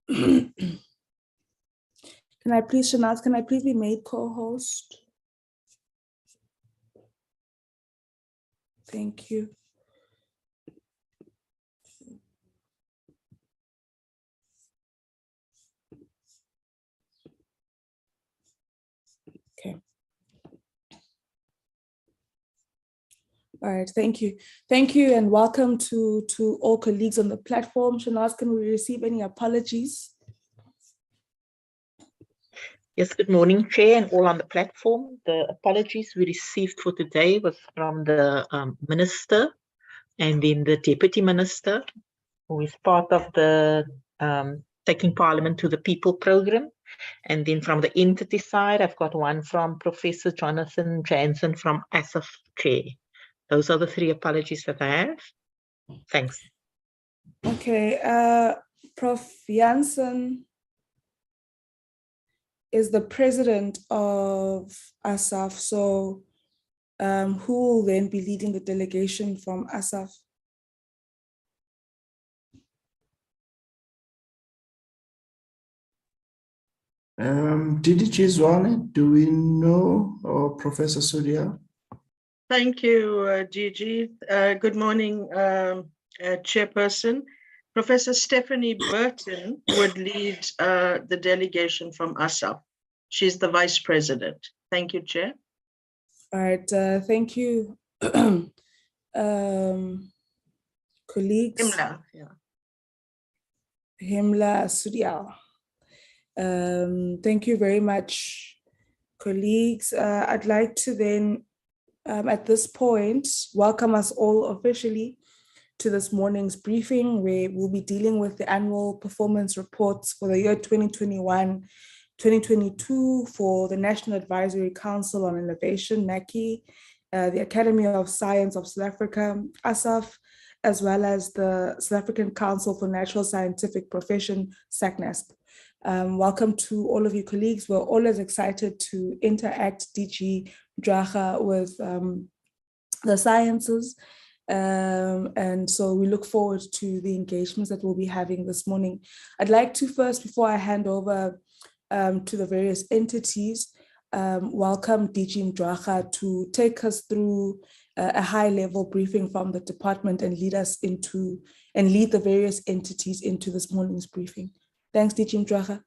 Can I please, Shanaz, can I please be made co-host? Thank you. Okay. All right, thank you. Thank you and welcome to all colleagues on the platform. Shanaz, can we receive any apologies? Yes, good morning, Chair, and all on the platform. The apologies we received for today was from the Minister and then the Deputy Minister, who is part of the Taking Parliament to the People program. And then from the entity side, I've got one from Professor Jonathan Jansen from ASSAf, Chair. Those are the three apologies that I have. Thanks. Okay, Prof. Jansen is the president of ASSAf, so who will then be leading the delegation from ASSAf? DDG Zwane, do we know, or Professor Sudia? Thank you, Gigi. Good morning, Chairperson. Professor Stephanie Burton would lead the delegation from ASSAf. She's the Vice President. Thank you, Chair. All right, thank you, colleagues. Himla, yeah. Himla Sudial. Thank you very much, colleagues. I'd like to then, at this point, welcome us all officially to this morning's briefing, where we'll be dealing with the annual performance reports for the year 2021-2022 for the National Advisory Council on Innovation, NACI, the Academy of Science of South Africa, ASSAf, as well as the South African Council for Natural Scientific Profession, SACNASP. Welcome to all of you colleagues. We're always excited to interact, DG Mdraga, with the sciences. And so we look forward to the engagements that we'll be having this morning. I'd like to first, before I hand over to the various entities, welcome DG Mdraga to take us through a high-level briefing from the department and lead the various entities into this morning's briefing. Thanks, DG Mdraga.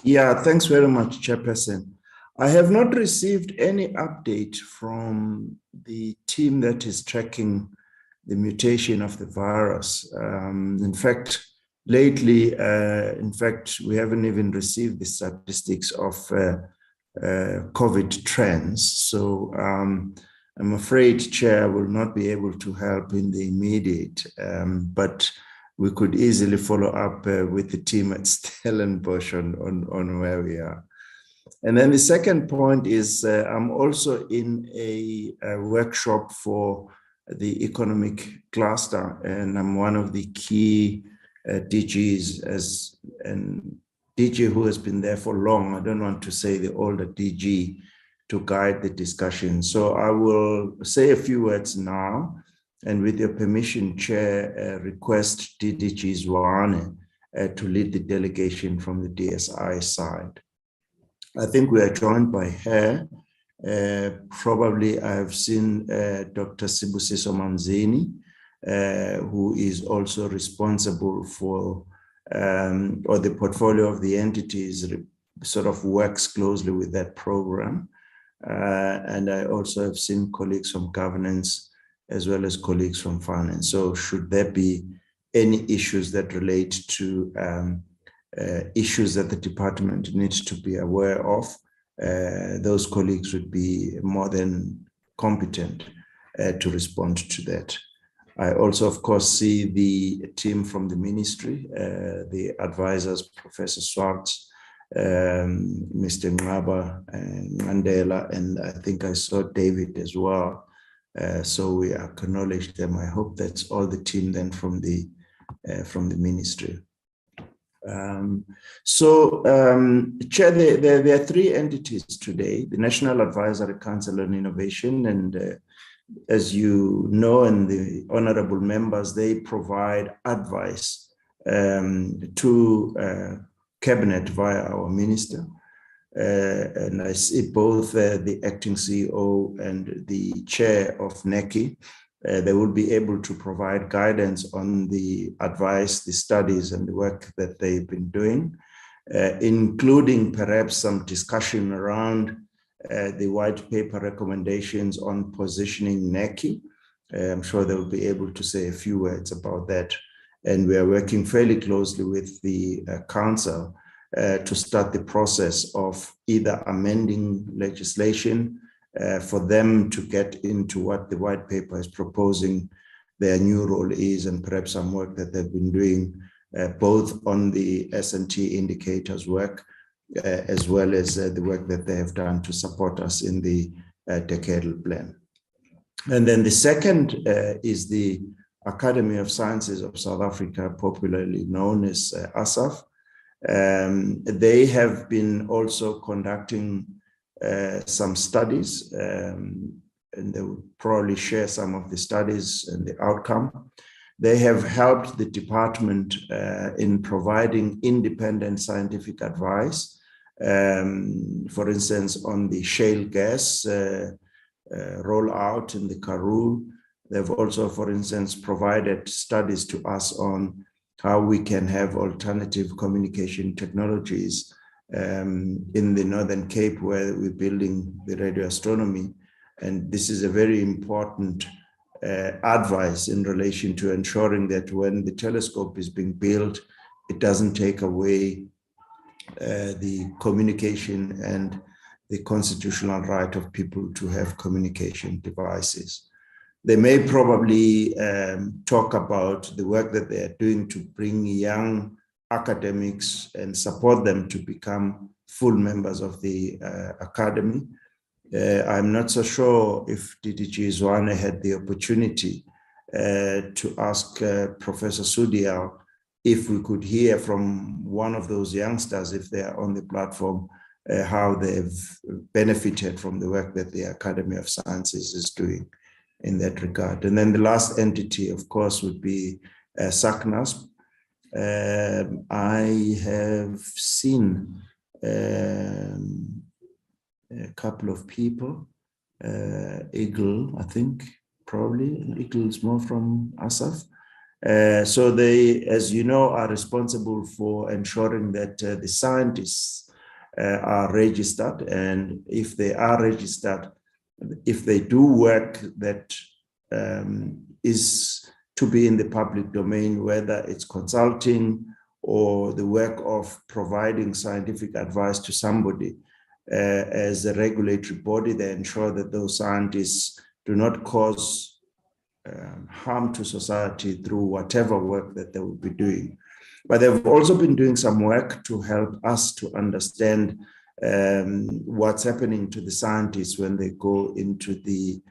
Yeah, thanks very much, Chairperson. I have not received any update from the team that is tracking the mutation of the virus. In fact, lately, we haven't even received the statistics of COVID trends. So I'm afraid, Chair, I will not be able to help in the immediate, but we could easily follow up with the team at Stellenbosch on where we are. And then the second point is I'm also in a workshop for the economic cluster, and I'm one of the key DGs, and DG who has been there for long. I don't want to say the older DG, to guide the discussion. So I will say a few words now, and with your permission, Chair, request DDG Zwane to lead the delegation from the DSI side. I think we are joined by her. Probably I've seen Dr. Sibusiso Manzini, who is also responsible for, or the portfolio of the entities sort of works closely with that program. And I also have seen colleagues from governance as well as colleagues from finance. So should there be any issues that relate to issues that the department needs to be aware of, those colleagues would be more than competent to respond to that. I also, of course, see the team from the ministry, the advisors, Professor Swartz, Mr. Ngaba, Mandela, and I think I saw David as well. So we acknowledge them. I hope that's all the team then from the ministry. Chair, there are three entities today: the National Advisory Council on Innovation, and as you know, and the honorable members, they provide advice to cabinet via our minister. And I see both the acting CEO and the chair of NACI. They will be able to provide guidance on the advice, the studies, and the work that they've been doing, including perhaps some discussion around the white paper recommendations on positioning NACI. I'm sure they'll be able to say a few words about that. And we are working fairly closely with the council to start the process of either amending legislation for them to get into what the white paper is proposing their new role is, and perhaps some work that they've been doing both on the S&T indicators work as well as the work that they have done to support us in the decadal plan. And then the second is the Academy of Sciences of South Africa, popularly known as ASSAf. They have been also conducting some studies, and they will probably share some of the studies and the outcome. They have helped the department in providing independent scientific advice, for instance, on the shale gas rollout in the Karoo. They've also, for instance, provided studies to us on how we can have alternative communication technologies in the Northern Cape, where we're building the radio astronomy. And this is a very important advice in relation to ensuring that when the telescope is being built, it doesn't take away the communication and the constitutional right of people to have communication devices. They may probably talk about the work that they are doing to bring young academics and support them to become full members of the academy. I'm not so sure if DDG Zwane had the opportunity to ask Professor Sudial if we could hear from one of those youngsters, if they are on the platform, how they've benefited from the work that the Academy of Sciences is doing in that regard. And then the last entity, of course, would be SACNASP. I have seen a couple of people, Eagle, I think, probably, Eagle is more from ASSAf. So they, as you know, are responsible for ensuring that the scientists are registered, and if they are registered, if they do work that is to be in the public domain, whether it's consulting or the work of providing scientific advice to somebody, as a regulatory body, they ensure that those scientists do not cause harm to society through whatever work that they will be doing. But they've also been doing some work to help us to understand what's happening to the scientists when they go into the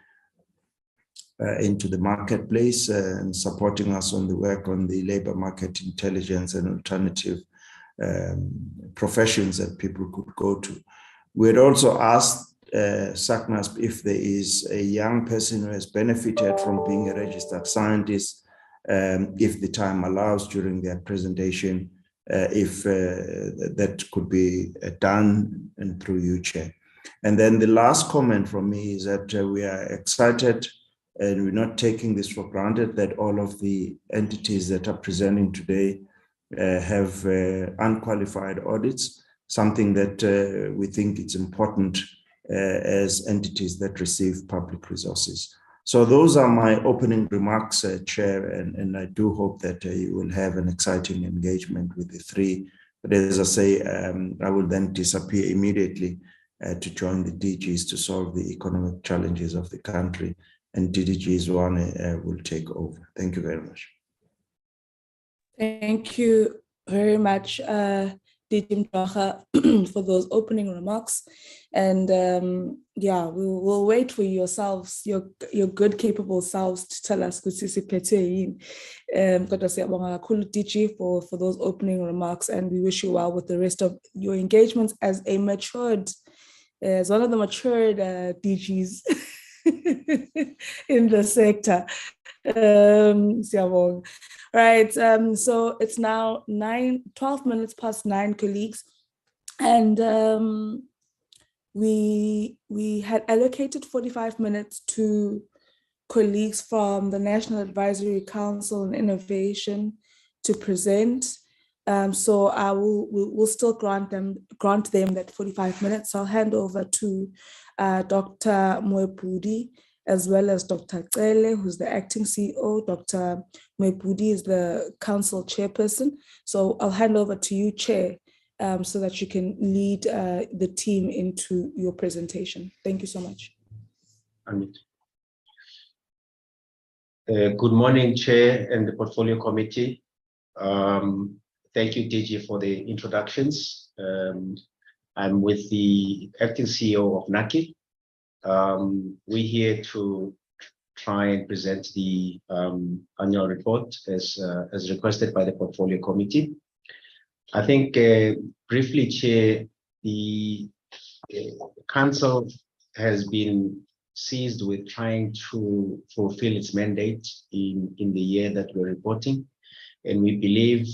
marketplace, and supporting us on the work on the labor market intelligence and alternative professions that people could go to. We had also asked SACNASP if there is a young person who has benefited from being a registered scientist, if the time allows during their presentation, if that could be done, and through you, Chair. And then the last comment from me is that we are excited, and we're not taking this for granted, that all of the entities that are presenting today have unqualified audits, something that we think it's important as entities that receive public resources. So those are my opening remarks, Chair, and I do hope that you will have an exciting engagement with the three. But as I say, I will then disappear immediately to join the DGs to solve the economic challenges of the country, and DDG Zwane will take over. Thank you very much. Thank you very much, DG Mdwaga, for those opening remarks. And yeah, we'll wait for yourselves, your good, capable selves, to tell us DG for those opening remarks, and we wish you well with the rest of your engagements as a matured, as one of the matured DGs in the sector. Siyabonga. Right. So it's now 12 minutes past 9, colleagues. And we had allocated 45 minutes to colleagues from the National Advisory Council on Innovation to present. So we'll still grant them that 45 minutes. I'll hand over to Dr. Moepudi, as well as Dr. Cele, who's the acting CEO. Dr. Moepudi is the council chairperson. So I'll hand over to you, Chair, so that you can lead the team into your presentation. Thank you so much. Good morning, Chair and the Portfolio Committee. Thank you, DG, for the introductions. I'm with the acting CEO of NACI. We're here to try and present the annual report as requested by the Portfolio Committee. I think briefly, Chair, the Council has been seized with trying to fulfill its mandate in the year that we're reporting. And we believe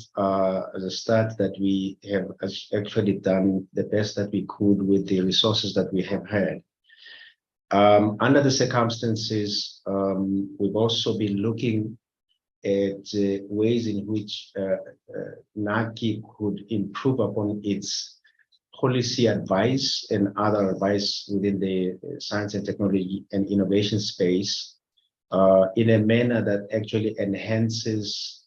as a start that we have actually done the best that we could with the resources that we have had. Under the circumstances, we've also been looking at ways in which NACI could improve upon its policy advice and other advice within the science and technology and innovation space in a manner that actually enhances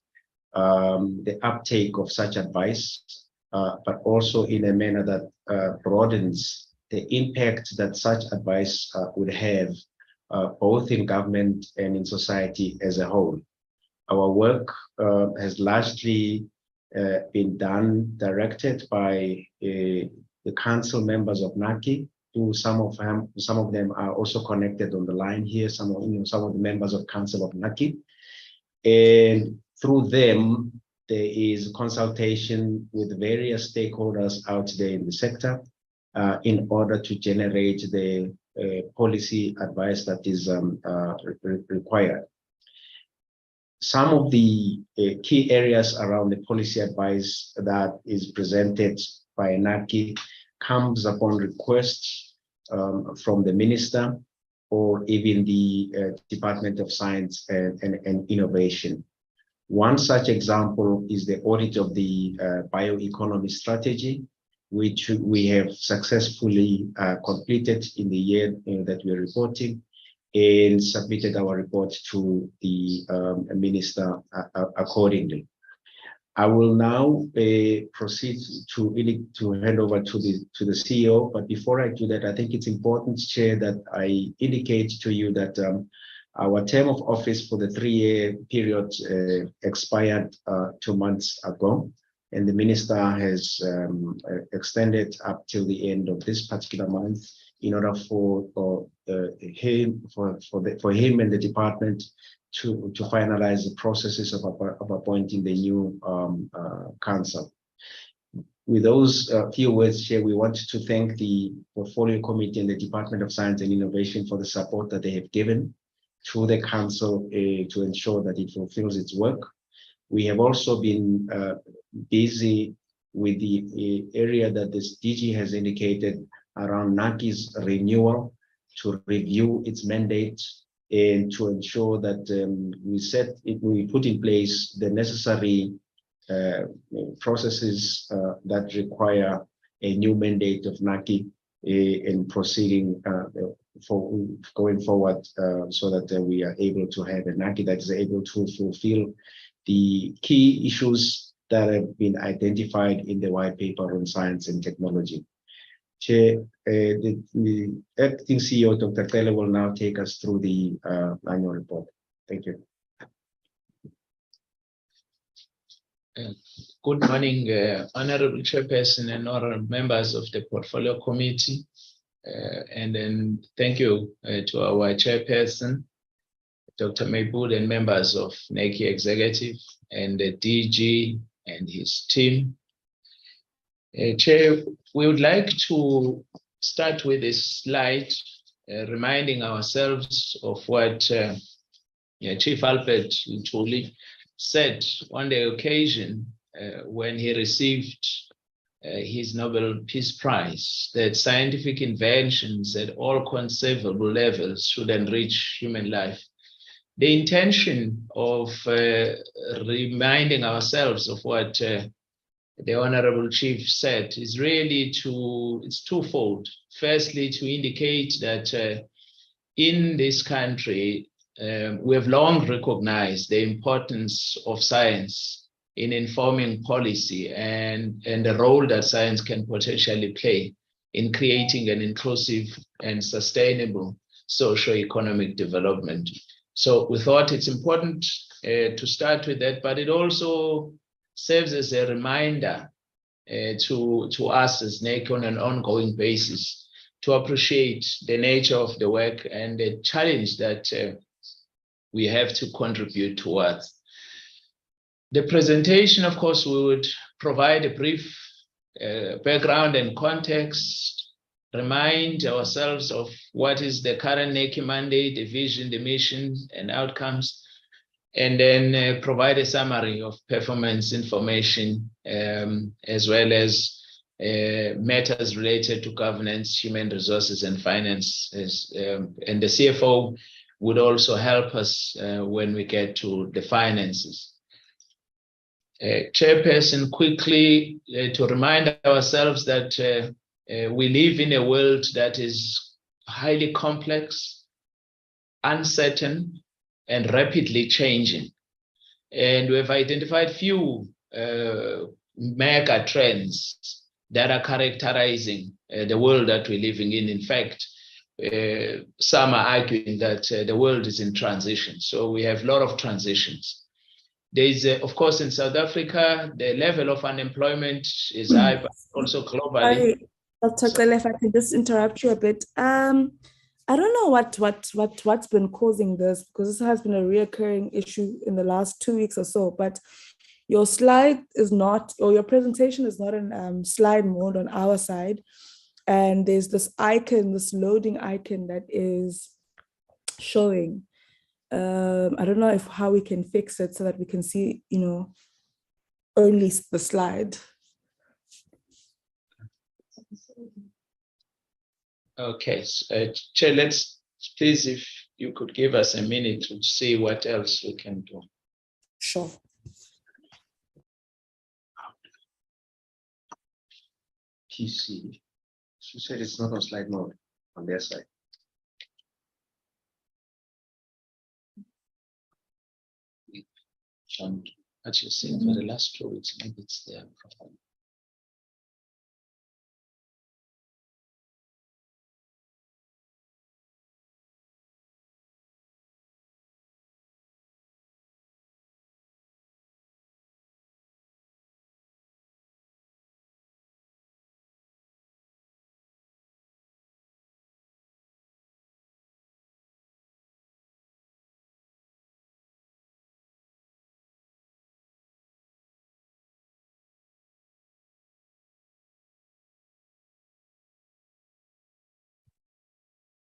the uptake of such advice, but also in a manner that broadens the impact that such advice would have both in government and in society as a whole. Our work has largely been done directed by the council members of NACI, who some of them are also connected on the line here. Some of the members of council of NACI, and through them there is consultation with various stakeholders out there in the sector in order to generate the policy advice that is required. Some of the key areas around the policy advice that is presented by NACI comes upon requests from the minister or even the Department of Science and Innovation. One such example is the audit of the bioeconomy strategy, which we have successfully completed in the year that we're reporting, and submitted our report to the minister accordingly. I will now proceed to hand over to the CEO. But before I do that, I think it's important, Chair, that I indicate to you that our term of office for the 3-year period expired 2 months ago, and the minister has extended up till the end of this particular month in order for him and the department to finalize the processes of appointing the new council. With those few words, Chair, we want to thank the Portfolio Committee and the Department of Science and Innovation for the support that they have given to the council to ensure that it fulfills its work. We have also been busy with the area that this DG has indicated around NACI's renewal, to review its mandate and to ensure that we put in place the necessary processes that require a new mandate of NACI in proceeding for going forward, so that we are able to have a NACI that is able to fulfill the key issues that have been identified in the white paper on science and technology. Chair, the acting CEO, Dr. Cele, will now take us through the annual report. Thank you. Good morning, Honorable Chairperson and honorable members of the Portfolio Committee. And then thank you to our Chairperson, Dr. Moepudi, and members of NACI Executive and the DG and his team. Chair, we would like to start with a slide reminding ourselves of what Chief Albert Ntuli said on the occasion when he received his Nobel Peace Prize that scientific inventions at all conceivable levels should enrich human life. The intention of reminding ourselves of what the Honorable Chief said is really it's twofold. Firstly, to indicate that in this country, we have long recognized the importance of science in informing policy and the role that science can potentially play in creating an inclusive and sustainable socio-economic development. So we thought it's important to start with that, but it also serves as a reminder to us as NACI on an ongoing basis to appreciate the nature of the work and the challenge that we have to contribute towards. The presentation, of course, we would provide a brief background and context, remind ourselves of what is the current NACI mandate, the vision, the mission, and outcomes, and then provide a summary of performance information, as well as matters related to governance, human resources, and finance. And the CFO would also help us when we get to the finances. Chairperson, quickly to remind ourselves that we live in a world that is highly complex, uncertain, and rapidly changing. And we have identified few mega trends that are characterizing the world that we're living in. In fact, some are arguing that the world is in transition. So we have a lot of transitions. There is, of course, in South Africa, the level of unemployment is high, but also globally. Sorry, Dr. Cele, if I can just interrupt you a bit. I don't know what's been causing this, because this has been a reoccurring issue in the last 2 weeks or so, but your slide is not, or your presentation is not in slide mode on our side. And there's this icon, this loading icon that is showing. I don't know how we can fix it so that we can see, only the slide. Okay, so, Chair, let's please, if you could give us a minute to see what else we can do. Sure. PC. She said it's not on slide mode on their side. Actually, seen for the last 2 weeks, maybe it's there.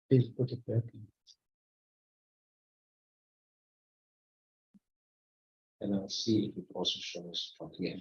Please put it back in. And I'll see if it also shows from here.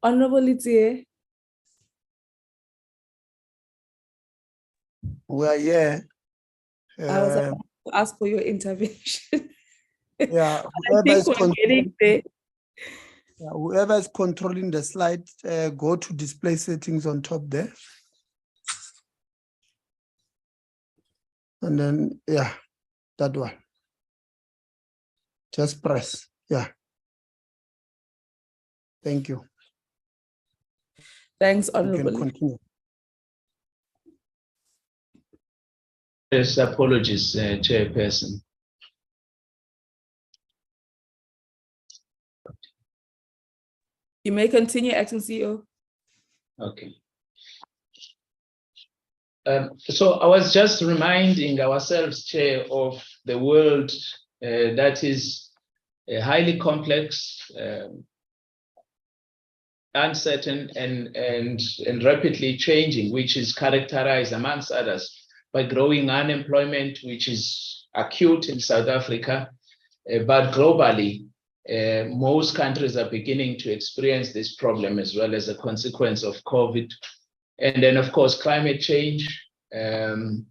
Honorable Litie. We are here. I was about to ask for your intervention. Yeah, whoever is controlling the slide, go to display settings on top there. And then, yeah, That one. Just press. Yeah. Thank you. Thanks, You can Honorable. continue. Yes, apologies, Chairperson. You may continue, Acting CEO. Okay. So I was just reminding ourselves, Chair, of the world that is highly complex, uncertain, and rapidly changing, which is characterized, amongst others, by growing unemployment, which is acute in South Africa, but globally, most countries are beginning to experience this problem as well as a consequence of COVID. And then, of course, climate change. The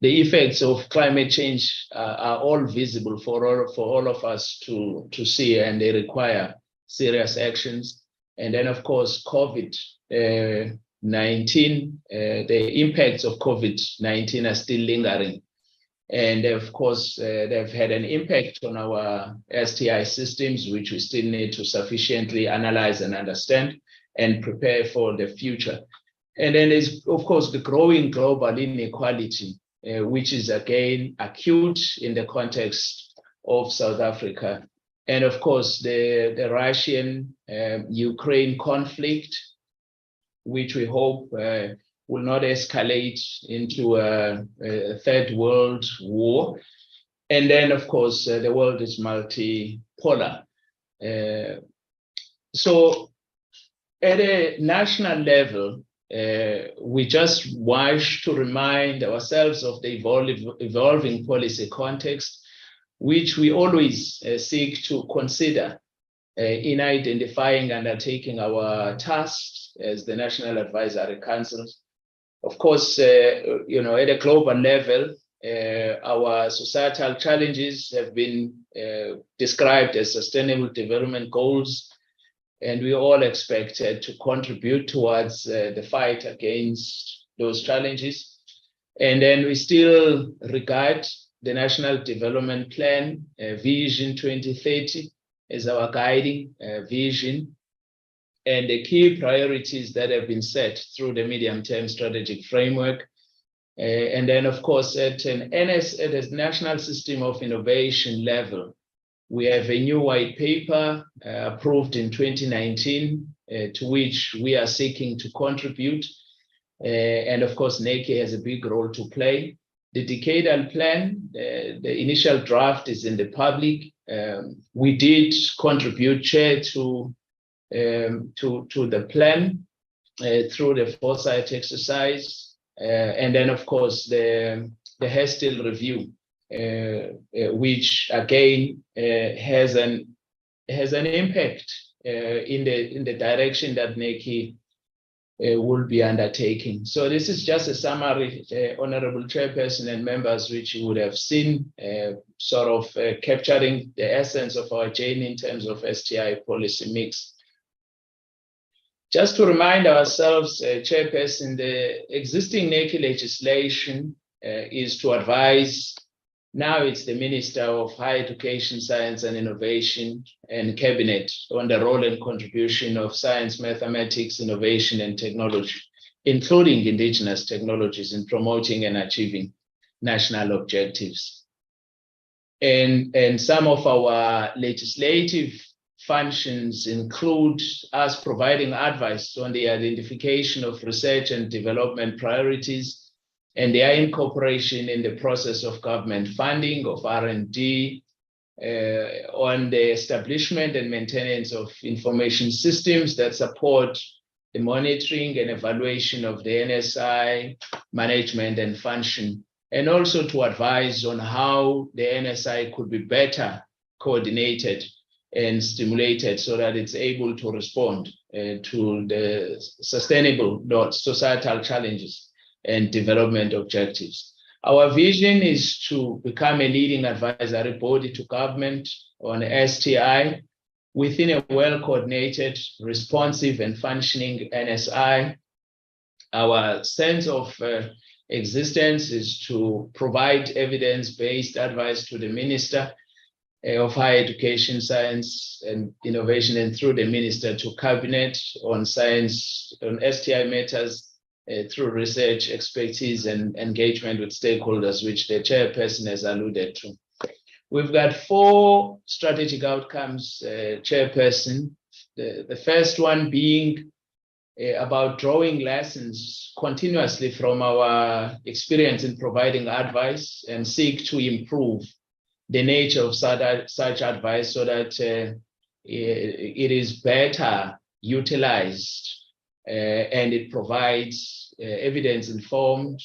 effects of climate change are all visible for all of us to see, and they require serious actions. And then, of course, COVID-19, the impacts of COVID-19 are still lingering. And of course, they've had an impact on our STI systems, which we still need to sufficiently analyze and understand and prepare for the future. And then there's, of course, the growing global inequality, which is again acute in the context of South Africa. And of course, the Russian-Ukraine conflict, which we hope will not escalate into a third world war. And then, of course, the world is multipolar. So at a national level, we just wish to remind ourselves of the evolving policy context, which we always seek to consider in identifying and undertaking our tasks as the National Advisory Council. Of course, at a global level, our societal challenges have been described as sustainable development goals, and we all expected to contribute towards the fight against those challenges. And then we still regard the National Development Plan, Vision 2030, as our guiding vision, and the key priorities that have been set through the medium-term strategic framework. And then, of course, at a National System of Innovation level, we have a new white paper approved in 2019, to which we are seeking to contribute. And of course, NACI has a big role to play. The decadal plan, the initial draft is in the public. We did contribute, Chair, to the plan through the foresight exercise. And then, of course, the Hastile review, which again has an impact in the direction that NACI will be undertaking. So this is just a summary, Honorable Chairperson and members, which you would have seen, sort of capturing the essence of our journey in terms of STI policy mix. Just to remind ourselves, Chairperson, the existing NACI legislation is to advise. Now it's the Minister of Higher Education, Science and Innovation and Cabinet on the role and contribution of science, mathematics, innovation and technology, including indigenous technologies, in promoting and achieving national objectives. And some of our legislative functions include us providing advice on the identification of research and development priorities and their incorporation in the process of government funding of R&D, on the establishment and maintenance of information systems that support the monitoring and evaluation of the NSI management and function, and also to advise on how the NSI could be better coordinated and stimulated so that it's able to respond to the sustainable societal challenges and development objectives. Our vision is to become a leading advisory body to government on STI within a well-coordinated, responsive and functioning NSI. Our sense of existence is to provide evidence-based advice to the Minister of Higher Education, Science and Innovation, and through the Minister to Cabinet on science, on STI matters, through research, expertise, and engagement with stakeholders, which the chairperson has alluded to. We've got 4 strategic outcomes, chairperson. The first one being about drawing lessons continuously from our experience in providing advice and seek to improve the nature of such advice so that it is better utilized and it provides evidence-informed,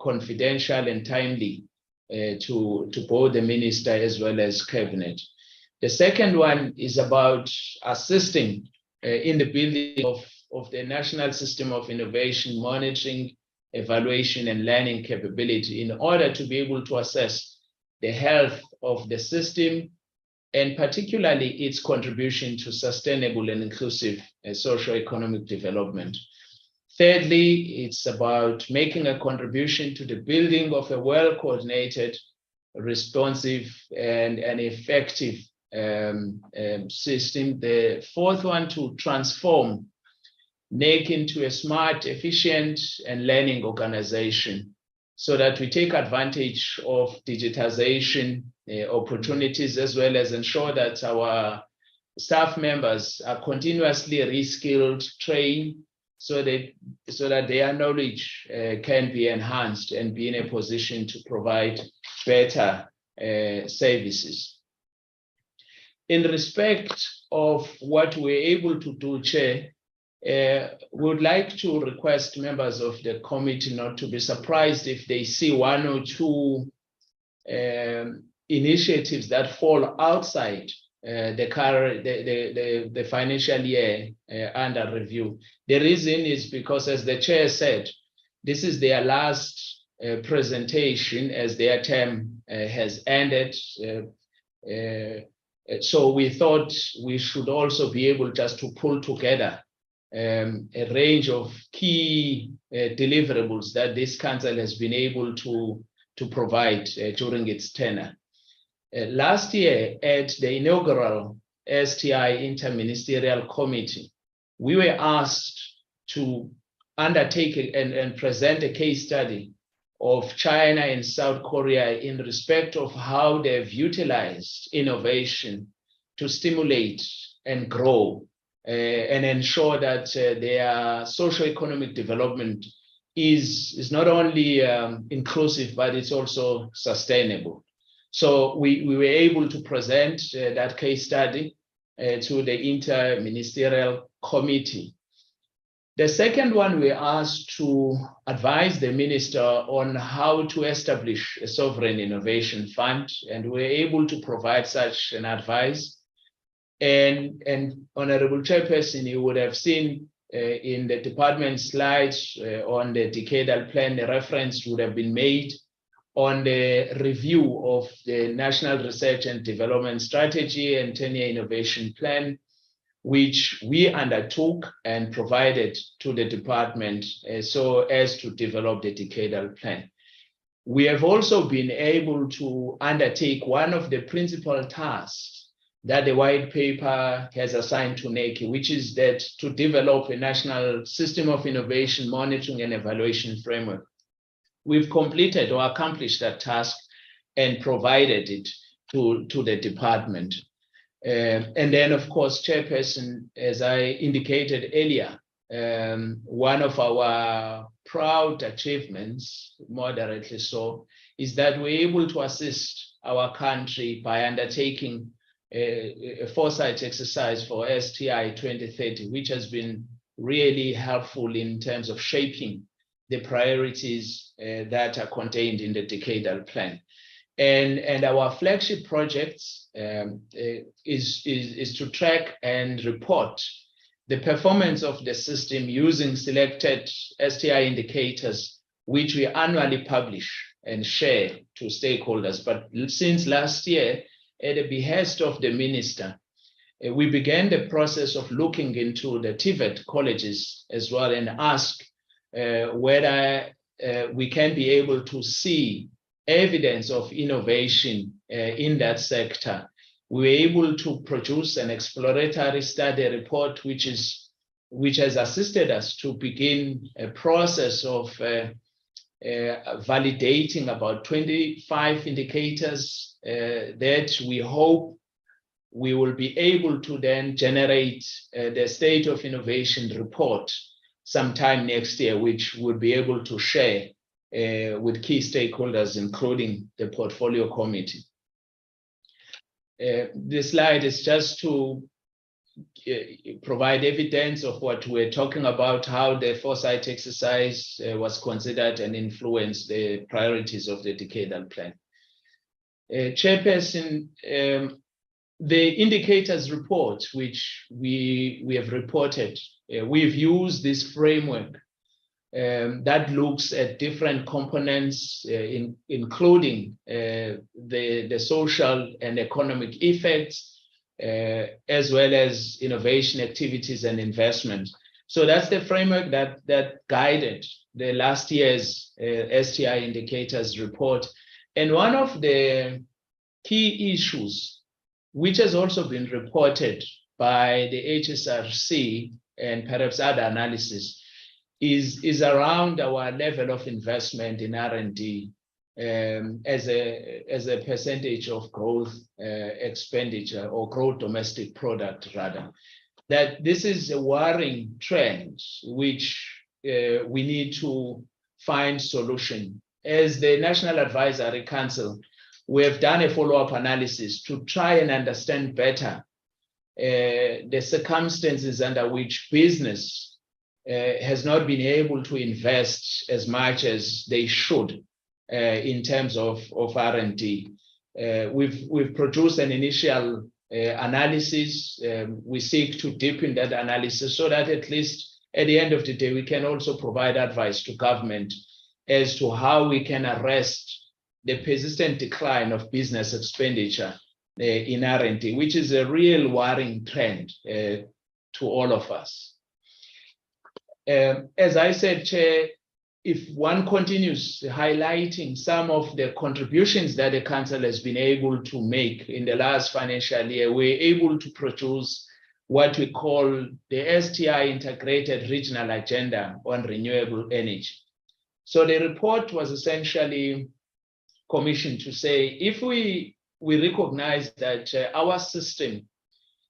confidential, and timely to both the Minister as well as Cabinet. The second one is about assisting in the building of the National System of Innovation, Monitoring, Evaluation, and Learning capability in order to be able to assess the health of the system, and particularly its contribution to sustainable and inclusive socio-economic development. Thirdly, it's about making a contribution to the building of a well-coordinated, responsive, and an effective system. The fourth one, to transform NACI into a smart, efficient, and learning organization, so that we take advantage of digitization opportunities, as well as ensure that our staff members are continuously reskilled, trained, so that their knowledge can be enhanced and be in a position to provide better services. In respect of what we're able to do, Chair, we would like to request members of the committee not to be surprised if they see 1 or 2 initiatives that fall outside the financial year under review. The reason is because, as the chair said, this is their last presentation as their term has ended. So we thought we should also be able just to pull together a range of key deliverables that this council has been able to provide during its tenure. Last year, at the inaugural STI Interministerial Committee, we were asked to undertake and present a case study of China and South Korea in respect of how they've utilized innovation to stimulate and grow and ensure that their socio-economic development is not only inclusive, but it's also sustainable. So we were able to present that case study to the Interministerial Committee. The second one, we asked to advise the minister on how to establish a sovereign innovation fund, and we were able to provide such an advice. And Honorable Chairperson, you would have seen in the department slides on the decadal plan, the reference would have been made on the review of the National Research and Development Strategy and 10-year innovation plan, which we undertook and provided to the department so as to develop the decadal plan. We have also been able to undertake one of the principal tasks that the white paper has assigned to NACI, which is that to develop a national system of innovation, monitoring, and evaluation framework. We've completed or accomplished that task and provided it to the department. And then, of course, Chairperson, as I indicated earlier, one of our proud achievements, moderately so, is that we're able to assist our country by undertaking a foresight exercise for STI 2030, which has been really helpful in terms of shaping the priorities that are contained in the decadal plan. And our flagship projects is to track and report the performance of the system using selected STI indicators, which we annually publish and share to stakeholders. But since last year, at the behest of the minister, we began the process of looking into the TVET colleges as well and ask whether we can be able to see evidence of innovation in that sector. We were able to produce an exploratory study report, which has assisted us to begin a process of validating about 25 indicators that we hope we will be able to then generate the State of Innovation report sometime next year, which we'll be able to share with key stakeholders, including the portfolio committee. This slide is just to provide evidence of what we're talking about, how the foresight exercise was considered and influenced the priorities of the decadal plan. Chairperson, the indicators report, which we have reported, we've used this framework that looks at different components, including the social and economic effects, as well as innovation activities and investment. So that's the framework that guided the last year's STI indicators report. And one of the key issues, which has also been reported by the HSRC and perhaps other analysis, is around our level of investment in R&D as a percentage of growth expenditure, or growth domestic product rather. That this is a worrying trend which we need to find solution. As the National Advisory Council, we have done a follow-up analysis to try and understand better the circumstances under which business has not been able to invest as much as they should in terms of R&D. We've produced an initial analysis. We seek to deepen that analysis so that at least at the end of the day, we can also provide advice to government as to how we can arrest the persistent decline of business expenditure in R&D, which is a real worrying trend to all of us. As I said, Chair, if one continues highlighting some of the contributions that the Council has been able to make in the last financial year, we're able to produce what we call the STI Integrated Regional Agenda on Renewable Energy. So the report was essentially commissioned to say, if we recognize that our system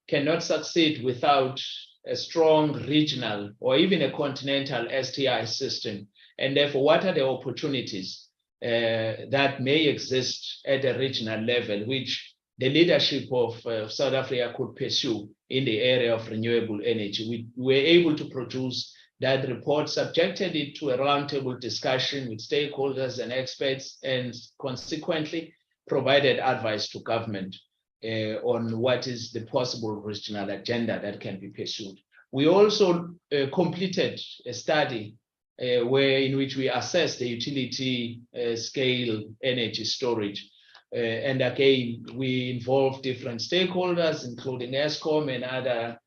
cannot succeed without a strong regional or even a continental STI system, and therefore what are the opportunities that may exist at a regional level, which the leadership of South Africa could pursue in the area of renewable energy. We were able to produce that report, subjected it to a roundtable discussion with stakeholders and experts, and consequently provided advice to government on what is the possible regional agenda that can be pursued. We also completed a study in which we assessed the utility scale energy storage. And again, we involved different stakeholders, including ESCOM and other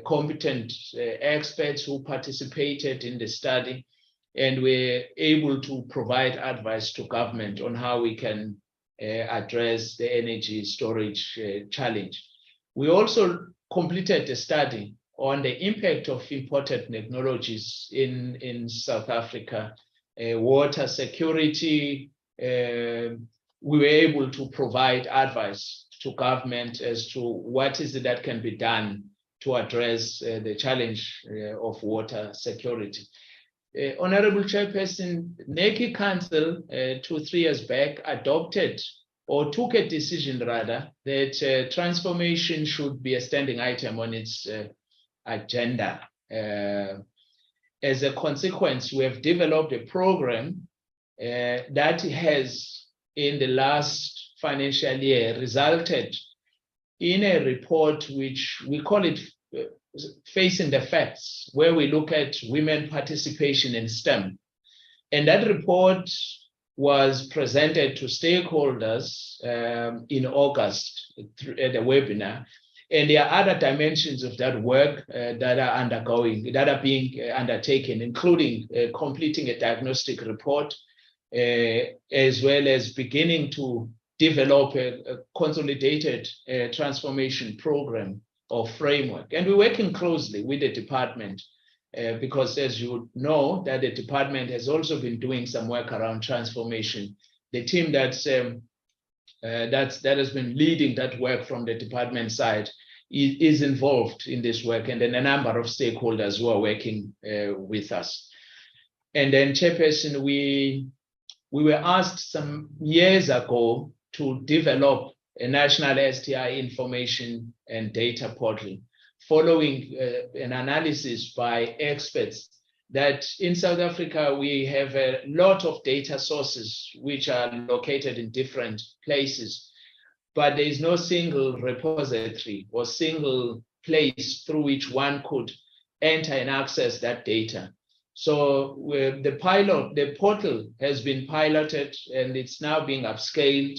competent experts who participated in the study, and we're able to provide advice to government on how we can address the energy storage challenge. We also completed a study on the impact of imported technologies in South Africa, water security. We were able to provide advice to government as to what is it that can be done to address the challenge of water security. Honorable Chairperson, NACI Council 2-3 years back adopted, or took a decision rather, that transformation should be a standing item on its agenda. As a consequence, we have developed a program that has, in the last financial year, resulted in a report which we call it Facing the Facts, where we look at women participation in STEM. And that report was presented to stakeholders in August at a webinar. And there are other dimensions of that work that are being undertaken, including completing a diagnostic report, as well as beginning to develop a consolidated transformation program or framework. And we're working closely with the department because, as you know, that the department has also been doing some work around transformation. The team that has been leading that work from the department side is involved in this work, and then a number of stakeholders who are working with us. And then, Chairperson, we were asked some years ago to develop a national STI information and data portal, following an analysis by experts that in South Africa, we have a lot of data sources which are located in different places, but there is no single repository or single place through which one could enter and access that data. So the portal has been piloted and it's now being upscaled.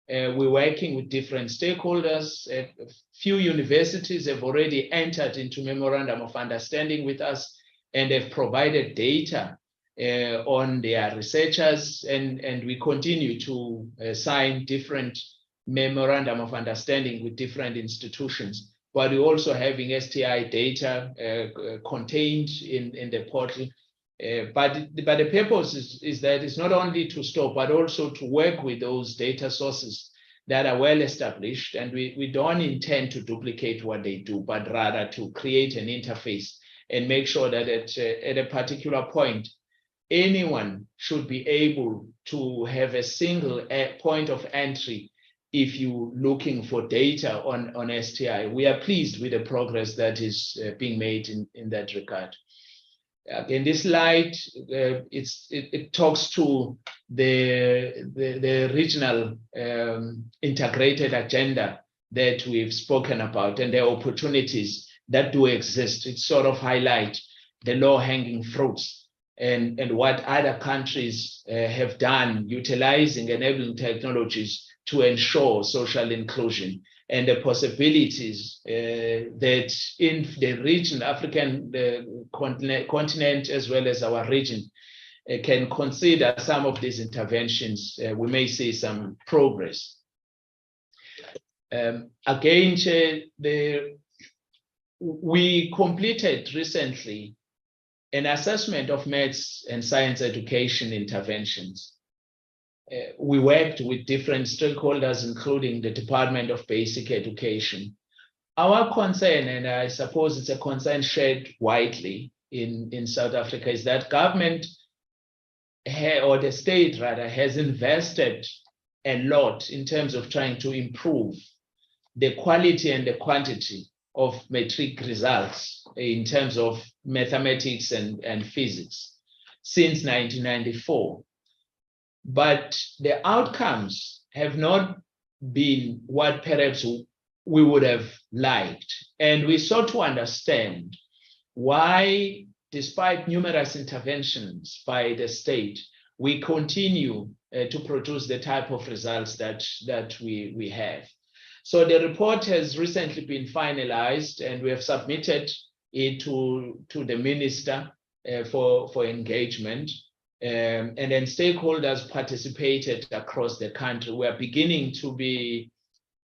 We're working with different stakeholders. A few universities have already entered into memorandum of understanding with us and have provided data on their researchers, and we continue to sign different memorandum of understanding with different institutions. But we're also having STI data contained in the portal. But the purpose is that it's not only to stop, but also to work with those data sources that are well established. And we don't intend to duplicate what they do, but rather to create an interface and make sure that at a particular point, anyone should be able to have a single point of entry if you're looking for data on STI. We are pleased with the progress that is being made in that regard. In this slide, it talks to the regional integrated agenda that we've spoken about and the opportunities that do exist. It sort of highlight the low-hanging fruits and what other countries have done, utilizing enabling technologies to ensure social inclusion, and the possibilities that in the region, African continent, as well as our region, can consider some of these interventions. We may see some progress. Again, Chair, we completed recently an assessment of maths and science education interventions. We worked with different stakeholders, including the Department of Basic Education. Our concern, and I suppose it's a concern shared widely in South Africa, is that government, or the state rather, has invested a lot in terms of trying to improve the quality and the quantity of matric results in terms of mathematics and physics since 1994. But the outcomes have not been what perhaps we would have liked. And we sought to understand why, despite numerous interventions by the state, we continue to produce the type of results that we have. So the report has recently been finalized, and we have submitted it to the minister for engagement. And then stakeholders participated across the country. We are beginning to be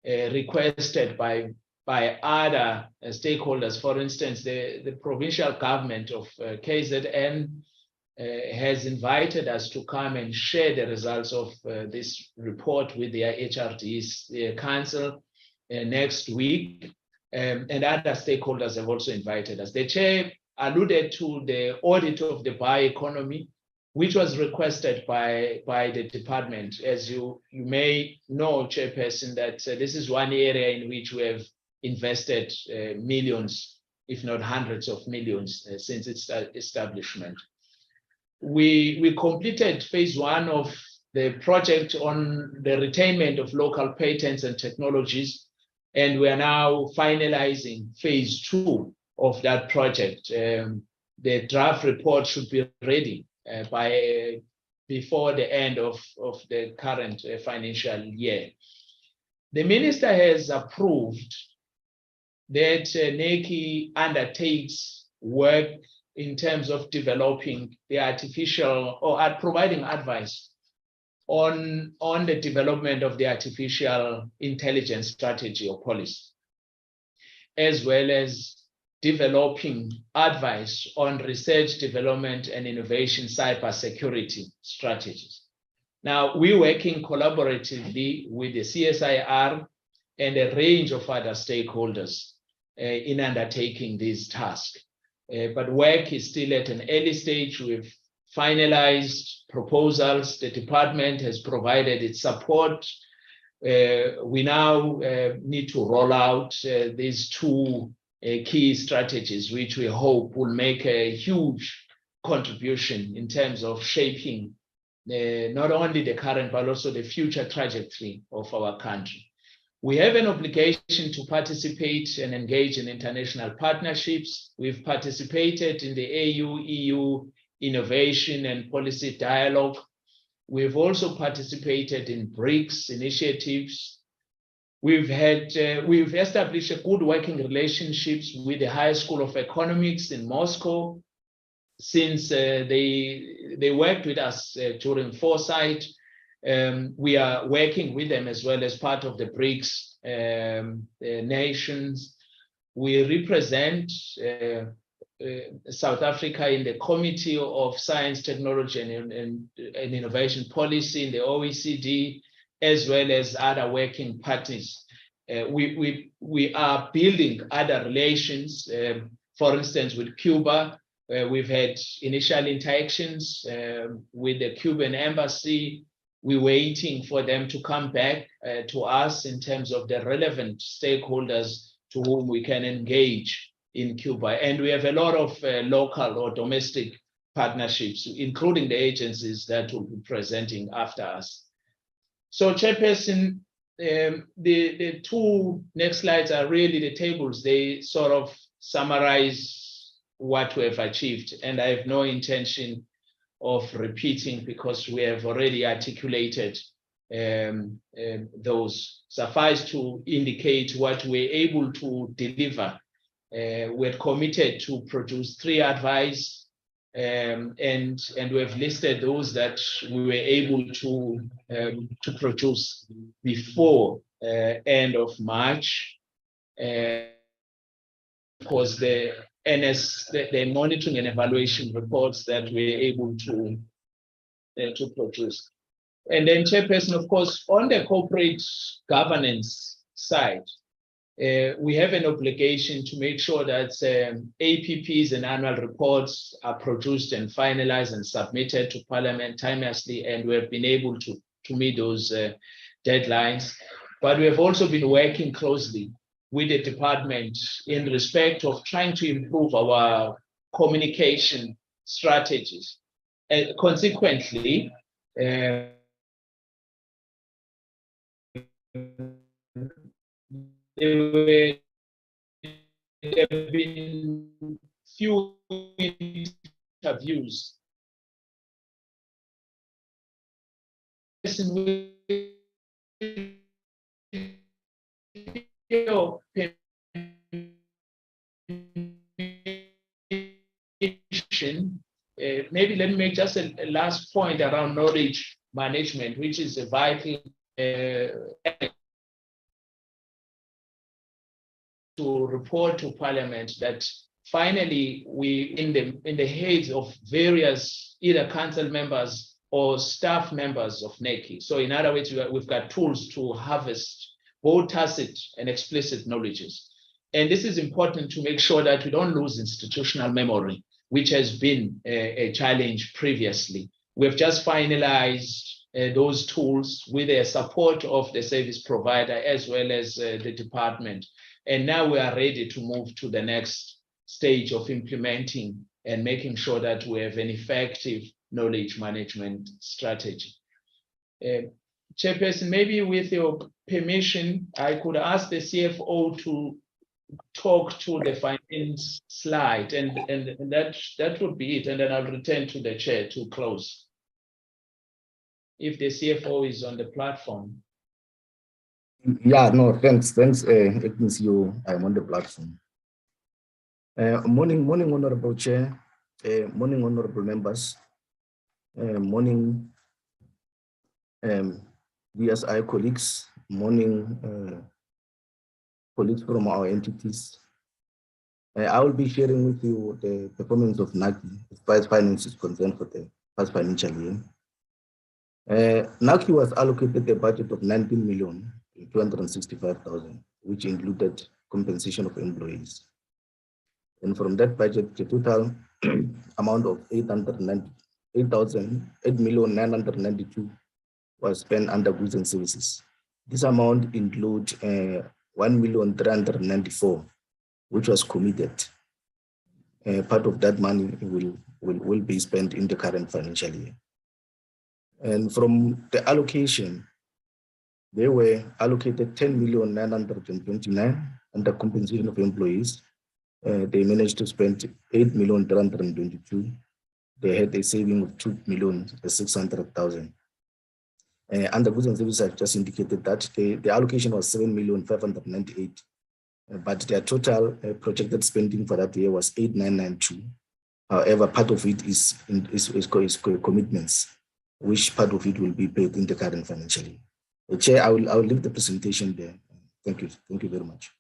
requested by other stakeholders. For instance, the provincial government of KZN has invited us to come and share the results of this report with their HRD's council next week. And other stakeholders have also invited us. The chair alluded to the audit of the bioeconomy, which was requested by the department. As you may know, Chairperson, that this is one area in which we have invested millions, if not hundreds of millions, since its establishment. We completed phase 1 of the project on the retainment of local patents and technologies, and we are now finalizing phase 2 of that project. The draft report should be ready before the end of the current financial year. The minister has approved that NACI undertakes work in terms of developing the artificial or providing advice on the development of the artificial intelligence strategy or policy, as well as developing advice on research, development, and innovation cybersecurity strategies. Now, we're working collaboratively with the CSIR and a range of other stakeholders in undertaking these tasks. But work is still at an early stage. We've finalized proposals. The department has provided its support. We now need to roll out these two key strategies, which we hope will make a huge contribution in terms of shaping not only the current, but also the future trajectory of our country. We have an obligation to participate and engage in international partnerships. We've participated in the AU-EU Innovation and Policy Dialogue. We've also participated in BRICS initiatives. We've established a good working relationships with the High School of Economics in Moscow, since they worked with us during Foresight. We are working with them as well as part of the BRICS nations. We represent South Africa in the Committee of Science, Technology, and Innovation Policy in the OECD, as well as other working parties. We are building other relations, for instance, with Cuba. We've had initial interactions with the Cuban embassy. We're waiting for them to come back to us in terms of the relevant stakeholders to whom we can engage in Cuba. And we have a lot of local or domestic partnerships, including the agencies that will be presenting after us. So, Chairperson, the two next slides are really the tables. They sort of summarize what we have achieved, and I have no intention of repeating because we have already articulated those. Suffice to indicate what we're able to deliver. We're committed to produce 3 advice, and we have listed those that we were able to produce before end of March. Of course, the monitoring and evaluation reports that we're able to produce. And then, Chairperson, of course, on the corporate governance side, we have an obligation to make sure that APPs and annual reports are produced and finalized and submitted to Parliament timelessly, and we have been able to meet those deadlines. But we have also been working closely with the department in respect of trying to improve our communication strategies. And consequently, there have been few interviews. Maybe let me make just a last point around knowledge management, which is a vital to report to Parliament that finally we, in the heads of various either council members or staff members of NACI. So in other words, we've got tools to harvest both tacit and explicit knowledges. And this is important to make sure that we don't lose institutional memory, which has been a challenge previously. We've just finalized those tools with the support of the service provider as well as the department. And now we are ready to move to the next stage of implementing and making sure that we have an effective knowledge management strategy. Chairperson, maybe with your permission, I could ask the CFO to talk to the finance slide, and that would be it, and then I'll return to the chair to close. If the CFO is on the platform. Yeah, no, thanks, Acting CEO. I'm on the platform. Morning, Honorable Chair. Morning, honorable members. Morning, DSI colleagues. Morning, colleagues from our entities. I will be sharing with you the performance of NACI as far as finance is concerned for the past financial year. NACI was allocated a budget of 19,265,000, which included compensation of employees. And from that budget, the total amount of 8,992 was spent under goods and services. This amount includes 1,394, which was committed. Part of that money will be spent in the current financial year. And from the allocation, they were allocated 10,929 under compensation of employees. They managed to spend 8,322. They had a saving of 2,600,000. Under goods and services, I've just indicated that the allocation was 7,598, but their total projected spending for that year was 8,992. However, part of it is commitments, which part of it will be paid in the current financial year. Chair, I will leave the presentation there. Thank you. Thank you very much.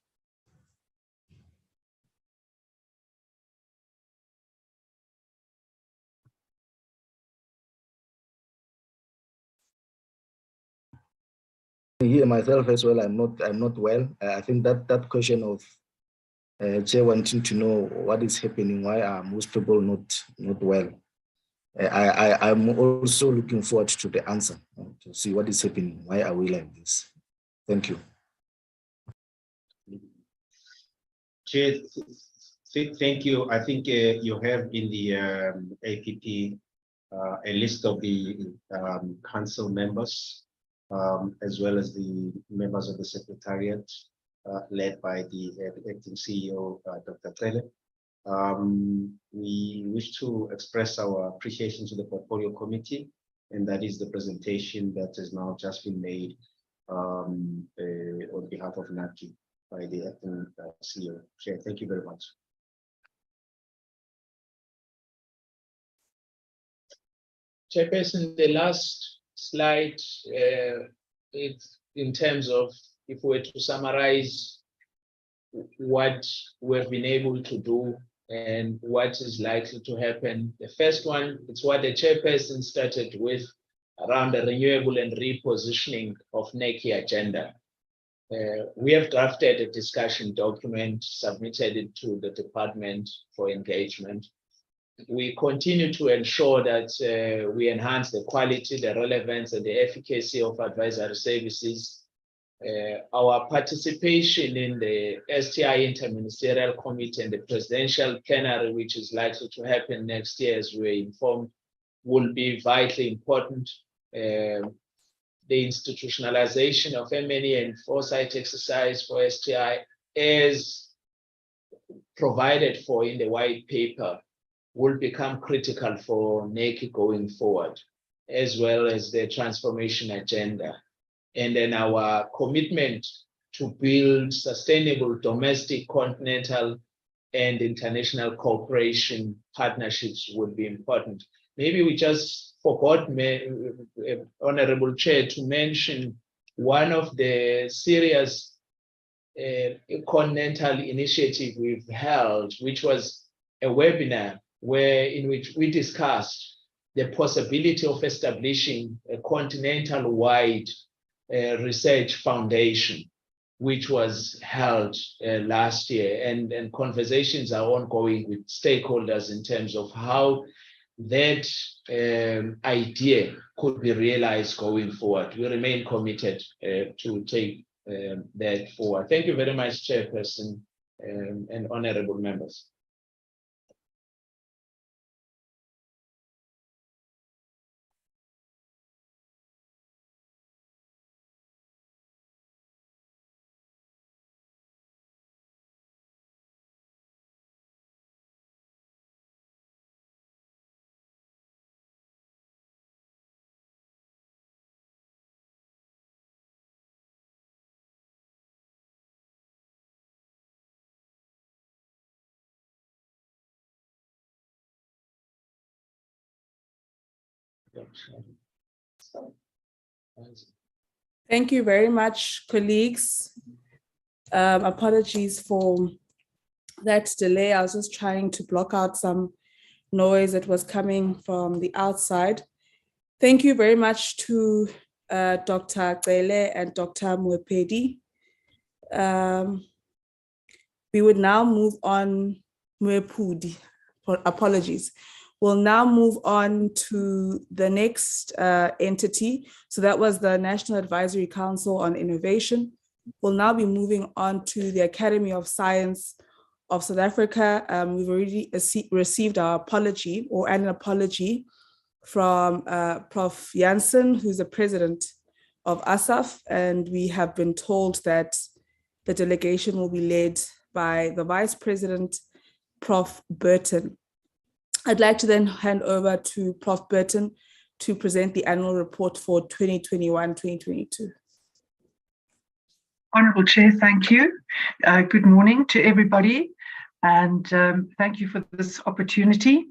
Here myself as well, I'm not well. I think that question of Chair wanting to know what is happening, why are most people not well. I'm also looking forward to the answer to see what is happening. Why are we like this? Thank you. Chair, thank you. I think you have in the APP a list of the council members, as well as the members of the secretariat, led by the acting CEO, Dr. Tele. We wish to express our appreciation to the portfolio committee, and that is the presentation that has now just been made on behalf of NACI by the acting CEO. Chair, thank you very much. Chairperson, the last slide, it's in terms of if we were to summarize what we've been able to do and what is likely to happen. The first one, it's what the chairperson started with around the renewable and repositioning of NACI agenda. We have drafted a discussion document, submitted it to the department for engagement. We continue to ensure that we enhance the quality, the relevance, and the efficacy of advisory services. Our participation in the STI Interministerial Committee and the Presidential Plenary, which is likely to happen next year, as we're informed, will be vitally important. The institutionalization of M&E and foresight exercise for STI, as provided for in the white paper, will become critical for NACI going forward, as well as the transformation agenda. And then our commitment to build sustainable domestic, continental, and international cooperation partnerships would be important. Maybe we just forgot, Honorable Chair, to mention one of the serious continental initiative we've held, which was a webinar in which we discussed the possibility of establishing a continental-wide research foundation, which was held last year, and conversations are ongoing with stakeholders in terms of how that idea could be realized going forward. We remain committed to take that forward. Thank you very much, Chairperson and honorable members. Thank you very much, colleagues. Apologies for that delay. I was just trying to block out some noise that was coming from the outside. Thank you very much to Dr. Cele and Dr. Mwepedi. We would now move on, Mwepudi, apologies. We'll now move on to the next entity. So that was the National Advisory Council on Innovation. We'll now be moving on to the Academy of Science of South Africa. We've already received our apology or an apology from Prof. Janssen, who's the president of ASSAf, and we have been told that the delegation will be led by the vice president, Prof. Burton. I'd like to then hand over to Prof. Burton to present the annual report for 2021-2022. Honourable Chair, thank you. Good morning to everybody, and thank you for this opportunity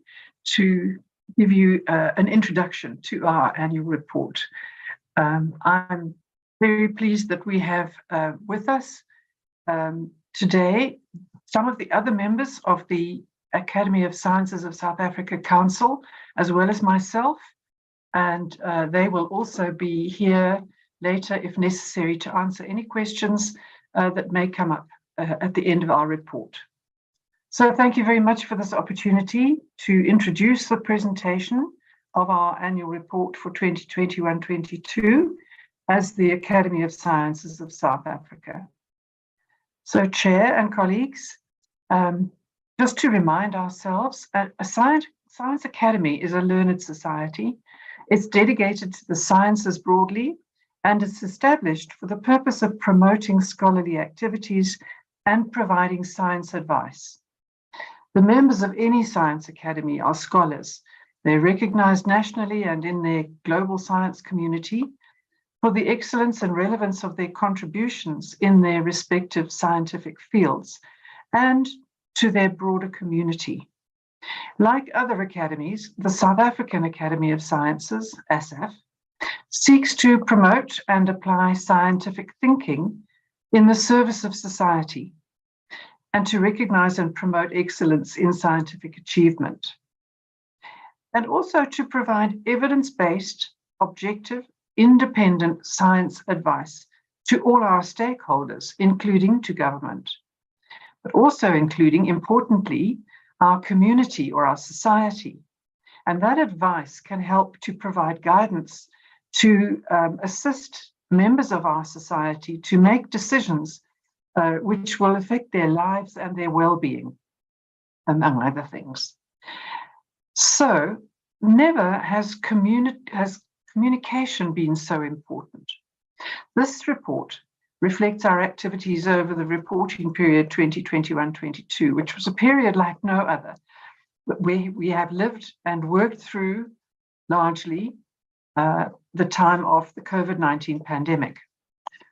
to give you an introduction to our annual report. I'm very pleased that we have with us today some of the other members of the Academy of Sciences of South Africa Council, as well as myself, and they will also be here later if necessary to answer any questions that may come up at the end of our report. So thank you very much for this opportunity to introduce the presentation of our annual report for 2021-22 as the Academy of Sciences of South Africa. So Chair and colleagues, just to remind ourselves, a Science Academy is a learned society. It's dedicated to the sciences broadly, and it's established for the purpose of promoting scholarly activities and providing science advice. The members of any Science Academy are scholars. They're recognized nationally and in their global science community for the excellence and relevance of their contributions in their respective scientific fields and to their broader community. Like other academies, the South African Academy of Sciences, ASSAf, seeks to promote and apply scientific thinking in the service of society and to recognize and promote excellence in scientific achievement, and also to provide evidence-based, objective, independent science advice to all our stakeholders, including to government, but also including, importantly, our community or our society. And that advice can help to provide guidance to assist members of our society to make decisions which will affect their lives and their well-being, among other things. So never has communication been so important. This report reflects our activities over the reporting period 2021-22, which was a period like no other, where we have lived and worked through largely the time of the COVID-19 pandemic,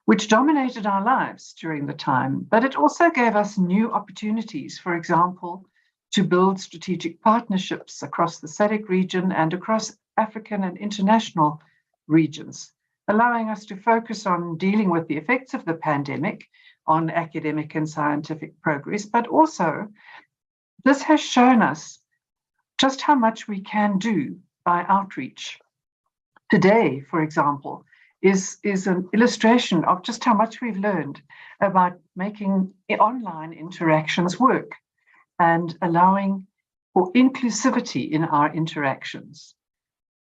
which dominated our lives during the time, but it also gave us new opportunities, for example, to build strategic partnerships across the SADC region and across African and international regions, allowing us to focus on dealing with the effects of the pandemic on academic and scientific progress, but also this has shown us just how much we can do by outreach. Today, for example, is an illustration of just how much we've learned about making online interactions work and allowing for inclusivity in our interactions.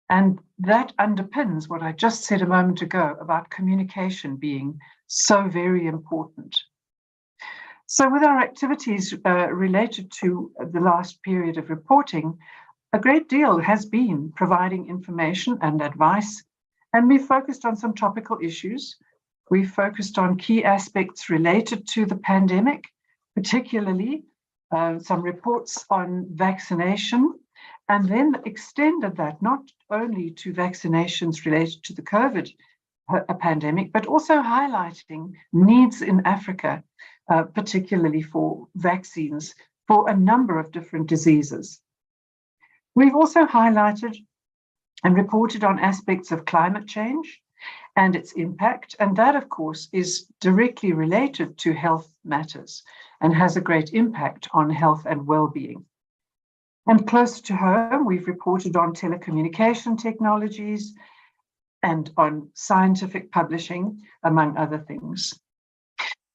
And that underpins what I just said a moment ago about communication being so very important. So with our activities related to the last period of reporting, a great deal has been providing information and advice, and we focused on some topical issues. We focused on key aspects related to the pandemic, particularly some reports on vaccination, and then extended that not only to vaccinations related to the COVID pandemic, but also highlighting needs in Africa, particularly for vaccines for a number of different diseases. We've also highlighted and reported on aspects of climate change and its impact. And that, of course, is directly related to health matters and has a great impact on health and well-being. And close to home, we've reported on telecommunication technologies and on scientific publishing, among other things.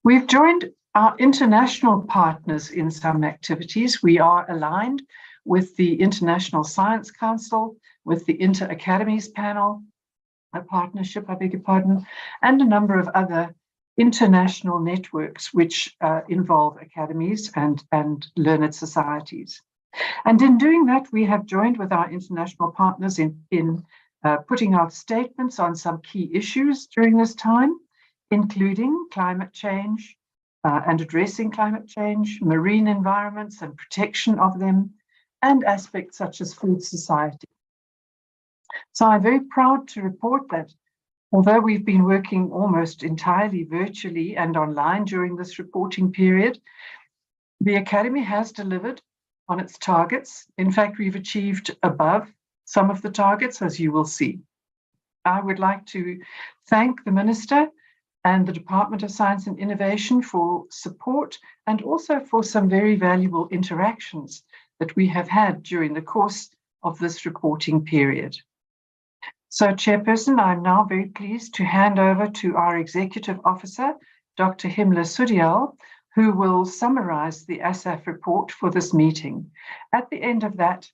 We've joined our international partners in some activities. We are aligned with the International Science Council, with the Inter Academies Panel, a partnership, I beg your pardon, and a number of other international networks which involve academies and learned societies. And in doing that, we have joined with our international partners in putting out statements on some key issues during this time, including climate change and addressing climate change, marine environments and protection of them, and aspects such as food society. So I'm very proud to report that although we've been working almost entirely virtually and online during this reporting period, the Academy has delivered on its targets. In fact, we've achieved above some of the targets, as you will see. I would like to thank the Minister and the Department of Science and Innovation for support and also for some very valuable interactions that we have had during the course of this reporting period. So, Chairperson, I'm now very pleased to hand over to our Executive Officer, Dr. Himla Sudial, who will summarize the ASSAf report for this meeting. At the end of that,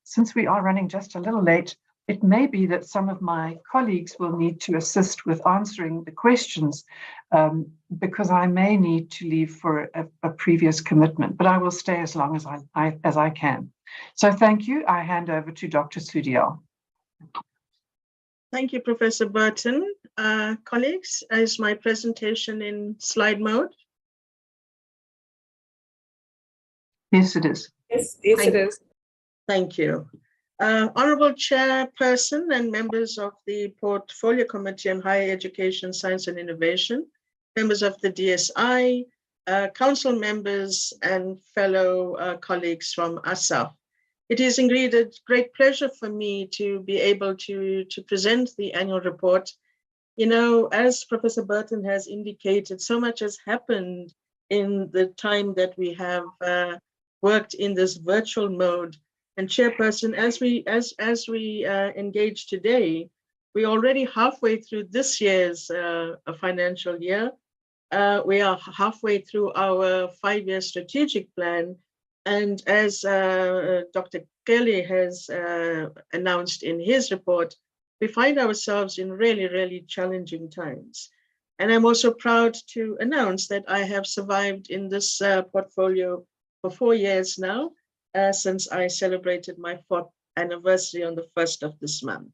since we are running just a little late, it may be that some of my colleagues will need to assist with answering the questions because I may need to leave for a previous commitment, but I will stay as long as I can. So thank you. I hand over to Dr. Sudial. Thank you, Professor Burton. Colleagues, is my presentation in slide mode? Yes, it is. Yes, it is. Thank you. Honorable Chairperson and members of the Portfolio Committee on Higher Education, Science and Innovation, members of the DSI, council members and fellow colleagues from ASSAf. It is indeed a great pleasure for me to be able to present the annual report. You know, as Professor Burton has indicated, so much has happened in the time that we have worked in this virtual mode. And Chairperson, as we engage today, we're already halfway through this year's financial year. We are halfway through our 5-year strategic plan. And as Dr. Kelly has announced in his report, we find ourselves in really, really challenging times. And I'm also proud to announce that I have survived in this portfolio for 4 years now, since I celebrated my 4th anniversary on the 1st of this month.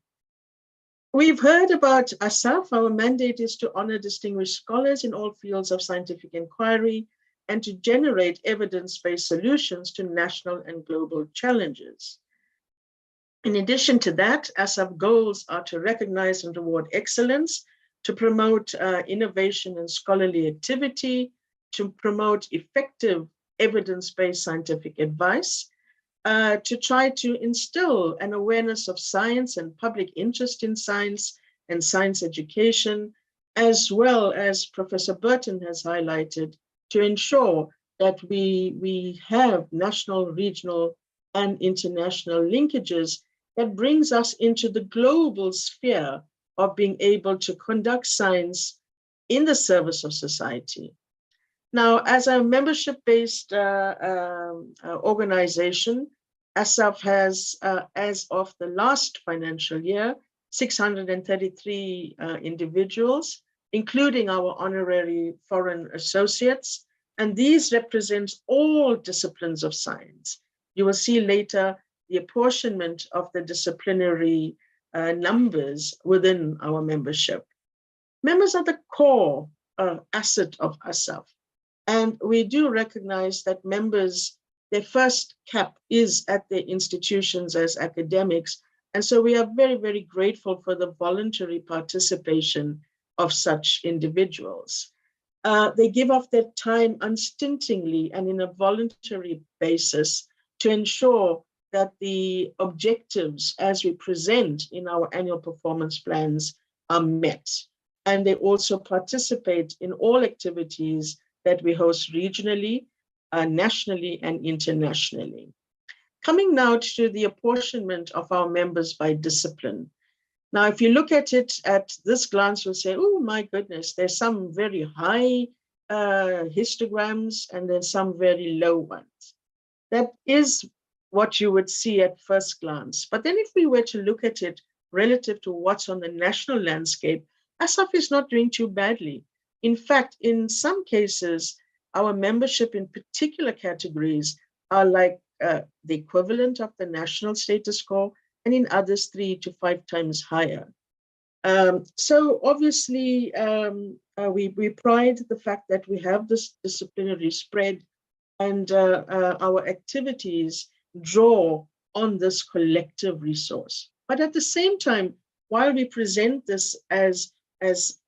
We've heard about ASSAf. Our mandate is to honor distinguished scholars in all fields of scientific inquiry and to generate evidence-based solutions to national and global challenges. In addition to that, ASSAf goals are to recognize and reward excellence, to promote innovation and scholarly activity, to promote effective evidence-based scientific advice, to try to instill an awareness of science and public interest in science and science education, as well as Professor Burton has highlighted, to ensure that we have national, regional, and international linkages that brings us into the global sphere of being able to conduct science in the service of society. Now, as a membership-based organization, ASSAf has, as of the last financial year, 633 individuals, including our honorary foreign associates, and these represent all disciplines of science. You will see later the apportionment of the disciplinary numbers within our membership. Members are the core asset of ASSAf, and we do recognize that members, their first cap is at their institutions as academics, and so we are very, very grateful for the voluntary participation of such individuals. They give up their time unstintingly and in a voluntary basis to ensure that the objectives as we present in our annual performance plans are met. And they also participate in all activities that we host regionally, nationally, and internationally. Coming now to the apportionment of our members by discipline. Now, if you look at it at this glance, you'll say, oh my goodness, there's some very high histograms and then some very low ones. That is what you would see at first glance. But then if we were to look at it relative to what's on the national landscape, ASSAf is not doing too badly. In fact, in some cases, our membership in particular categories are like the equivalent of the national status quo, and in others 3 to 5 times higher. So obviously, we pride the fact that we have this disciplinary spread, and our activities draw on this collective resource. But at the same time, while we present this as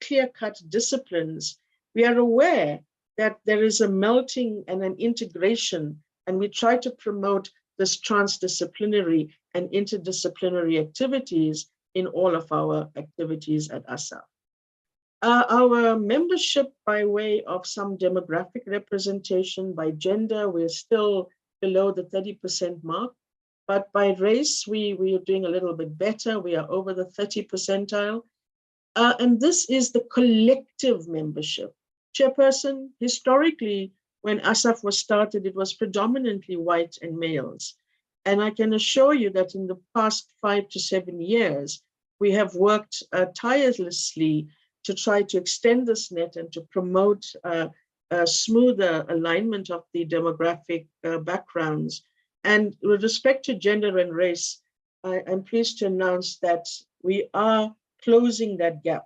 clear-cut disciplines, we are aware that there is a melting and an integration, and we try to promote this transdisciplinary and interdisciplinary activities in all of our activities at ASSAf. Our membership by way of some demographic representation by gender, we're still below the 30% mark, but by race, we are doing a little bit better. We are over the 30 percentile. And this is the collective membership. Chairperson, historically, when ASSAf was started, it was predominantly white and males. And I can assure you that in the past 5 to 7 years, we have worked tirelessly to try to extend this net and to promote a smoother alignment of the demographic backgrounds. And with respect to gender and race, I'm pleased to announce that we are closing that gap.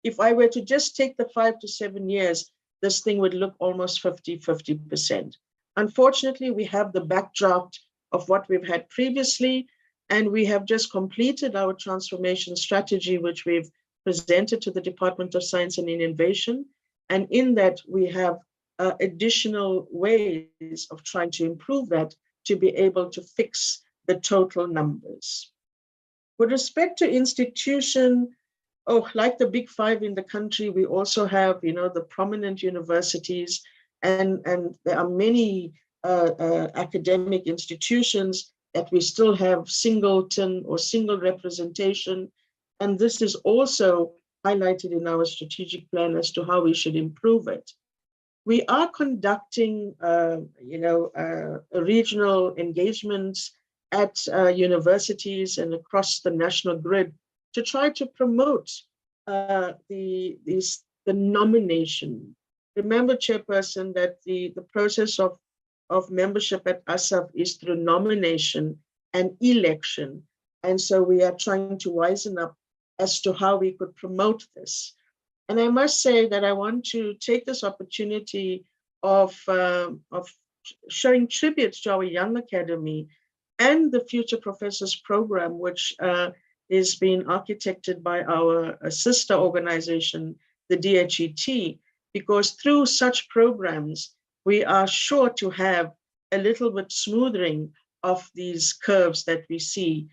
If I were to just take the 5 to 7 years, this thing would look almost 50%. Unfortunately, we have the backdraft of what we've had previously, and we have just completed our transformation strategy, which we've presented to the Department of Science and Innovation. And in that, we have additional ways of trying to improve that to be able to fix the total numbers. With respect to institution, like the big 5 in the country, we also have, the prominent universities, and there are many academic institutions that we still have singleton or single representation. And this is also highlighted in our strategic plan as to how we should improve it. We are conducting, regional engagements at universities and across the national grid to try to promote the nomination. Remember, Chairperson, that the process of membership at ASSAf is through nomination and election. And so we are trying to wisen up as to how we could promote this. And I must say that I want to take this opportunity of showing tribute to our Young Academy and the Future Professors Program, which is being architected by our sister organization, the DHET, because through such programs, we are sure to have a little bit smoothing of these curves that we see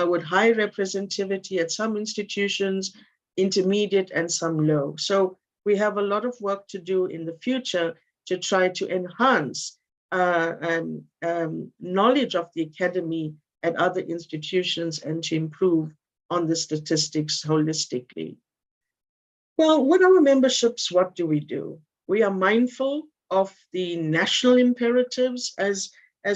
with high representativity at some institutions, intermediate, and some low. So we have a lot of work to do in the future to try to enhance knowledge of the academy at other institutions and to improve on the statistics holistically. Well, with our memberships, what do? We are mindful of the national imperatives, as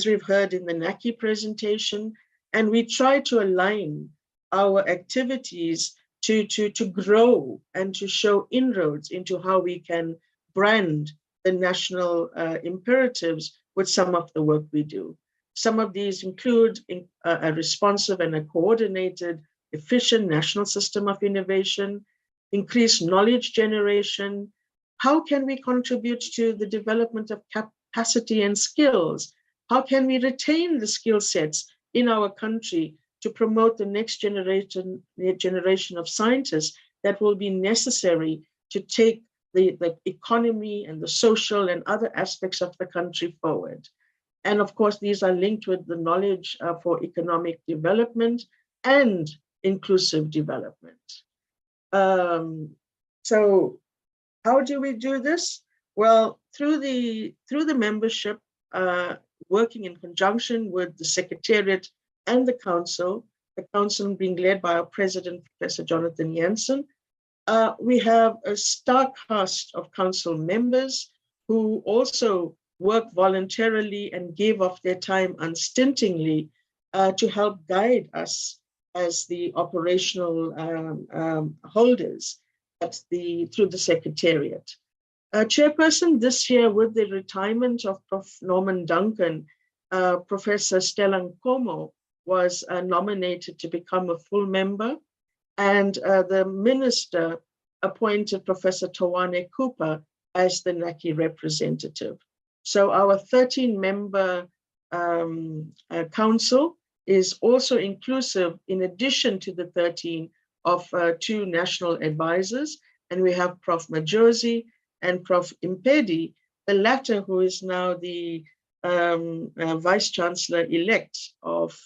we've heard in the NACI presentation, and we try to align our activities to grow and to show inroads into how we can brand the national imperatives with some of the work we do. Some of these include a responsive and a coordinated, efficient national system of innovation, increased knowledge generation. How can we contribute to the development of capacity and skills? How can we retain the skill sets in our country to promote the next generation of scientists that will be necessary to take the economy and the social and other aspects of the country forward? And of course, these are linked with the knowledge for economic development and inclusive development. So how do we do this? Well, through the membership, working in conjunction with the Secretariat and the council being led by our president, Professor Jonathan Jansen, we have a star cast of council members who also work voluntarily and give of their time unstintingly to help guide us as the operational holders through the Secretariat. Chairperson, this year with the retirement of Prof. Norman Duncan, Professor Stella Nkomo was nominated to become a full member, and the minister appointed Professor Tawane Cooper as the NACI representative. So our 13-member council is also inclusive, in addition to the 13, of 2 national advisors, and we have Prof. Majosi and Prof. Impedi, the latter who is now the Vice Chancellor-elect of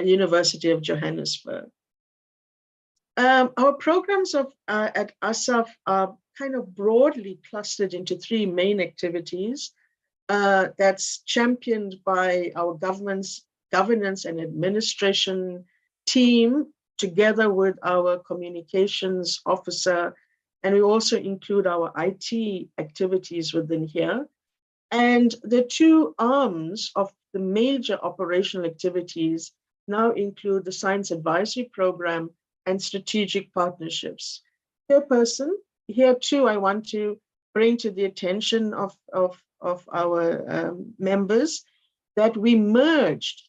University of Johannesburg. Our programs at ASSAf are kind of broadly clustered into 3 main activities that's championed by our governance and administration team, together with our communications officer, and we also include our IT activities within here. And the 2 arms of the major operational activities now include the Science Advisory Program and strategic partnerships. Chairperson, here too, I want to bring to the attention of our members that we merged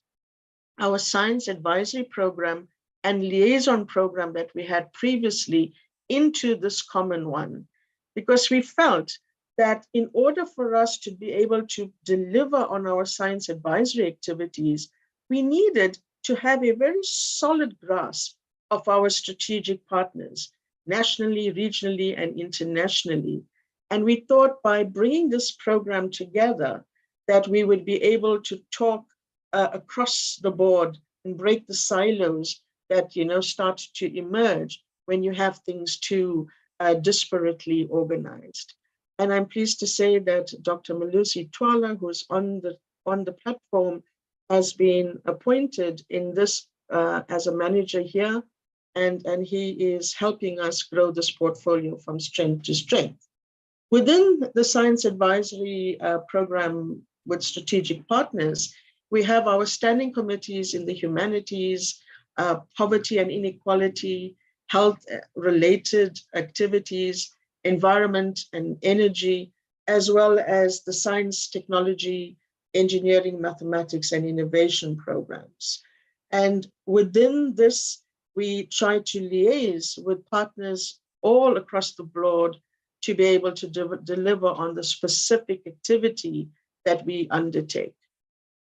our Science Advisory Program and liaison program that we had previously into this common one, because we felt that in order for us to be able to deliver on our science advisory activities, we needed to have a very solid grasp of our strategic partners, nationally, regionally, and internationally. And we thought by bringing this program together that we would be able to talk across the board and break the silos that start to emerge when you have things too disparately organized. And I'm pleased to say that Dr. Malusi Twala, who's on the platform, has been appointed in this as a manager here, and he is helping us grow this portfolio from strength to strength. Within the Science Advisory Program with strategic partners, we have our standing committees in the humanities, poverty and inequality, health-related activities, environment and energy, as well as the science, technology, engineering, mathematics, and innovation programs. And within this, we try to liaise with partners all across the board to be able to deliver on the specific activity that we undertake.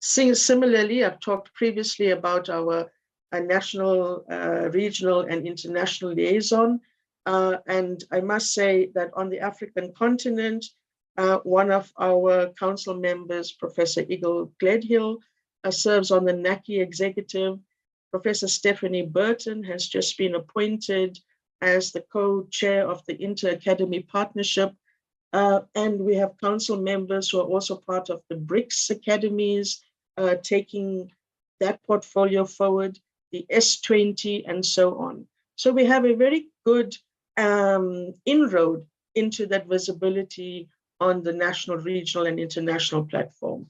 Similarly, I've talked previously about our national, regional, and international liaison. And I must say that on the African continent, one of our council members, Professor Eagle Gledhill, serves on the NACI executive. Professor Stephanie Burton has just been appointed as the co-chair of the Inter-Academy Partnership. And we have council members who are also part of the BRICS academies, taking that portfolio forward, the S20, and so on. So we have a very good inroad into that visibility on the national, regional, and international platform.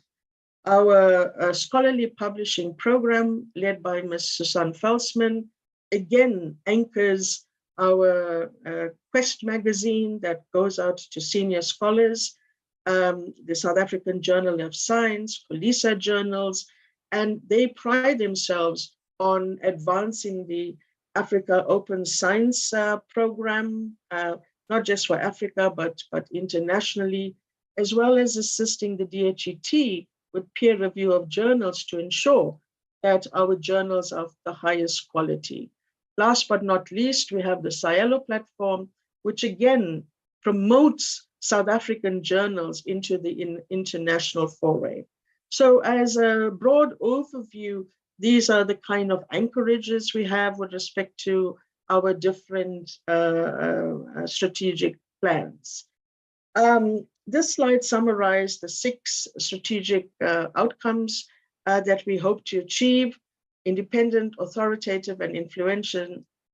Our scholarly publishing program, led by Ms. Susan Felsman, again anchors our Quest magazine that goes out to senior scholars, the South African Journal of Science, Colisa journals, and they pride themselves on advancing the Africa Open Science program, not just for Africa, but internationally, as well as assisting the DHET with peer review of journals to ensure that our journals are of the highest quality. Last but not least, we have the SciELO platform, which again promotes South African journals into the international foray. So as a broad overview, these are the kind of anchorages we have with respect to our different strategic plans. This slide summarizes the 6 strategic outcomes that we hope to achieve: independent, authoritative, and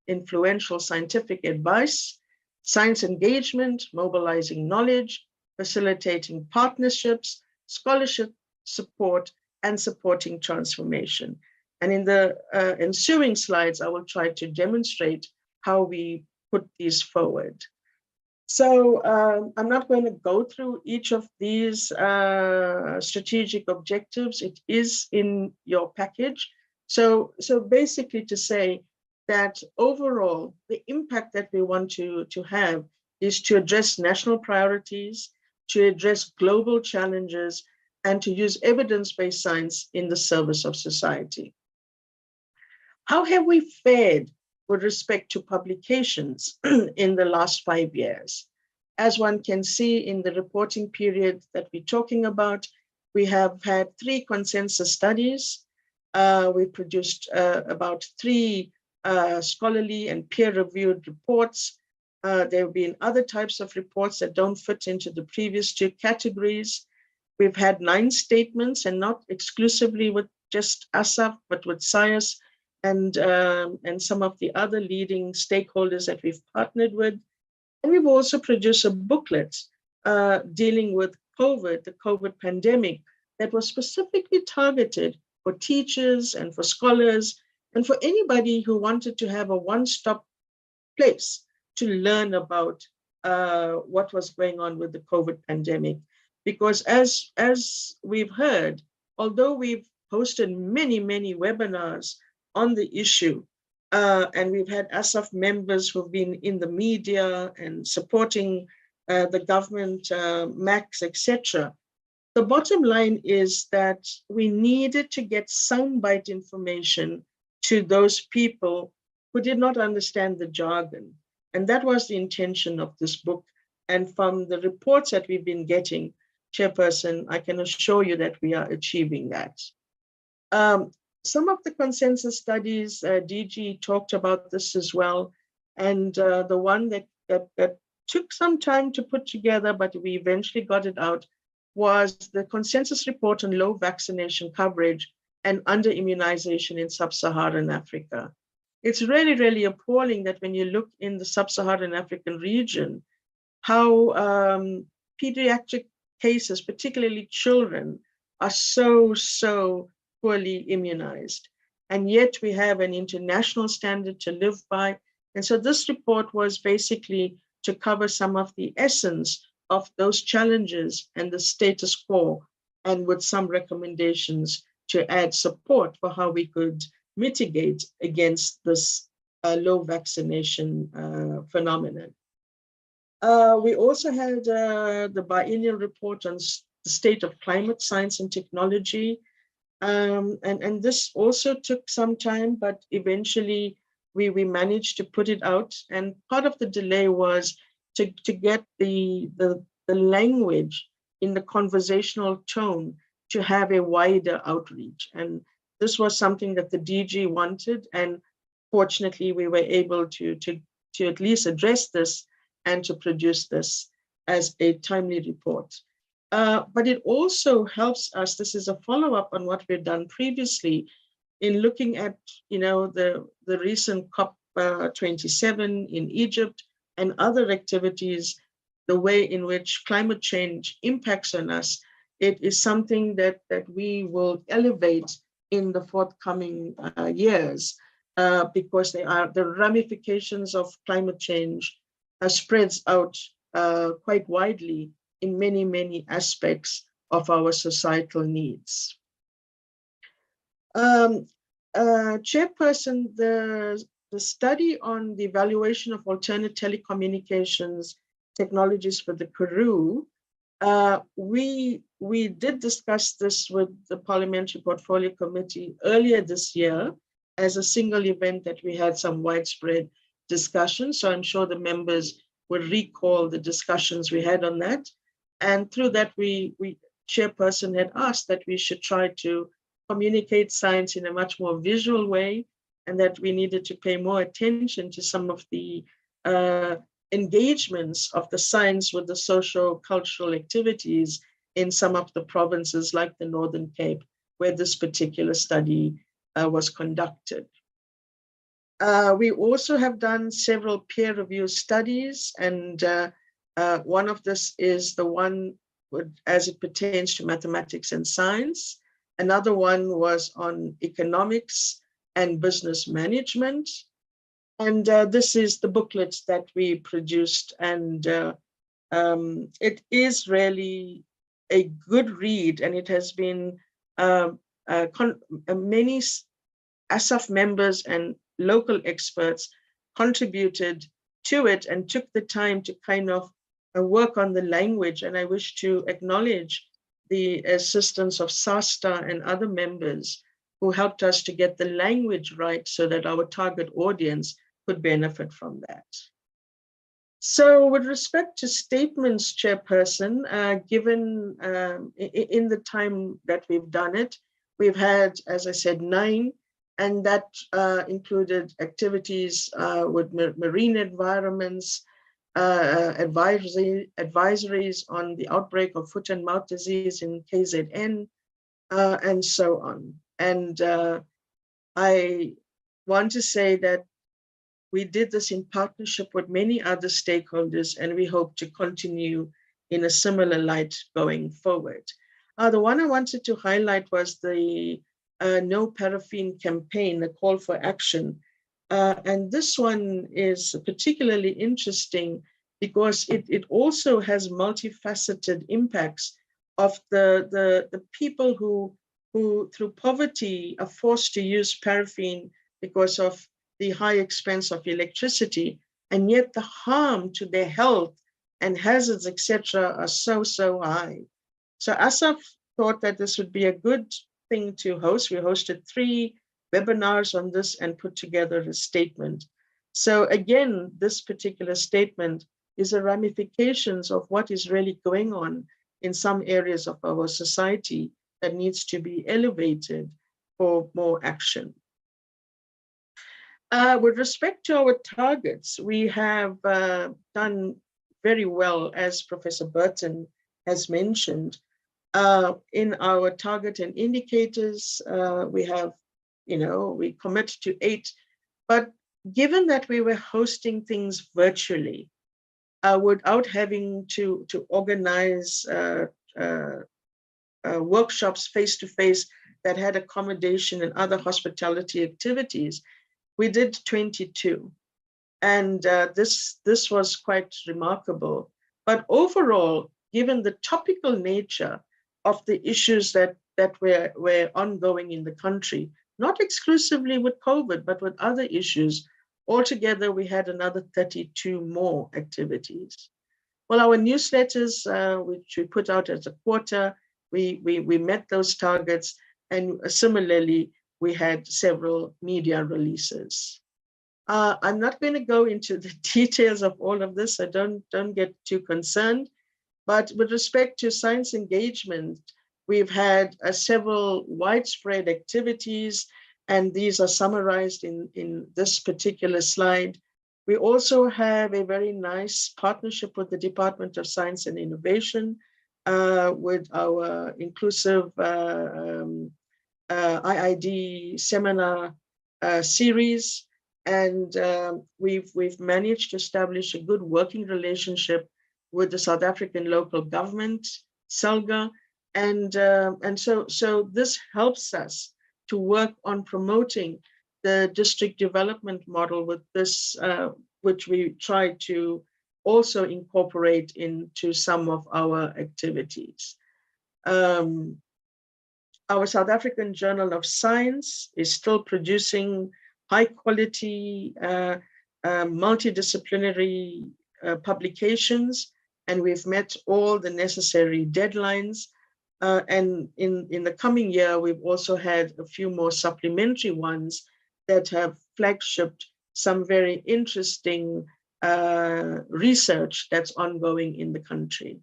influential scientific advice, science engagement, mobilizing knowledge, facilitating partnerships, scholarship support, and supporting transformation. And in the ensuing slides, I will try to demonstrate how we put these forward. So I'm not going to go through each of these strategic objectives. It is in your package. So basically to say that overall, the impact that we want to have is to address national priorities, to address global challenges, and to use evidence-based science in the service of society. How have we fared with respect to publications in the last 5 years? As one can see in the reporting period that we're talking about, we have had 3 consensus studies. We produced about 3 scholarly and peer-reviewed reports. There have been other types of reports that don't fit into the previous 2 categories. We've had 9 statements, and not exclusively with just ASSAf, but with SAIS and some of the other leading stakeholders that we've partnered with. And we've also produced a booklet dealing with COVID, the COVID pandemic, that was specifically targeted for teachers and for scholars and for anybody who wanted to have a one-stop place to learn about what was going on with the COVID pandemic. Because as we've heard, although we've hosted many, many webinars on the issue, and we've had ASSAf members who've been in the media and supporting the government, MACs, etc. The bottom line is that we needed to get soundbite information to those people who did not understand the jargon. And that was the intention of this book. And from the reports that we've been getting, Chairperson, I can assure you that we are achieving that. Some of the consensus studies, DG talked about this as well. And the one that took some time to put together, but we eventually got it out, was the consensus report on low vaccination coverage and under-immunization in sub-Saharan Africa. It's really, really appalling that when you look in the sub-Saharan African region, how pediatric cases, particularly children, are so poorly immunized. And yet we have an international standard to live by. And so this report was basically to cover some of the essence of those challenges and the status quo, and with some recommendations to add support for how we could mitigate against this low vaccination phenomenon. We also had the biennial report on the state of climate science and technology. And this also took some time, but eventually we managed to put it out. And part of the delay was to get the language in the conversational tone to have a wider outreach. And this was something that the DG wanted. And fortunately, we were able to at least address this and to produce this as a timely report. But it also helps us, this is a follow-up on what we've done previously in looking at, the recent COP27 in Egypt and other activities, the way in which climate change impacts on us. It is something that we will elevate in the forthcoming years because the ramifications of climate change spreads out quite widely in many, many aspects of our societal needs. Chairperson, the study on the evaluation of alternate telecommunications technologies for the Karoo, we did discuss this with the Parliamentary Portfolio Committee earlier this year as a single event that we had some widespread discussion. So I'm sure the members will recall the discussions we had on that. And through that, we chairperson had asked that we should try to communicate science in a much more visual way, and that we needed to pay more attention to some of the engagements of the science with the social cultural activities in some of the provinces like the Northern Cape, where this particular study was conducted. We also have done several peer review studies, and one of this is the one as it pertains to mathematics and science. Another one was on economics and business management. And this is the booklet that we produced, and it is really a good read, and it has been many ASSAf members and local experts contributed to it and took the time to kind of work on the language. And I wish to acknowledge the assistance of SASTA and other members who helped us to get the language right so that our target audience could benefit from that. So with respect to statements, Chairperson, given in the time that we've done it, we've had, as I said, 9, and that included activities with marine environments, advisories on the outbreak of foot and mouth disease in KZN, and so on. And I want to say that we did this in partnership with many other stakeholders, and we hope to continue in a similar light going forward. The one I wanted to highlight was the No Paraffin campaign, the call for action. And this one is particularly interesting because it also has multifaceted impacts of the people who through poverty are forced to use paraffin because of the high expense of electricity, and yet the harm to their health and hazards, etc., are so high. So ASSAf thought that this would be a good thing to host. We hosted 3 webinars on this and put together a statement. So again, this particular statement is a ramifications of what is really going on in some areas of our society that needs to be elevated for more action. With respect to our targets, we have done very well, as Professor Burton has mentioned. In our target and indicators, we have, we commit to 8, but given that we were hosting things virtually, without having to organize workshops face-to-face that had accommodation and other hospitality activities, we did 22. And this was quite remarkable. But overall, given the topical nature of the issues that were ongoing in the country, not exclusively with COVID, but with other issues, altogether we had another 32 more activities. Well, our newsletters, which we put out as a quarter, we met those targets, and similarly, we had several media releases. I'm not going to go into the details of all of this, so don't get too concerned. But with respect to science engagement, we've had several widespread activities, and these are summarized in this particular slide. We also have a very nice partnership with the Department of Science and Innovation with our inclusive IID seminar series. And we've managed to establish a good working relationship with the South African local government, SALGA, and so this helps us to work on promoting the district development model with this, which we try to also incorporate into some of our activities. Our South African Journal of Science is still producing high quality, multidisciplinary publications, and we've met all the necessary deadlines. And in the coming year, we've also had a few more supplementary ones that have flagshipped some very interesting research that's ongoing in the country.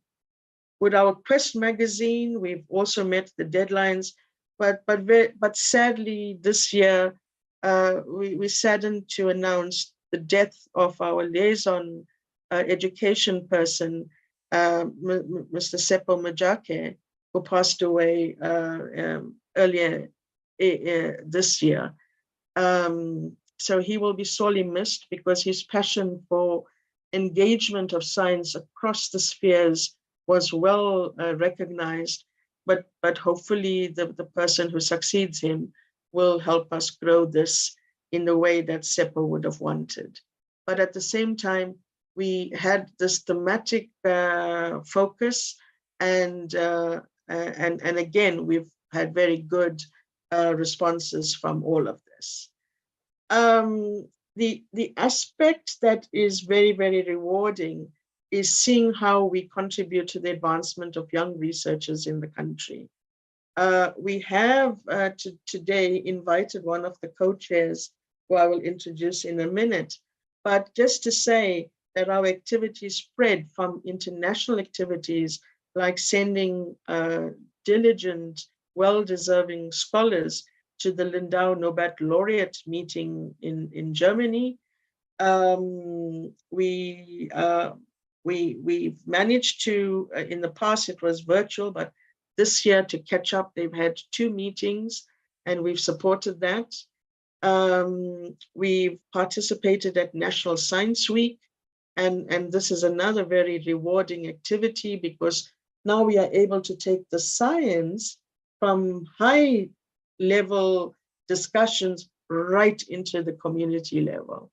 With our Quest magazine, we've also met the deadlines, but sadly this year, we're saddened to announce the death of our liaison education person, Mr. Seppo Majake, who passed away earlier this year. So he will be sorely missed because his passion for engagement of science across the spheres was well recognized, but hopefully the person who succeeds him will help us grow this in the way that Seppo would have wanted. But at the same time, we had this thematic focus, and again, we've had very good responses from all of this. The aspect that is very, very rewarding is seeing how we contribute to the advancement of young researchers in the country. We have today invited one of the co-chairs, who I will introduce in a minute, but just to say that our activities spread from international activities like sending diligent, well-deserving scholars to the Lindau Nobel laureate meeting in Germany. We've managed to, in the past it was virtual, but this year to catch up, they've had 2 meetings and we've supported that. We've participated at National Science Week, and this is another very rewarding activity because now we are able to take the science from high level discussions right into the community level.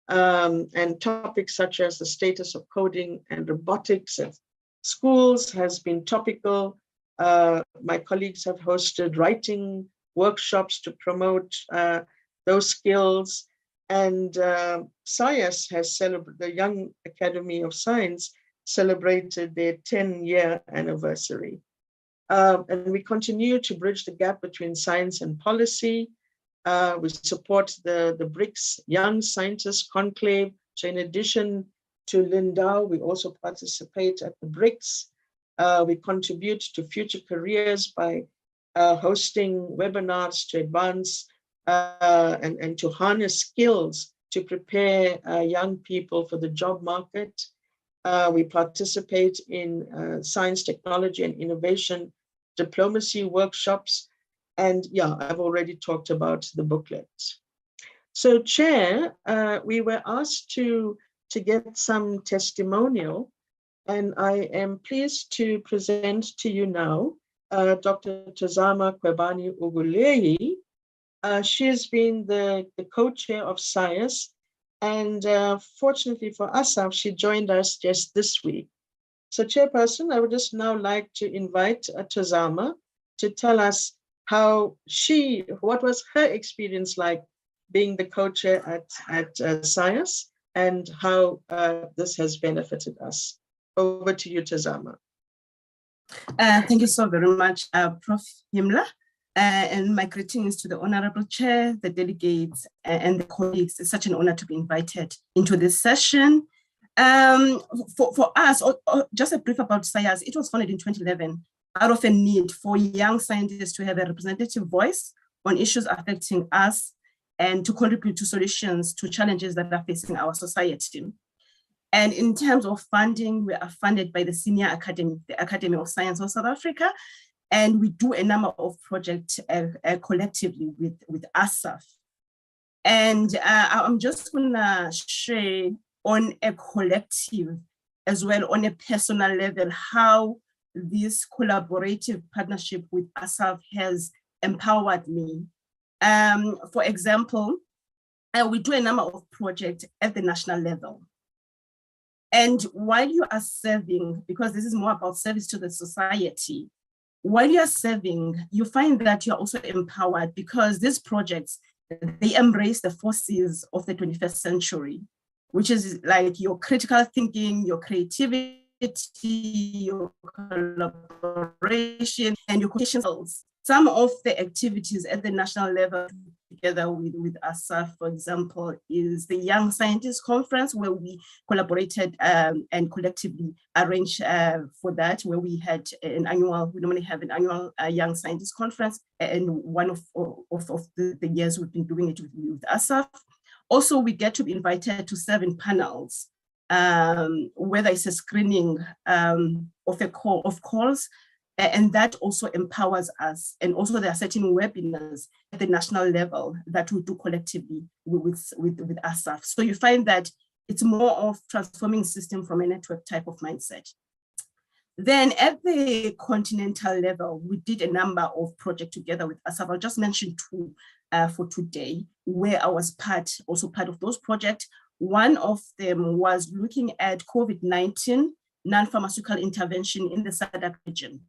And topics such as the status of coding and robotics at schools has been topical. My colleagues have hosted writing workshops to promote those skills. And SAIAS has celebrated, the Young Academy of Science celebrated their 10-year anniversary. And we continue to bridge the gap between science and policy. We support the BRICS Young Scientists Conclave. So in addition to Lindau, we also participate at the BRICS. We contribute to future careers by hosting webinars to advance and to harness skills to prepare young people for the job market. We participate in science, technology, and innovation diplomacy workshops. And yeah, I've already talked about the booklet. So Chair, we were asked to get some testimonial, and I am pleased to present to you now Dr. Tazama Kwebani Uguleyi. She has been the co-chair of SAIAS, and fortunately for ASSAf, she joined us just this week. So Chairperson, I would just now like to invite Tazama to tell us what was her experience like being the co-chair at SAIAS and how this has benefited us. Over to you, Tazama. Thank you so very much, Prof. Himla. And my greetings to the Honorable Chair, the delegates, and the colleagues. It's such an honor to be invited into this session. For us, just a brief about SAIAS, it was founded in 2011 out of a need for young scientists to have a representative voice on issues affecting us and to contribute to solutions to challenges that are facing our society. And in terms of funding, we are funded by the Senior Academy, the Academy of Science of South Africa, and we do a number of projects collectively with ASSAf. And I'm just gonna share on a collective as well on a personal level how this collaborative partnership with ASSAf has empowered me. For example, we do a number of projects at the national level. And while you are serving, because this is more about service to the society, while you are serving, you find that you're also empowered because these projects, they embrace the forces of the 21st century, which is like your critical thinking, your creativity, your collaboration, and your communication skills. Some of the activities at the national level together with ASSAf, for example, is the Young Scientists Conference, where we collaborated and collectively arranged for that, where we had we normally have an annual Young Scientists Conference, and one of the years we've been doing it with ASSAf. Also, we get to be invited to 7 panels, whether it's a screening of calls, and that also empowers us. And also there are certain webinars at the national level that we do collectively with ASSAf. So you find that it's more of transforming system from a network type of mindset. Then at the continental level, we did a number of projects together with ASSAf. I'll just mention 2 for today, where I was also part of those projects. One of them was looking at COVID-19 non-pharmaceutical intervention in the SADC region.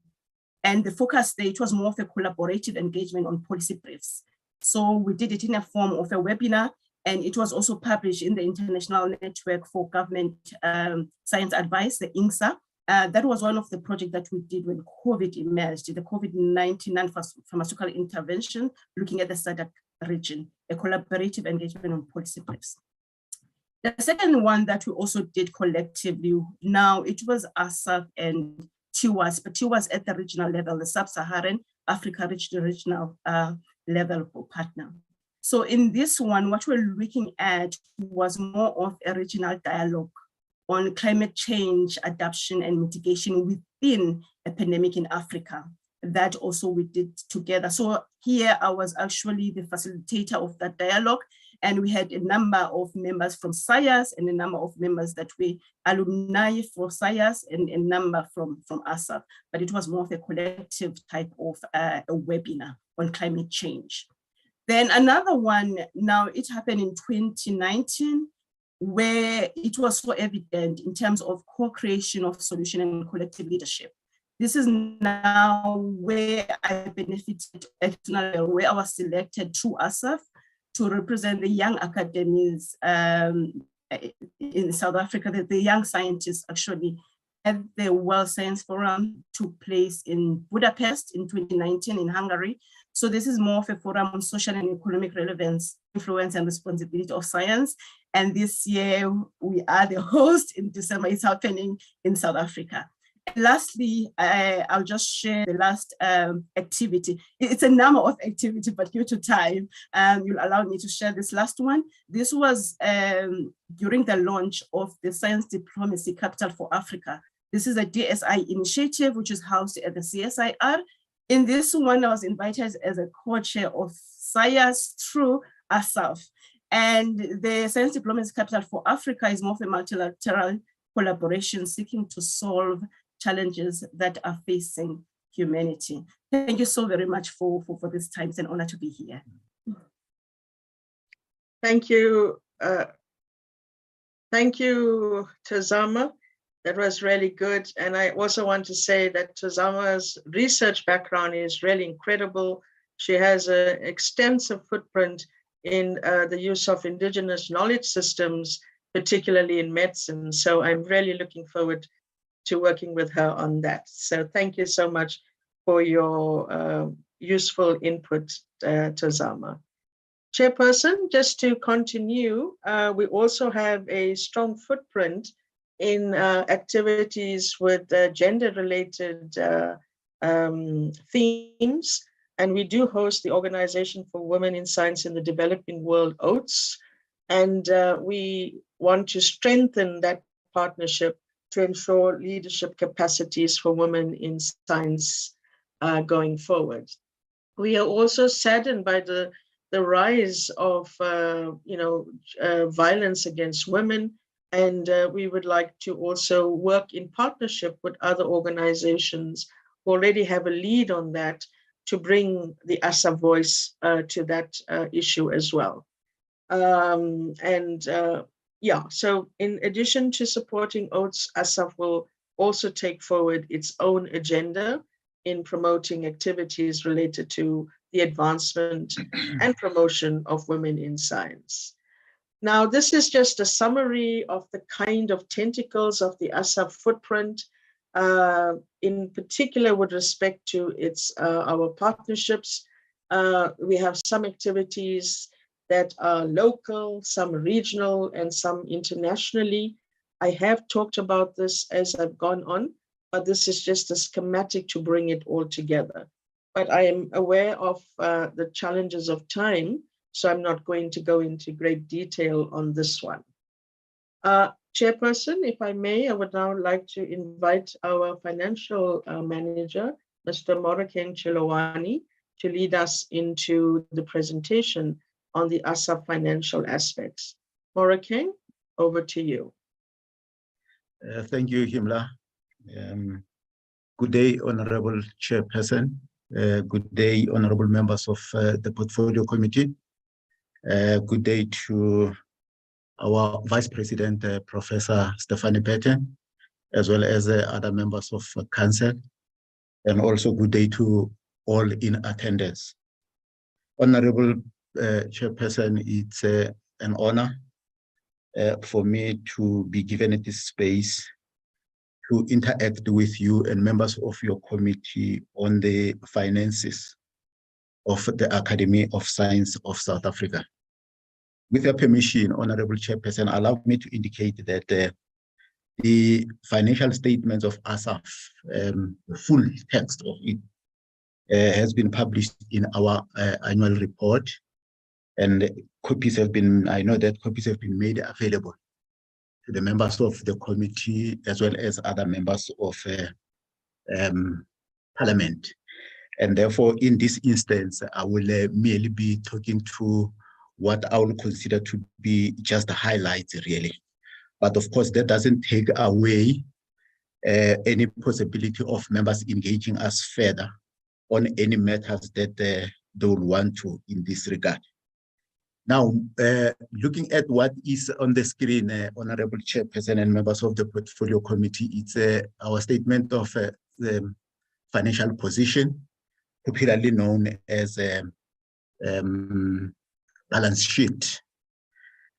And the focus there, it was more of a collaborative engagement on policy briefs. So we did it in a form of a webinar, and it was also published in the International Network for Government Science Advice, the INGSA. That was one of the projects that we did when COVID emerged, the COVID-19 non-pharmaceutical intervention, looking at the SADC region, a collaborative engagement on policy briefs. The second one that we also did collectively, now it was ASSAf and TWAS, but TWAS at the regional level, the Sub-Saharan Africa regional level partner. So in this one, what we're looking at was more of a regional dialogue on climate change, adaptation and mitigation within a pandemic in Africa. That also we did together. So here I was actually the facilitator of that dialogue, and we had a number of members from SAIAS and a number of members that were alumni for SAIAS and a number from ASSAf, but it was more of a collective type of a webinar on climate change. Then another one, now it happened in 2019, where it was so evident in terms of co-creation of solution and collective leadership. This is now where I benefited externally, where I was selected through ASSAf to represent the young academies in South Africa. The young scientists actually at the World Science Forum took place in Budapest in 2019 in Hungary. So this is more of a forum on social and economic relevance, influence and responsibility of science. And this year we are the host in December. It's happening in South Africa. And lastly, I'll just share the last activity. It's a number of activities, but due to time, you'll allow me to share this last one. This was during the launch of the Science Diplomacy Capital for Africa. This is a DSI initiative, which is housed at the CSIR. In this one, I was invited as a co-chair of SAIAS through ASSAf. And the Science Diplomacy Capital for Africa is more of a multilateral collaboration seeking to solve challenges that are facing humanity. Thank you so very much for this time. It's an honor to be here. Thank you. Thank you, Tazama. That was really good. And I also want to say that Tazama's research background is really incredible. She has an extensive footprint in the use of indigenous knowledge systems, particularly in medicine. So I'm really looking forward to working with her on that. So thank you so much for your useful input, Tazama. Chairperson, just to continue, we also have a strong footprint in activities with gender-related themes. And we do host the Organization for Women in Science in the Developing World, OATS. And we want to strengthen that partnership to ensure leadership capacities for women in science going forward. We are also saddened by the rise of violence against women, and we would like to also work in partnership with other organizations who already have a lead on that to bring the ASSAf voice to that issue as well. So in addition to supporting OATS, ASSAf will also take forward its own agenda in promoting activities related to the advancement and promotion of women in science. Now, this is just a summary of the kind of tentacles of the ASSAf footprint. in particular with respect to our partnerships. We have some activities that are local, some regional, and some internationally. I have talked about this as I've gone on, but this is just a schematic to bring it all together. But I am aware of the challenges of time, so I'm not going to go into great detail on this one. Chairperson, if I may, I would now like to invite our financial manager, Mr. Morakeng Chilowani, to lead us into the presentation on the ASSAf financial aspects. Morakeng, over to you. Thank you, Himla. Good day, Honorable Chairperson. Good day, Honorable members of the Portfolio Committee. Good day to our Vice President, Professor Stephanie Burton, as well as other members of Council, and also good day to all in attendance. Honorable Chairperson, it's an honor for me to be given this space to interact with you and members of your committee on the finances of the Academy of Science of South Africa. With your permission, Honorable Chairperson, allow me to indicate that the financial statements of ASSAf, the full text of it, has been published in our annual report, and copies have been, I know that copies have been made available to the members of the committee as well as other members of Parliament. And therefore, in this instance, I will merely be talking to what I will consider to be just the highlights, really. But of course, that doesn't take away any possibility of members engaging us further on any matters that they will want to in this regard. Now, looking at what is on the screen, Honorable Chairperson and members of the Portfolio Committee, it's our statement of the financial position, popularly known as balance sheet.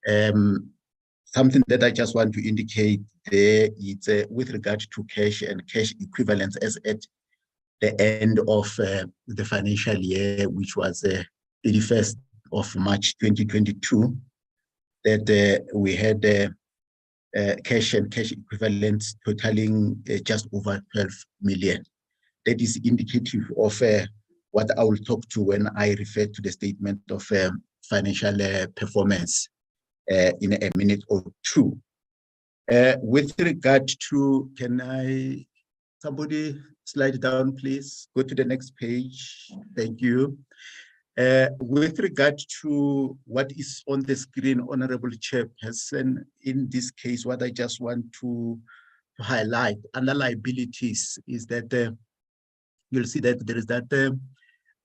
Something that I just want to indicate there is with regard to cash and cash equivalents as at the end of the financial year, which was 31st of March 2022, that we had cash and cash equivalents totaling just over 12 million. That is indicative of what I will talk to when I refer to the statement of financial performance in a minute or two. With regard to, can somebody slide down, please? Go to the next page. Thank you. With regard to what is on the screen, Honorable Chairperson, in this case, what I just want to highlight under liabilities is that you'll see that there is that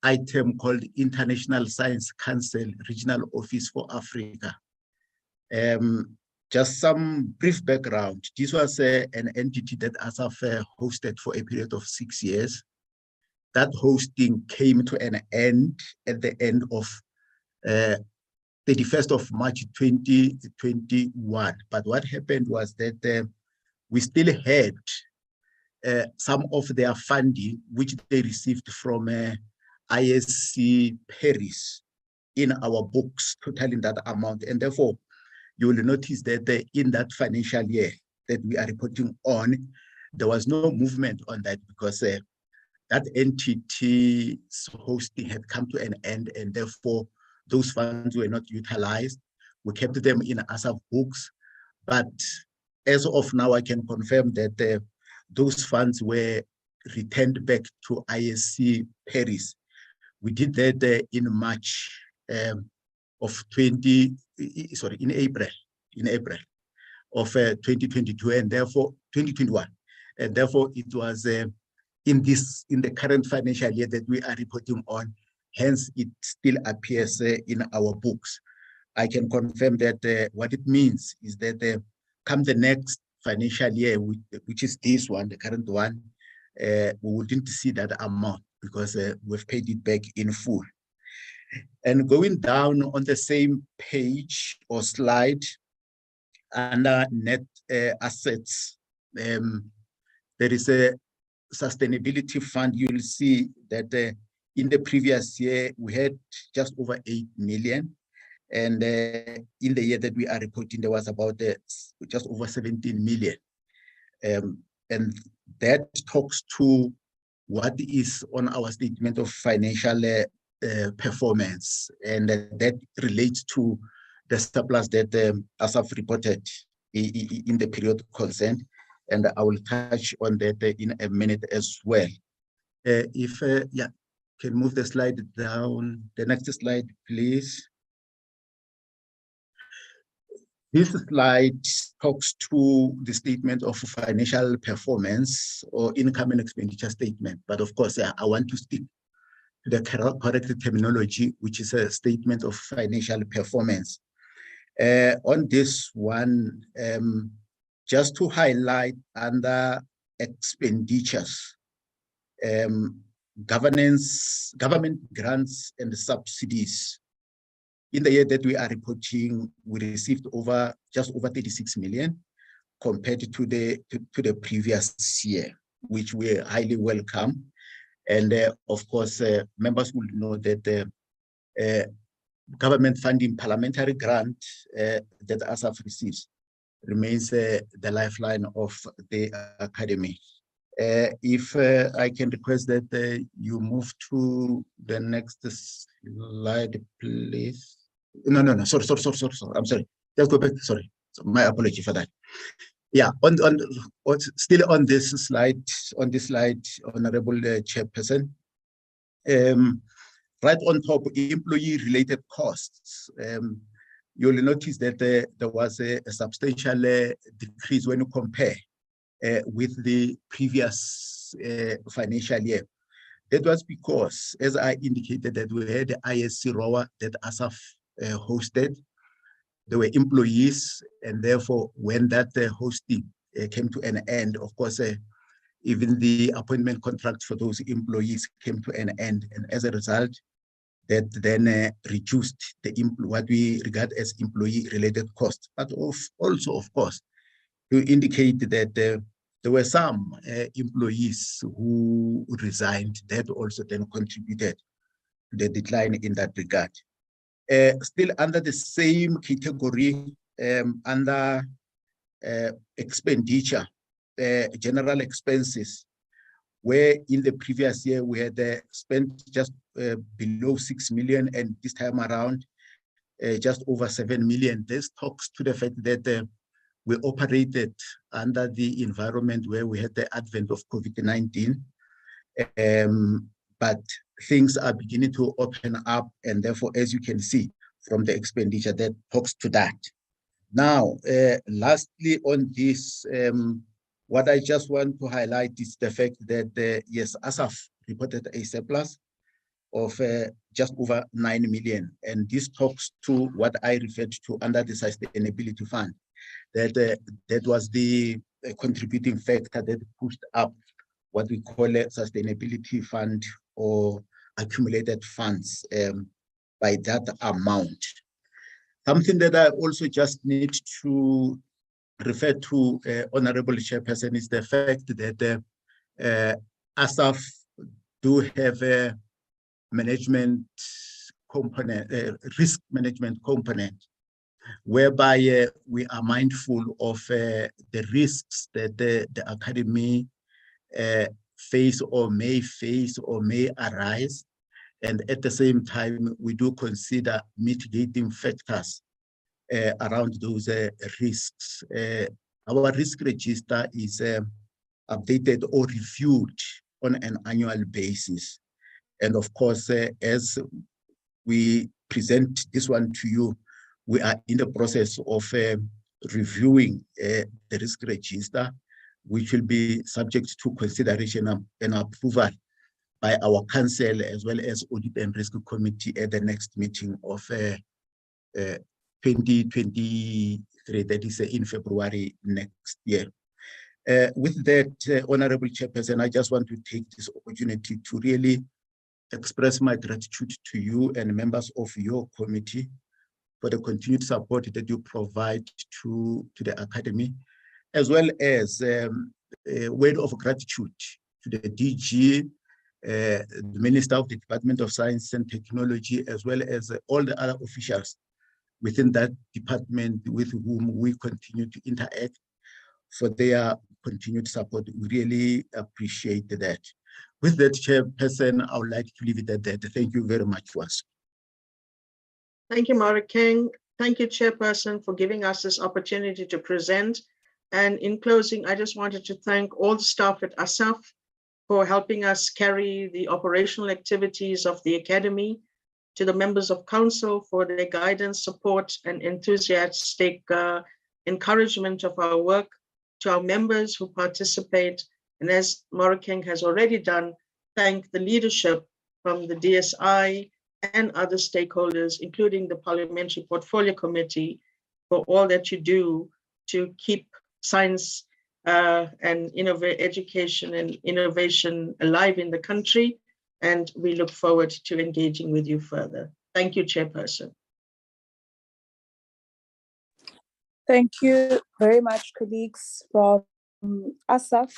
item called International Science Council Regional Office for Africa. Just some brief background. This was an entity that ASSAf hosted for a period of 6 years. That hosting came to an end at the end of 31st of March 2021. But what happened was that we still had some of their funding, which they received from ISC Paris in our books, totaling that amount. And therefore, you will notice that in that financial year that we are reporting on, there was no movement on that because that entity's hosting had come to an end, and therefore those funds were not utilized. We kept them in ASSAf books, but as of now, I can confirm that those funds were returned back to ISC Paris. We did that in March of in April of 2022, and therefore 2021, and therefore it was in the current financial year that we are reporting on. Hence, it still appears in our books. I can confirm that what it means is that come the next financial year, which is this one, the current one, we wouldn't see that amount because we've paid it back in full. And going down on the same page or slide, under net assets, there is a sustainability fund. You'll see that in the previous year, we had just over 8 million. And in the year that we are reporting, there was about just over 17 million. And that talks to what is on our statement of financial performance. And that relates to the surplus that ASSAf reported in the period concerned. And I will touch on that in a minute as well. If, yeah, can move the slide down. The next slide, please. This slide talks to the statement of financial performance or income and expenditure statement. But of course, I want to stick to the correct terminology, which is a statement of financial performance. On this one, just to highlight under expenditures, government grants and subsidies. In the year that we are reporting, we received just over 36 million compared to the previous year, which we highly welcome. And of course, members will know that the government funding parliamentary grant that ASSAf receives remains the lifeline of the academy. If I can request that you move to the next slide, please. No, sorry, I'm sorry. Let's go back, sorry. So my apology for that. Yeah, still on this slide, Honorable Chairperson, right on top, employee-related costs. You'll notice that there was a substantial decrease when you compare with the previous financial year. That was because, as I indicated, that we had the ISC ROA that ASSAf hosted. There were employees, and therefore, when that hosting came to an end, of course, even the appointment contract for those employees came to an end, and as a result, that then reduced what we regard as employee-related costs. But also, of course, to indicate that there were some employees who resigned. That also then contributed to the decline in that regard. Still under the same category, under expenditure, general expenses, where in the previous year we had spent just below 6 million, and this time around just over 7 million. This talks to the fact that we operated under the environment where we had the advent of COVID-19, but things are beginning to open up, and therefore, as you can see from the expenditure, that talks to that. Now, lastly on this, what I just want to highlight is the fact that, yes, ASSAf reported a surplus of just over 9 million, and this talks to what I referred to under the Sustainability Fund, that was the contributing factor that pushed up what we call a Sustainability Fund or accumulated funds by that amount. Something that I also just need to refer to, Honorable Chairperson, is the fact that ASSAf do have a management component, risk management component, whereby we are mindful of the risks that the academy face or may arise. And at the same time, we do consider mitigating factors around those risks. Our risk register is updated or reviewed on an annual basis. And of course, as we present this one to you, we are in the process of reviewing the risk register, which will be subject to consideration and approval by our council as well as Audit and Risk Committee at the next meeting of 2023, that is in February next year. With that, Honorable Chairperson, I just want to take this opportunity to really express my gratitude to you and members of your committee for the continued support that you provide to the academy, as well as word of gratitude to the DG, the Minister of the Department of Science and Technology, as well as all the other officials within that department with whom we continue to interact, for their continued support. We really appreciate that. With that, Chairperson, I would like to leave it at that. Thank you very much for us. Thank you, King. Thank you, Chairperson, for giving us this opportunity to present. And in closing, I just wanted to thank all the staff at ASSAf for helping us carry the operational activities of the Academy, to the members of Council for their guidance, support, and enthusiastic encouragement of our work, to our members who participate, and as King has already done, thank the leadership from the DSI and other stakeholders, including the Parliamentary Portfolio Committee, for all that you do to keep science and education and innovation alive in the country. And we look forward to engaging with you further. Thank you, Chairperson. Thank you very much, colleagues from ASSAf.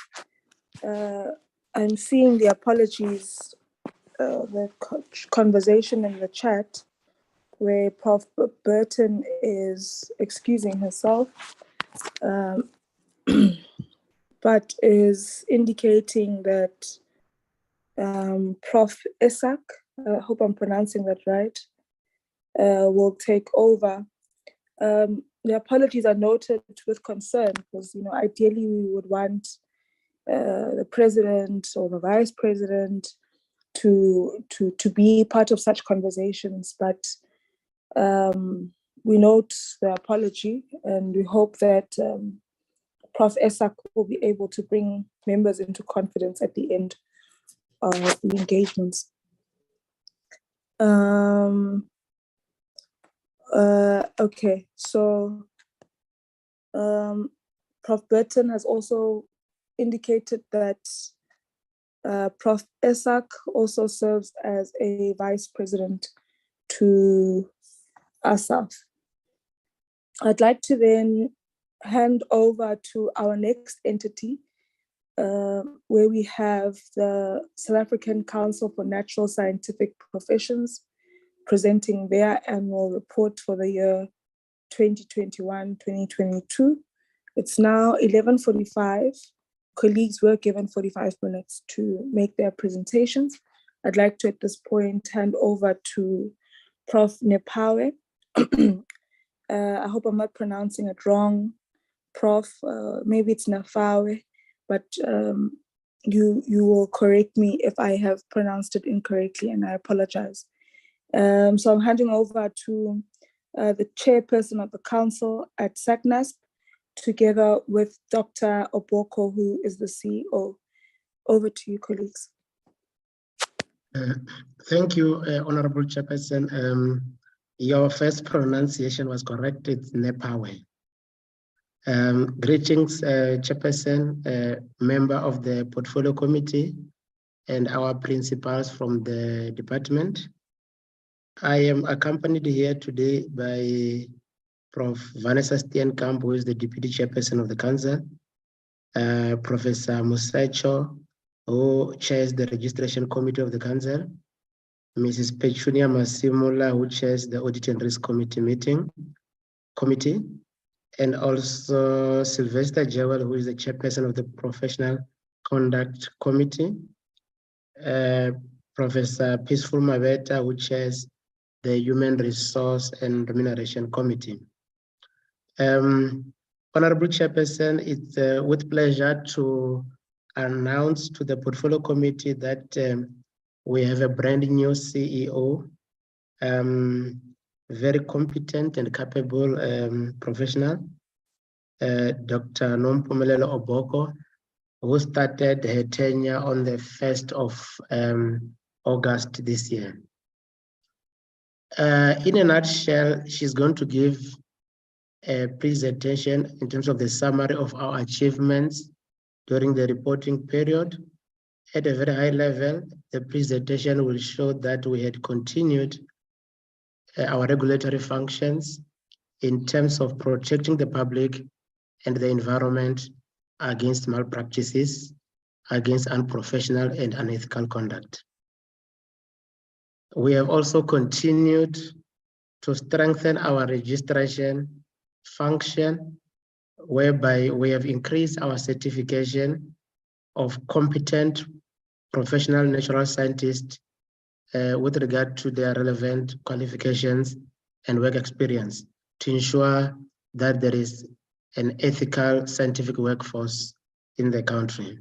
I'm seeing the apologies, the conversation in the chat where Prof. Burton is excusing herself, but is indicating that Prof. Isak, I hope I'm pronouncing that right, will take over. The apologies are noted with concern because, ideally we would want the president or the vice president to be part of such conversations, but we note the apology and we hope that Prof. Isak will be able to bring members into confidence at the end of the engagements. Okay, so Prof. Burton has also indicated that Prof. Isak also serves as a vice president to ASSAf. I'd like to then hand over to our next entity, where we have the South African Council for Natural Scientific Professions presenting their annual report for the year 2021-2022. It's now 11:45. Colleagues were given 45 minutes to make their presentations. I'd like to, at this point, hand over to Prof. Nepawe. I hope I'm not pronouncing it wrong, Prof. Maybe it's Nafawe, but you will correct me if I have pronounced it incorrectly, and I apologize. So I'm handing over to the chairperson of the council at SACNASP, together with Dr. Oboko, who is the CEO. Over to you, colleagues. Thank you, Honorable Chairperson. Your first pronunciation was correct. It's Nepawe. Greetings, Chairperson, member of the Portfolio Committee, and our principals from the department. I am accompanied here today by Prof. Vanessa Steenkamp, who is the Deputy Chairperson of the Council, Professor Musacho, who chairs the Registration Committee of the Council, Mrs. Petunia Masimula, who chairs the Audit and Risk Committee, and also Sylvester Jewell, who is the Chairperson of the Professional Conduct Committee, Professor Peaceful Maveta, who chairs the Human Resource and Remuneration Committee. Honorable Chairperson, it's with pleasure to announce to the Portfolio Committee that we have a brand new CEO, very competent and capable professional, Dr. Nompumelelo Oboko, who started her tenure on the 1st of August this year. In a nutshell, she's going to give a presentation in terms of the summary of our achievements during the reporting period. At a very high level, the presentation will show that we had continued our regulatory functions in terms of protecting the public and the environment against malpractices, against unprofessional and unethical conduct. We have also continued to strengthen our registration function, whereby we have increased our certification of competent professional natural scientists with regard to their relevant qualifications and work experience to ensure that there is an ethical scientific workforce in the country.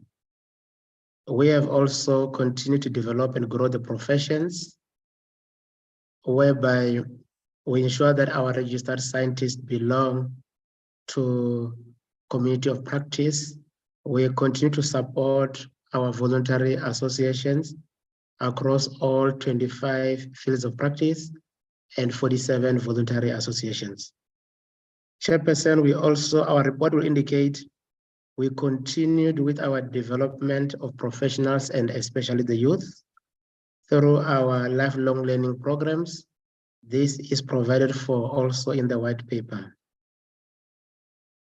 We have also continued to develop and grow the professions, whereby we ensure that our registered scientists belong to community of practice. We continue to support our voluntary associations across all 25 fields of practice and 47 voluntary associations. Chairperson, our report will indicate we continued with our development of professionals and especially the youth through our lifelong learning programs. This is provided for also in the white paper.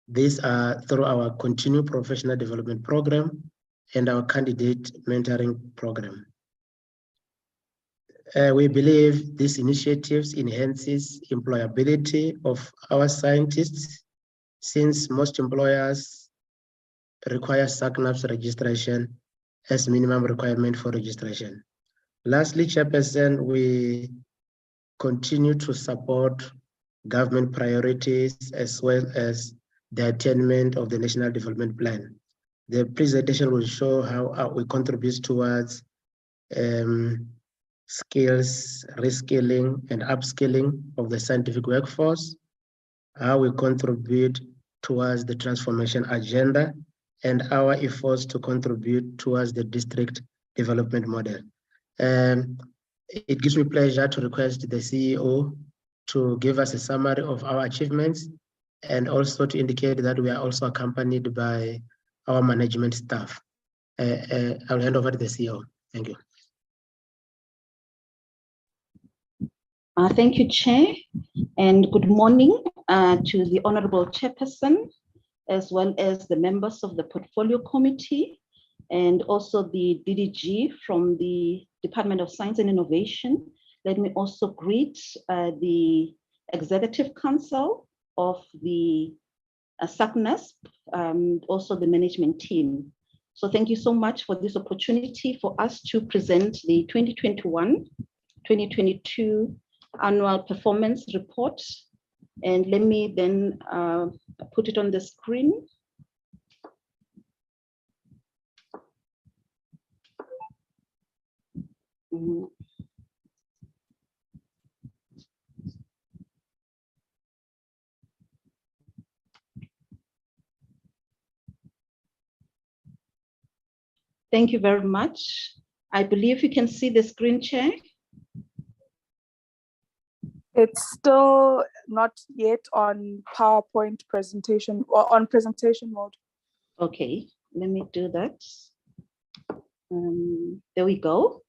These are through our continued professional development program and our candidate mentoring program. We believe these initiatives enhances employability of our scientists, since most employers require SACNASP registration as minimum requirement for registration. Lastly, Chairperson, we continue to support government priorities as well as the attainment of the National Development Plan. The presentation will show how we contribute towards skills, reskilling and upskilling of the scientific workforce, how we contribute towards the transformation agenda, and our efforts to contribute towards the district development model. It gives me pleasure to request the CEO to give us a summary of our achievements and also to indicate that we are also accompanied by our management staff. I'll hand over to the CEO. Thank you. Thank you, Chair, and good morning to the Honorable Chairperson, as well as the members of the Portfolio Committee, and also the DDG from the Department of Science and Innovation. Let me also greet the Executive Council of the SACNASP, also the management team. So thank you so much for this opportunity for us to present the 2021-2022 annual performance report. And let me then put it on the screen. Thank you very much. I believe you can see the screen, Chair. It's still not yet on PowerPoint presentation or on presentation mode. Okay, let me do that. There we go.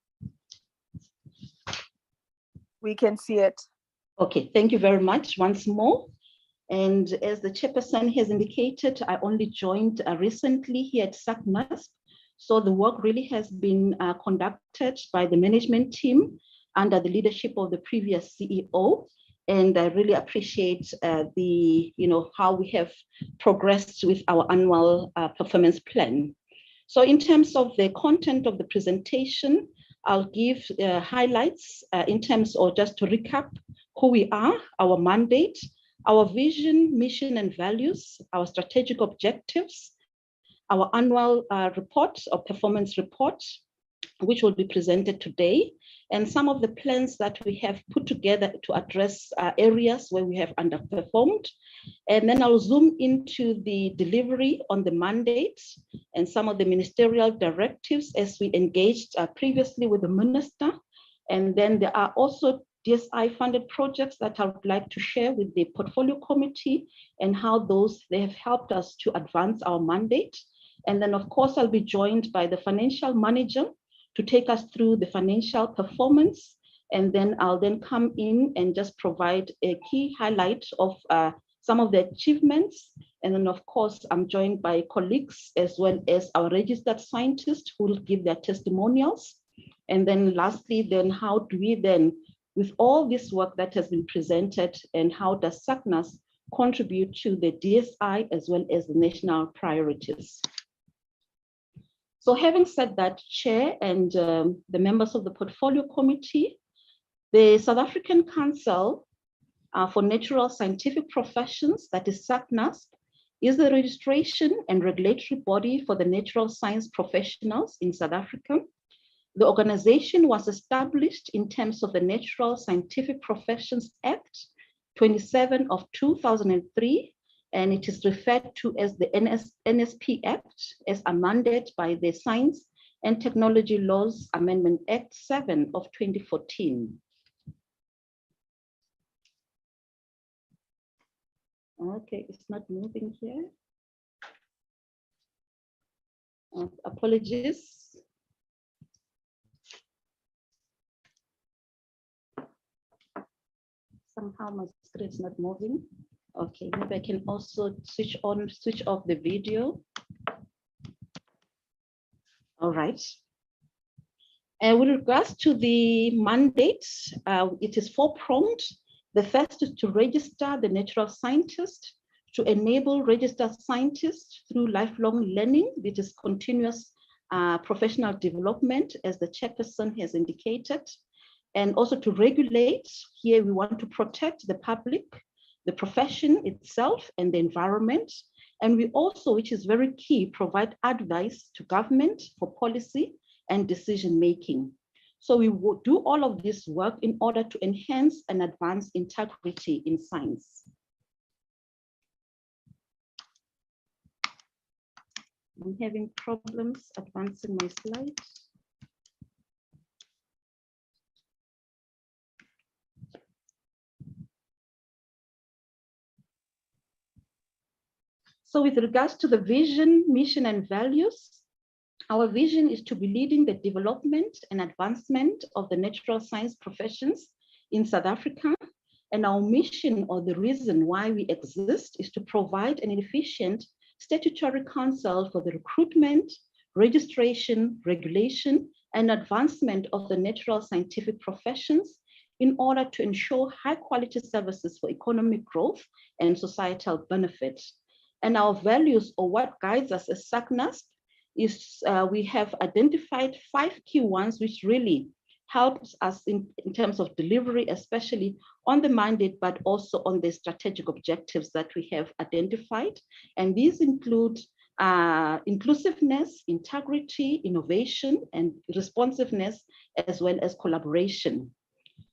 We can see it. Okay, thank you very much once more. And as the chairperson has indicated, I only joined recently here at SACNASP. So the work really has been conducted by the management team under the leadership of the previous CEO. And I really appreciate how we have progressed with our annual performance plan. So in terms of the content of the presentation, I'll give highlights in terms of, just to recap who we are, our mandate, our vision, mission, and values, our strategic objectives, our annual report or performance report, which will be presented today, and some of the plans that we have put together to address areas where we have underperformed. And then I'll zoom into the delivery on the mandate and some of the ministerial directives as we engaged previously with the minister. And then there are also DSI funded projects that I would like to share with the portfolio committee and how they have helped us to advance our mandate. And then of course, I'll be joined by the financial manager to take us through the financial performance. And then I'll then come in and just provide a key highlight of some of the achievements And then of course, I'm joined by colleagues as well as our registered scientists who will give their testimonials. And then lastly, then how do we then, with all this work that has been presented, and how does SACNASP contribute to the DSI as well as the national priorities? So having said that, Chair and the members of the Portfolio Committee, the South African Council for Natural Scientific Professions, that is SACNASP, is the registration and regulatory body for the natural science professionals in South Africa. The organization was established in terms of the Natural Scientific Professions Act 27 of 2003, and it is referred to as the NSP Act as amended by the Science and Technology Laws Amendment Act 7 of 2014. Okay, it's not moving here. Apologies. Somehow my screen is not moving. Okay, maybe I can also switch off the video. All right. And with regards to the mandate, it is four-pronged. The first is to register the natural scientist, to enable registered scientists through lifelong learning, which is continuous professional development, as the chairperson has indicated, and also to regulate. Here we want to protect the public, the profession itself, and the environment. And we also, which is very key, provide advice to government for policy and decision-making. So we will do all of this work in order to enhance and advance integrity in science. I'm having problems advancing my slides. So with regards to the vision, mission, and values, our vision is to be leading the development and advancement of the natural science professions in South Africa. And our mission, or the reason why we exist, is to provide an efficient statutory council for the recruitment, registration, regulation, and advancement of the natural scientific professions in order to ensure high quality services for economic growth and societal benefit. And our values, or what guides us as SACNASP, is we have identified 5 key ones which really helps us in terms of delivery, especially on the mandate, but also on the strategic objectives that we have identified. And these include inclusiveness, integrity, innovation, and responsiveness, as well as collaboration.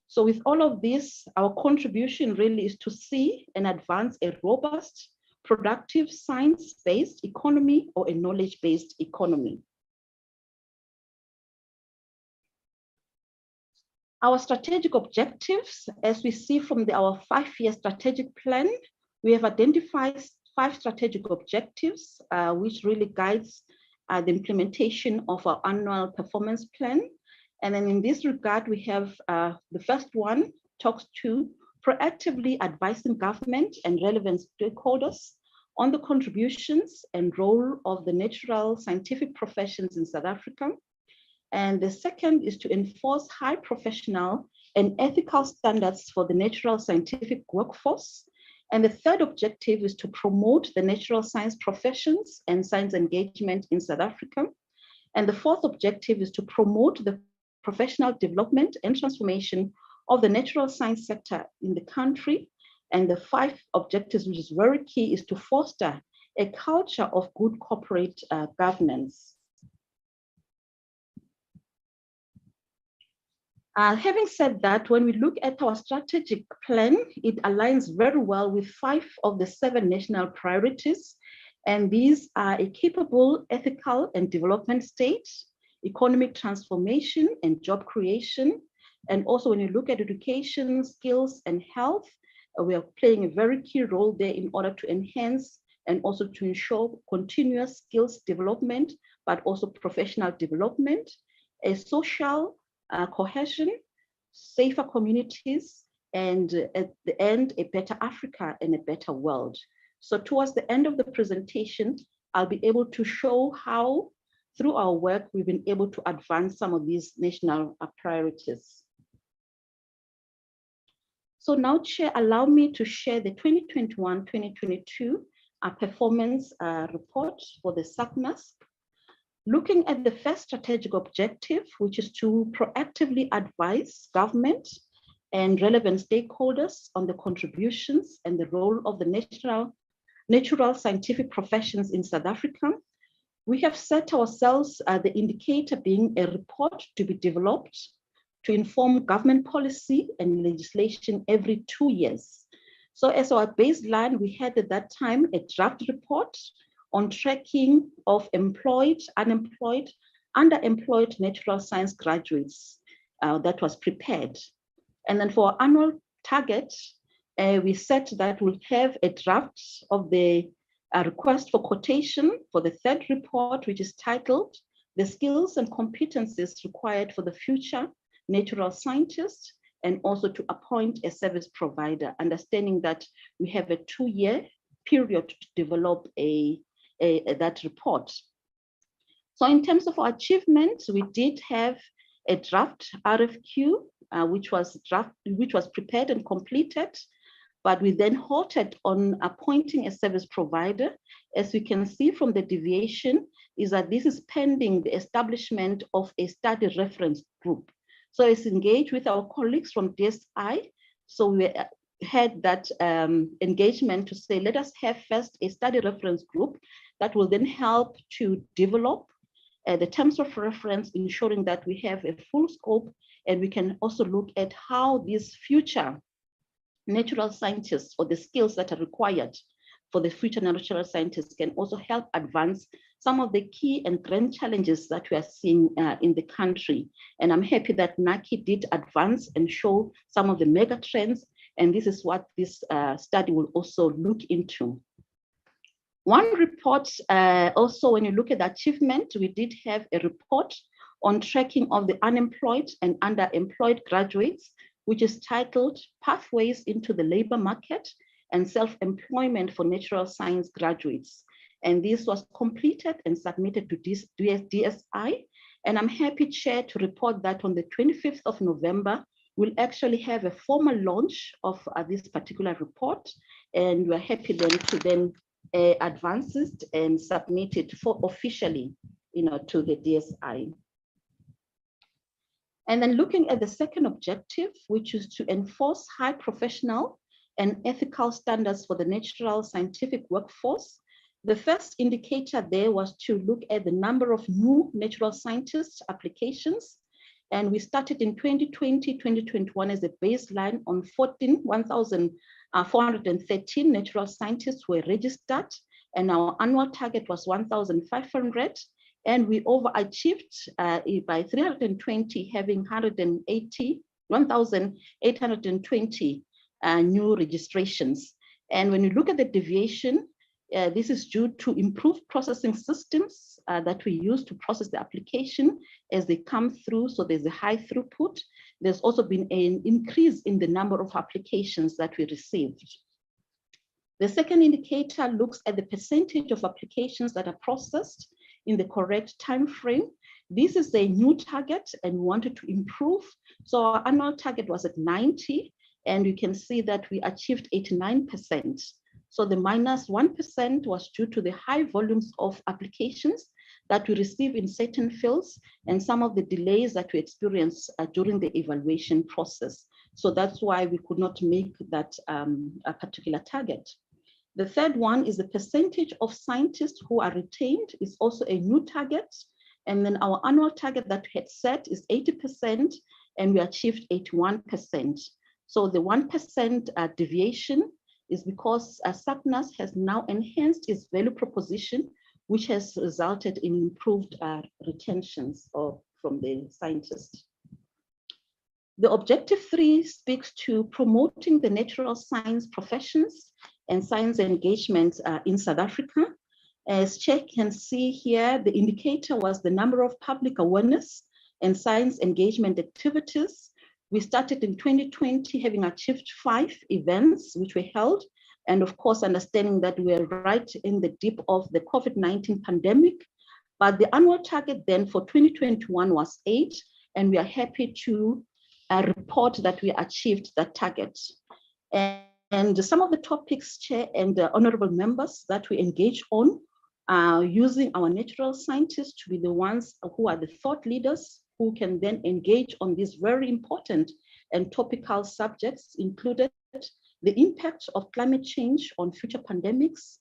So with all of this, our contribution really is to see and advance a robust, productive science-based economy, or a knowledge-based economy. Our strategic objectives, as we see from our 5-year strategic plan, we have identified 5 strategic objectives, which really guides the implementation of our annual performance plan. And then in this regard, we have the first one talks to proactively advising government and relevant stakeholders on the contributions and role of the natural scientific professions in South Africa. And the second is to enforce high professional and ethical standards for the natural scientific workforce. And the third objective is to promote the natural science professions and science engagement in South Africa. And the fourth objective is to promote the professional development and transformation of the natural science sector in the country. And the 5 objectives, which is very key, is to foster a culture of good corporate governance. Having said that, when we look at our strategic plan, it aligns very well with 5 of the 7 national priorities. And these are a capable, ethical, and development state, economic transformation and job creation. And also when you look at education, skills, and health, we are playing a very key role there in order to enhance and also to ensure continuous skills development, but also professional development, a social cohesion, safer communities, and at the end, a better Africa and a better world. So towards the end of the presentation, I'll be able to show how, through our work, we've been able to advance some of these national priorities. So now, Chair, allow me to share the 2021-2022 performance report for the SACNASP. Looking at the first strategic objective, which is to proactively advise government and relevant stakeholders on the contributions and the role of the natural scientific professions in South Africa, we have set ourselves the indicator being a report to be developed to inform government policy and legislation every 2 years. So as our baseline, we had at that time a draft report on tracking of employed, unemployed, underemployed natural science graduates that was prepared. And then for our annual target, we set that we'll have a draft of the request for quotation for the third report, which is titled The Skills and Competencies Required for the Future Natural Scientist, and also to appoint a service provider, understanding that we have a 2-year period to develop that report. So in terms of our achievements, we did have a draft RFQ, which was prepared and completed, but we then halted on appointing a service provider. As we can see from the deviation, is that this is pending the establishment of a study reference group. So it's engaged with our colleagues from DSI. So we had that engagement to say, let us have first a study reference group that will then help to develop the terms of reference, ensuring that we have a full scope, and we can also look at how these future natural scientists, or the skills that are required for the future natural scientists, can also help advance some of the key and grand challenges that we are seeing in the country. And I'm happy that NACI did advance and show some of the mega trends, and this is what this study will also look into. One report, also when you look at the achievement, we did have a report on tracking of the unemployed and underemployed graduates, which is titled Pathways into the Labor Market and Self-Employment for Natural Science Graduates. And this was completed and submitted to DSI. And I'm happy, Chair, to report that on the 25th of November, we'll actually have a formal launch of this particular report. And we're happy then to advance it and submit it for officially, to the DSI. And then looking at the second objective, which is to enforce high professional and ethical standards for the natural scientific workforce. The first indicator there was to look at the number of new natural scientist applications. And we started in 2020, 2021 as a baseline on 1,413 natural scientists were registered. And our annual target was 1,500. And we overachieved by 320, having 1,820 new registrations. And when you look at the deviation, this is due to improved processing systems that we use to process the application as they come through. So there's a high throughput. There's also been an increase in the number of applications that we received. The second indicator looks at the percentage of applications that are processed in the correct time frame. This is a new target and we wanted to improve. So our annual target was at 90, and you can see that we achieved 89%. So the minus 1% was due to the high volumes of applications that we receive in certain fields and some of the delays that we experienced during the evaluation process. So that's why we could not make that a particular target. The third one is the percentage of scientists who are retained is also a new target. And then our annual target that we had set is 80%, and we achieved 81%. So the 1% deviation is because SACNAS has now enhanced its value proposition, which has resulted in improved retentions from the scientists. The objective 3 speaks to promoting the natural science professions and science engagement in South Africa. As Chair can see here, the indicator was the number of public awareness and science engagement activities. We started in 2020 having achieved 5 events which were held And of course, understanding that we are right in the deep of the COVID-19 pandemic. But the annual target then for 2021 was 8, and we are happy to report that we achieved that target. And some of the topics, Chair and honorable members, that we engage on using our natural scientists to be the ones who are the thought leaders who can then engage on these very important and topical subjects, included the impact of climate change on future pandemics,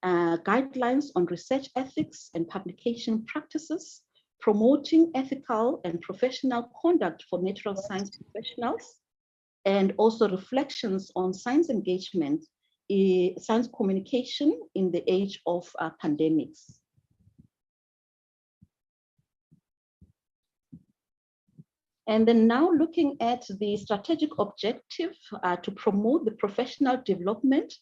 guidelines on research ethics and publication practices, promoting ethical and professional conduct for natural science professionals, and also reflections on science engagement, science communication in the age of pandemics. And then now looking at the strategic objective to promote the professional development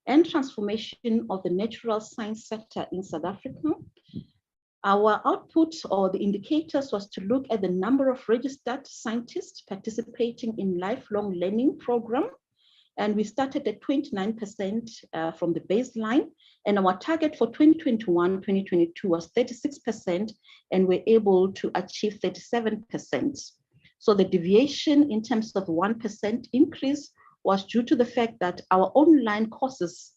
and transformation of the natural science sector in South Africa. Our output or the indicators was to look at the number of registered scientists participating in lifelong learning program. And we started at 29% from the baseline. And our target for 2021-2022 was 36%, and we're able to achieve 37%. So the deviation in terms of 1% increase was due to the fact that our online courses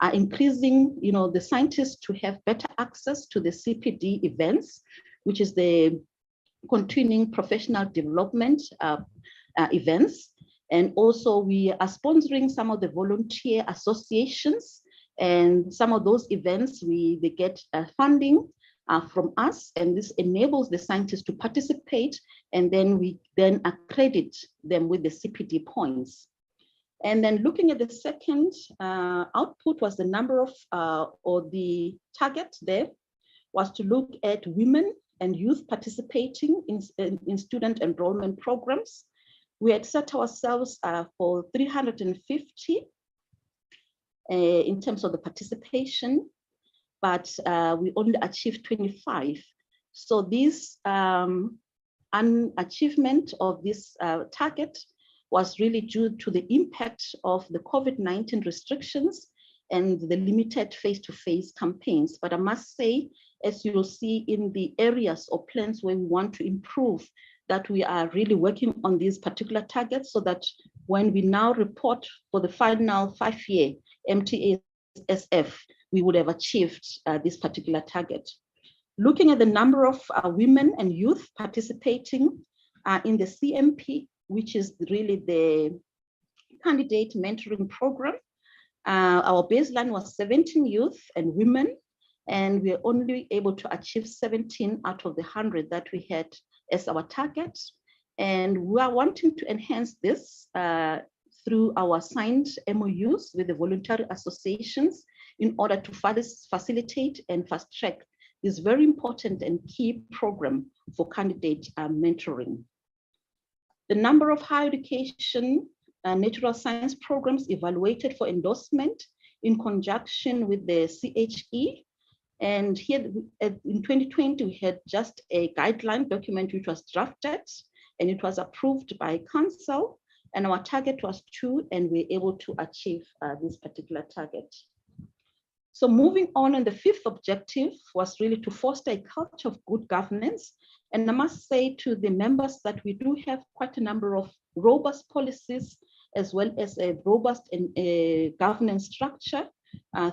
are increasing, the scientists to have better access to the CPD events, which is the continuing professional development events. And also we are sponsoring some of the volunteer associations, and some of those events, they get funding from us, and this enables the scientists to participate, and then we then accredit them with the CPD points. And then looking at the second output was the number of, or the target there was to look at women and youth participating in student enrollment programs. We had set ourselves for 350 in terms of the participation, but we only achieved 25. So this unachievement of this target was really due to the impact of the COVID-19 restrictions and the limited face-to-face campaigns. But I must say, as you will see in the areas or plans where we want to improve, that we are really working on these particular targets, so that when we now report for the final 5-year MTA-ASSAf, we would have achieved this particular target. Looking at the number of women and youth participating in the CMP, which is really the candidate mentoring program, our baseline was 17 youth and women, and we are only able to achieve 17 out of the 100 that we had as our target. And we are wanting to enhance this through our signed MOUs with the voluntary associations in order to facilitate and fast track this very important and key program for candidate mentoring. The number of higher education natural science programs evaluated for endorsement in conjunction with the CHE. And here in 2020, we had just a guideline document which was drafted, and it was approved by council, and our target was 2, and we were able to achieve this particular target. So moving on, and the 5th objective was really to foster a culture of good governance. And I must say to the members that we do have quite a number of robust policies, as well as a robust governance structure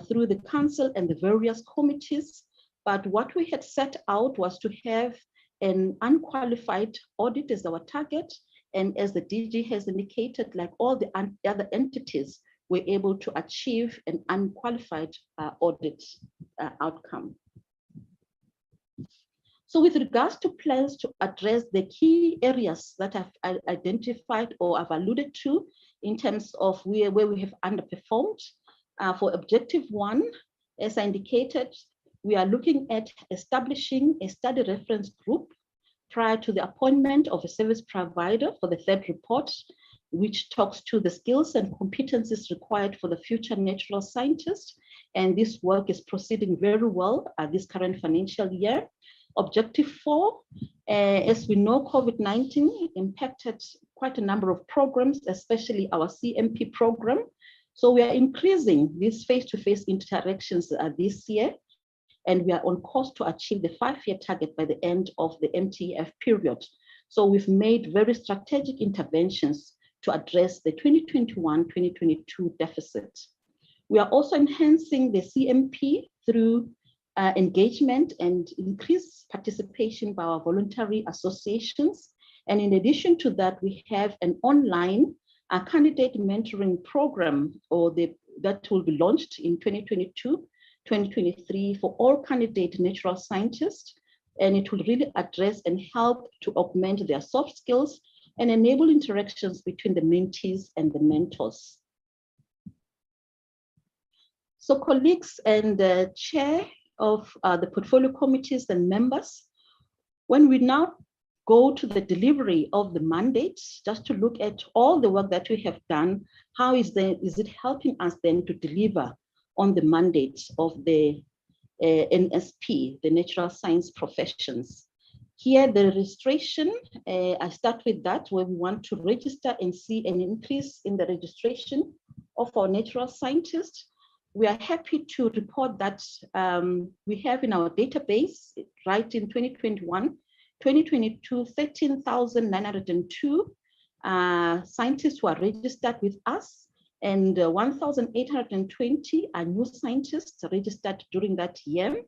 through the council and the various committees. But what we had set out was to have an unqualified audit as our target. And as the DG has indicated, like all the other entities, we're able to achieve an unqualified audit outcome. So with regards to plans to address the key areas that I've identified or I've alluded to in terms of where we have underperformed, for objective 1, as I indicated, we are looking at establishing a study reference group prior to the appointment of a service provider for the 3rd report, which talks to the skills and competencies required for the future natural scientist. And this work is proceeding very well this current financial year. Objective 4, as we know, COVID-19 impacted quite a number of programs, especially our CMP program. So we are increasing these face-to-face interactions this year, and we are on course to achieve the 5-year target by the end of the MTF period. So we've made very strategic interventions to address the 2021-2022 deficit. We are also enhancing the CMP through engagement and increased participation by our voluntary associations. And in addition to that, we have an online candidate mentoring program that will be launched in 2022-2023 for all candidate natural scientists. And it will really address and help to augment their soft skills and enable interactions between the mentees and the mentors. So colleagues and the chair of the portfolio committees and members, when we now go to the delivery of the mandate, just to look at all the work that we have done, how is it helping us then to deliver on the mandate of the NSP, the natural science professions? Here, the registration, I start with that, where we want to register and see an increase in the registration of our natural scientists. We are happy to report that we have in our database, right in 2021, 2022, 13,902 scientists who are registered with us, and 1,820 are new scientists registered during that year.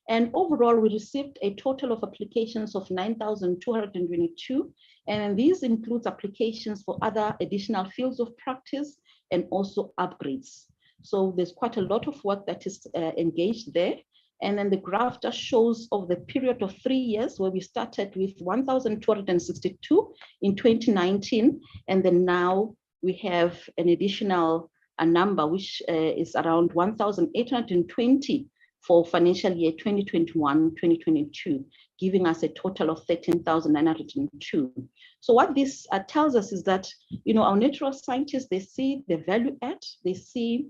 And overall, we received a total of applications of 9,222, and these includes applications for other additional fields of practice and also upgrades. So there's quite a lot of work that is engaged there. And then the graph just shows of the period of 3 years, where we started with 1,262 in 2019, and then now we have an additional number, which is around 1,820 for financial year 2021-2022, giving us a total of 13,902. So what this tells us is that, our natural scientists, they see the value add, they see,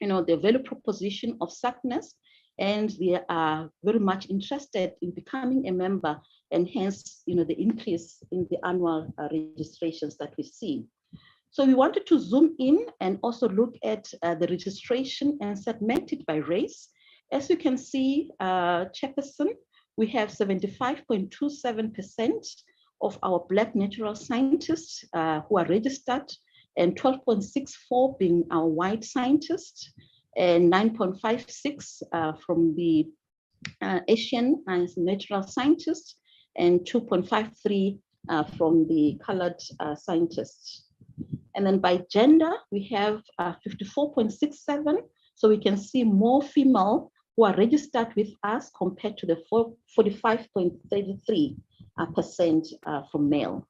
the value proposition of SACNASP, and they are very much interested in becoming a member, and hence, the increase in the annual registrations that we see. So we wanted to zoom in and also look at the registration and segment it by race. As you can see, Chairperson, we have 75.27% of our Black natural scientists who are registered, and 12.64 being our white scientists, and 9.56 from the Asian natural scientists, and 2.53 from the colored scientists. And then by gender, we have 54.67. So we can see more female who are registered with us compared to the 45.33% from male.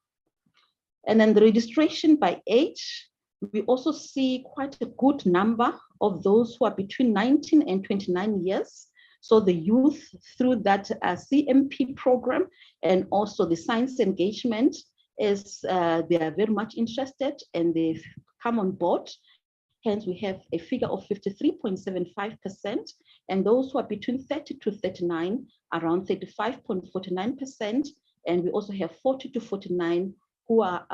And then the registration by age, we also see quite a good number of those who are between 19 and 29 years. So the youth, through that CMP program and also the science engagement, is they are very much interested and they've come on board. Hence, we have a figure of 53.75%, and those who are between 30 to 39, around 35.49%, and we also have 40 to 49 who are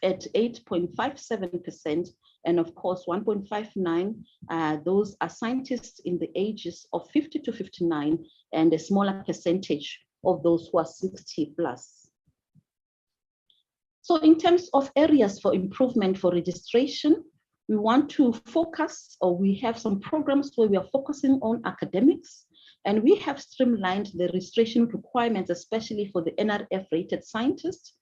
at 8.57%, and of course 1.59, those are scientists in the ages of 50 to 59, and a smaller percentage of those who are 60 plus. So in terms of areas for improvement for registration, we want to focus, or we have some programs where we are focusing on academics, and we have streamlined the registration requirements, especially for the NRF rated scientists.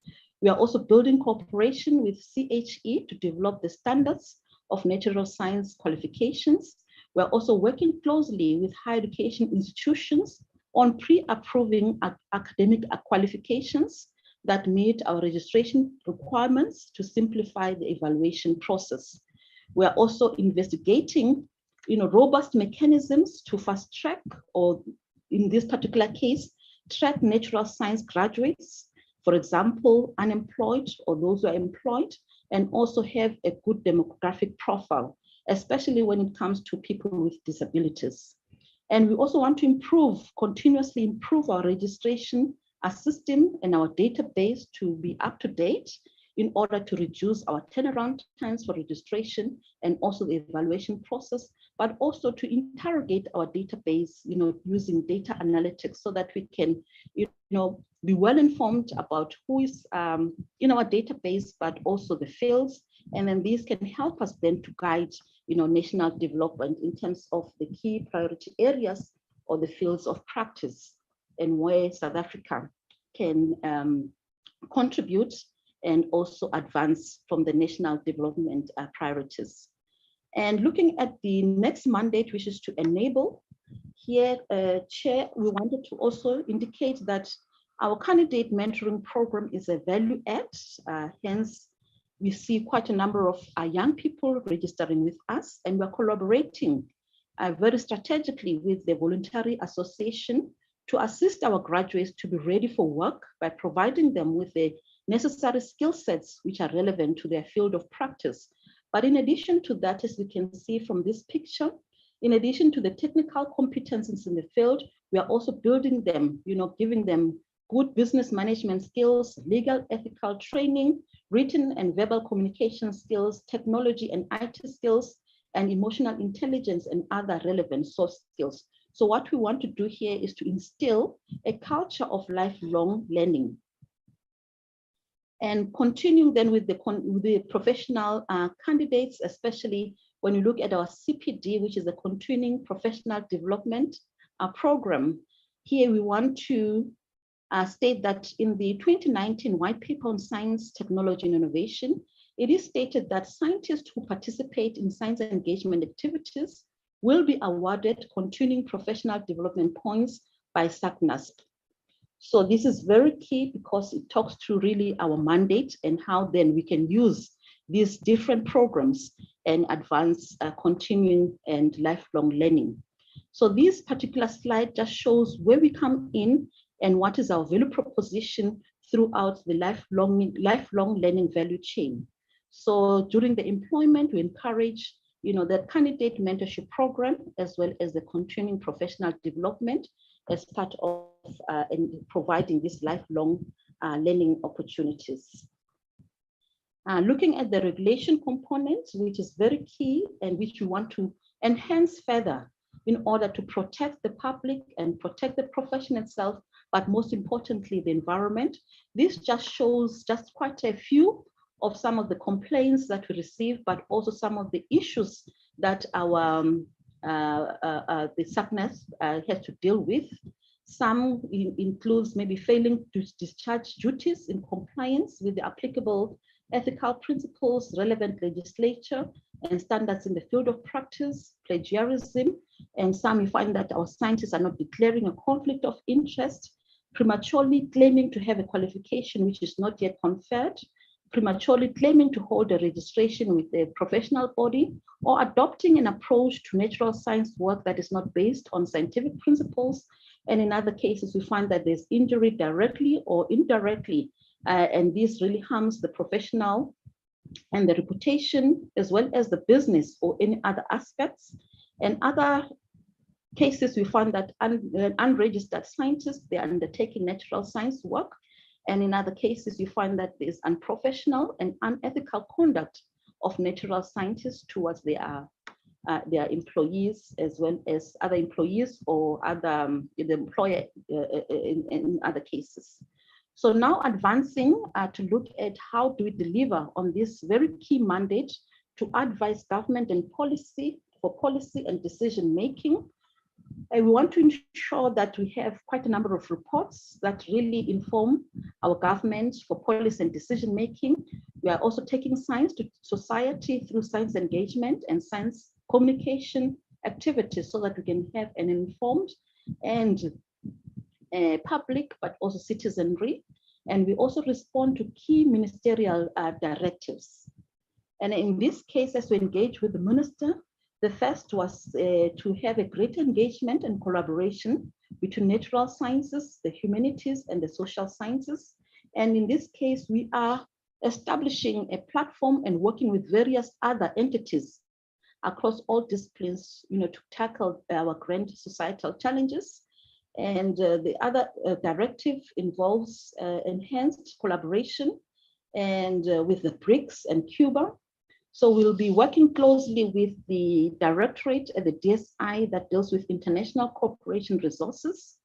We are also building cooperation with CHE to develop the standards of natural science qualifications. We're also working closely with higher education institutions on pre-approving academic qualifications that meet our registration requirements to simplify the evaluation process. We are also investigating, robust mechanisms to fast track, or in this particular case, track natural science graduates, for example, unemployed or those who are employed, and also have a good demographic profile, especially when it comes to people with disabilities. And we also want to continuously improve our registration system and our database to be up to date. in order to reduce our turnaround times for registration and also the evaluation process, but also to interrogate our database, using data analytics so that we can, be well informed about who is in our database, but also the fields. And then these can help us then to guide, national development in terms of the key priority areas or the fields of practice and where South Africa can contribute and also advance from the national development priorities. And looking at the next mandate, which is to enable, here, Chair, we wanted to also indicate that our candidate mentoring program is a value add. Hence, we see quite a number of young people registering with us, and we're collaborating very strategically with the voluntary association to assist our graduates to be ready for work by providing them with the necessary skill sets which are relevant to their field of practice. But in addition to that, as we can see from this picture, in addition to the technical competencies in the field, we are also building them, giving them good business management skills, legal ethical training, written and verbal communication skills, technology and IT skills, and emotional intelligence and other relevant soft skills. So what we want to do here is to instill a culture of lifelong learning. And continuing then with the professional candidates, especially when you look at our CPD, which is a continuing professional development program. Here we want to state that in the 2019 White Paper on Science, Technology and Innovation, it is stated that scientists who participate in science engagement activities will be awarded continuing professional development points by SACNASP. So this is very key because it talks to really our mandate and how then we can use these different programs and advance continuing and lifelong learning. So this particular slide just shows where we come in and what is our value proposition throughout the lifelong learning value chain. So during the employment, we encourage the candidate mentorship program, as well as the continuing professional development as part of in providing these lifelong learning opportunities. Looking at the regulation components, which is very key and which we want to enhance further in order to protect the public and protect the profession itself, but most importantly, the environment. This just shows just quite a few of some of the complaints that we receive, but also some of the issues that our the SACNASP has to deal with. Some includes maybe failing to discharge duties in compliance with the applicable ethical principles, relevant legislature, and standards in the field of practice, plagiarism, and some you find that our scientists are not declaring a conflict of interest, prematurely claiming to have a qualification which is not yet conferred, prematurely claiming to hold a registration with a professional body, or adopting an approach to natural science work that is not based on scientific principles. And in other cases, we find that there's injury directly or indirectly, and this really harms the professional and the reputation, as well as the business or any other aspects. And other cases, we find that unregistered scientists, they are undertaking natural science work. And in other cases, you find that there's unprofessional and unethical conduct of natural scientists towards their employees, as well as other employees or other the employer in other cases. So now advancing to look at how do we deliver on this very key mandate to advise government and policy for policy and decision making. And we want to ensure that we have quite a number of reports that really inform our government for policy and decision making. We are also taking science to society through science engagement and science communication activities so that we can have an informed and public, but also citizenry. And we also respond to key ministerial directives. And in this case, as we engage with the minister, the first was to have a greater engagement and collaboration between natural sciences, the humanities, and the social sciences. And in this case, we are establishing a platform and working with various other entities across all disciplines, to tackle our grand societal challenges. And the other directive involves enhanced collaboration and with the BRICS and Cuba. So we'll be working closely with the directorate at the DSI that deals with international cooperation resources.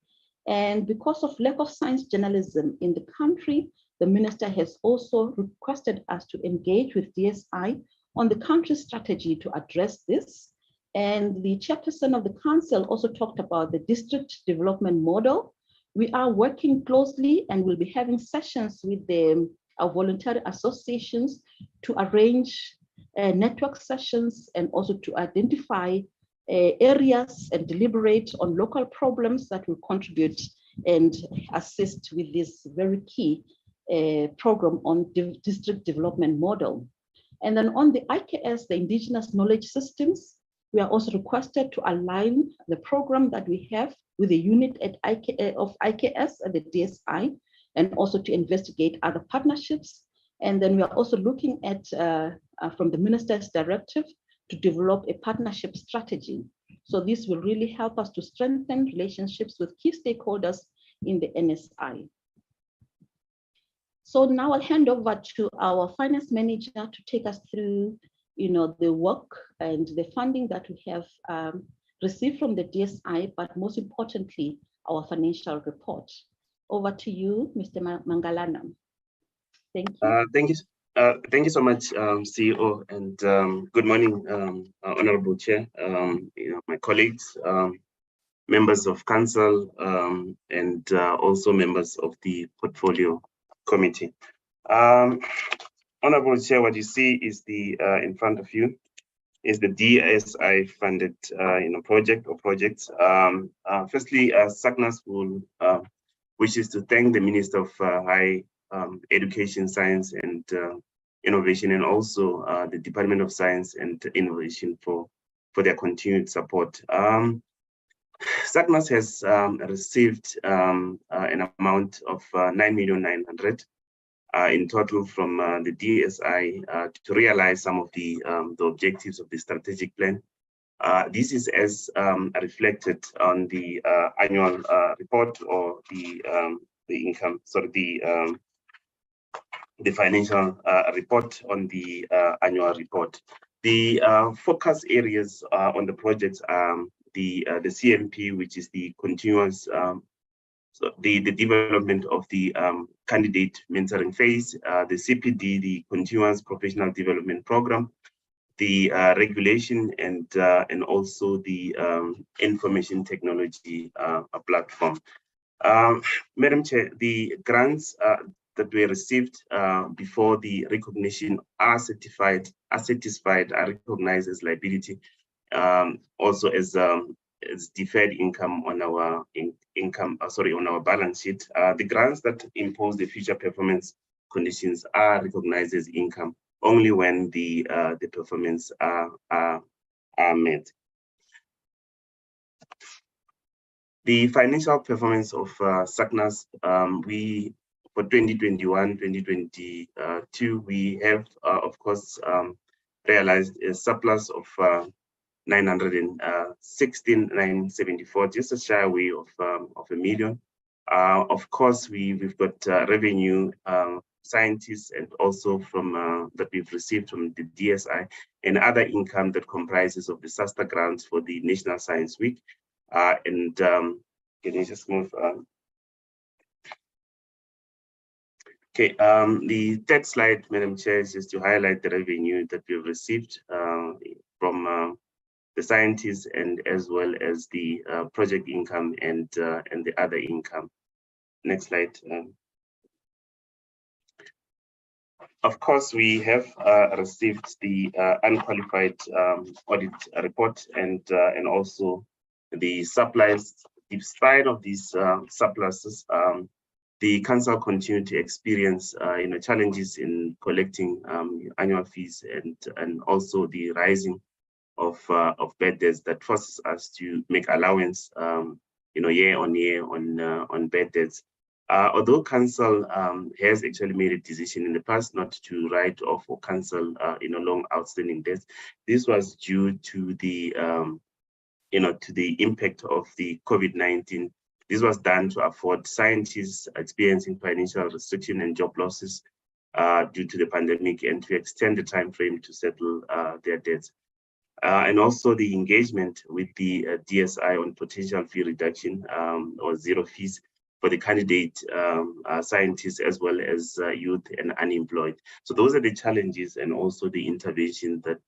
And because of lack of science journalism in the country, the minister has also requested us to engage with DSI on the country strategy to address this. And the chairperson of the council also talked about the district development model. We are working closely and we'll be having sessions with our voluntary associations to arrange network sessions and also to identify areas and deliberate on local problems that will contribute and assist with this very key program on district development model. And then on the IKS, the Indigenous Knowledge Systems, we are also requested to align the program that we have with the unit at of IKS at the DSI, and also to investigate other partnerships. And then we are also looking at, from the minister's directive, to develop a partnership strategy. So this will really help us to strengthen relationships with key stakeholders in the NSI. So now I'll hand over to our finance manager to take us through, the work and the funding that we have received from the DSI, but most importantly, our financial report. Over to you, Mr. Mangalana. Thank you. Thank you so much, CEO, and good morning, Honorable Chair, my colleagues, members of Council, and also members of the Portfolio Committee. Honorable Chair, what you see is the in front of you is the DSI funded project or projects. Firstly, SACNASP will wishes to thank the Minister of High Education, Science and Innovation, and also the Department of Science and Innovation for their continued support. SACNASP has received an amount of 9,900,000 in total from the DSI to realize some of the objectives of the strategic plan. This is as reflected on the annual report, or the income, sorry, the financial report on the annual report. The focus areas on the projects are the CMP, which is the continuous the development of the candidate mentoring phase, the CPD, the continuous professional development program, the regulation, and also the information technology platform. Madam Chair, the grants that were received before the recognition are satisfied, are recognized as liability, also as deferred income on our on our balance sheet. The grants that impose the future performance conditions are recognized as income only when the performance are met. The financial performance of SACNASP, for 2021-2022, we have, of course, realized a surplus of 916,974, just a shy away of $1 million. Of course, we've got revenue, scientists, and also from that we've received from the DSI, and other income that comprises of the SASTA grants for the National Science Week. And can you just move on? Okay, the third slide, Madam Chair, is just to highlight the revenue that we've received from the scientists, and as well as the project income and the other income. Next slide. Of course, we have received the unqualified audit report, and also the supplies. Despite of these surpluses, the council continued to experience challenges in collecting annual fees, and also the rising of bad debts that forces us to make allowance year on year on bad debts. Although council has actually made a decision in the past not to write off or cancel long outstanding debts, this was due to the to the impact of the COVID-19. This was done to afford scientists experiencing financial restriction and job losses due to the pandemic, and to extend the time frame to settle their debts. And also the engagement with the DSI on potential fee reduction or zero fees for the candidate scientists, as well as youth and unemployed. So those are the challenges and also the intervention that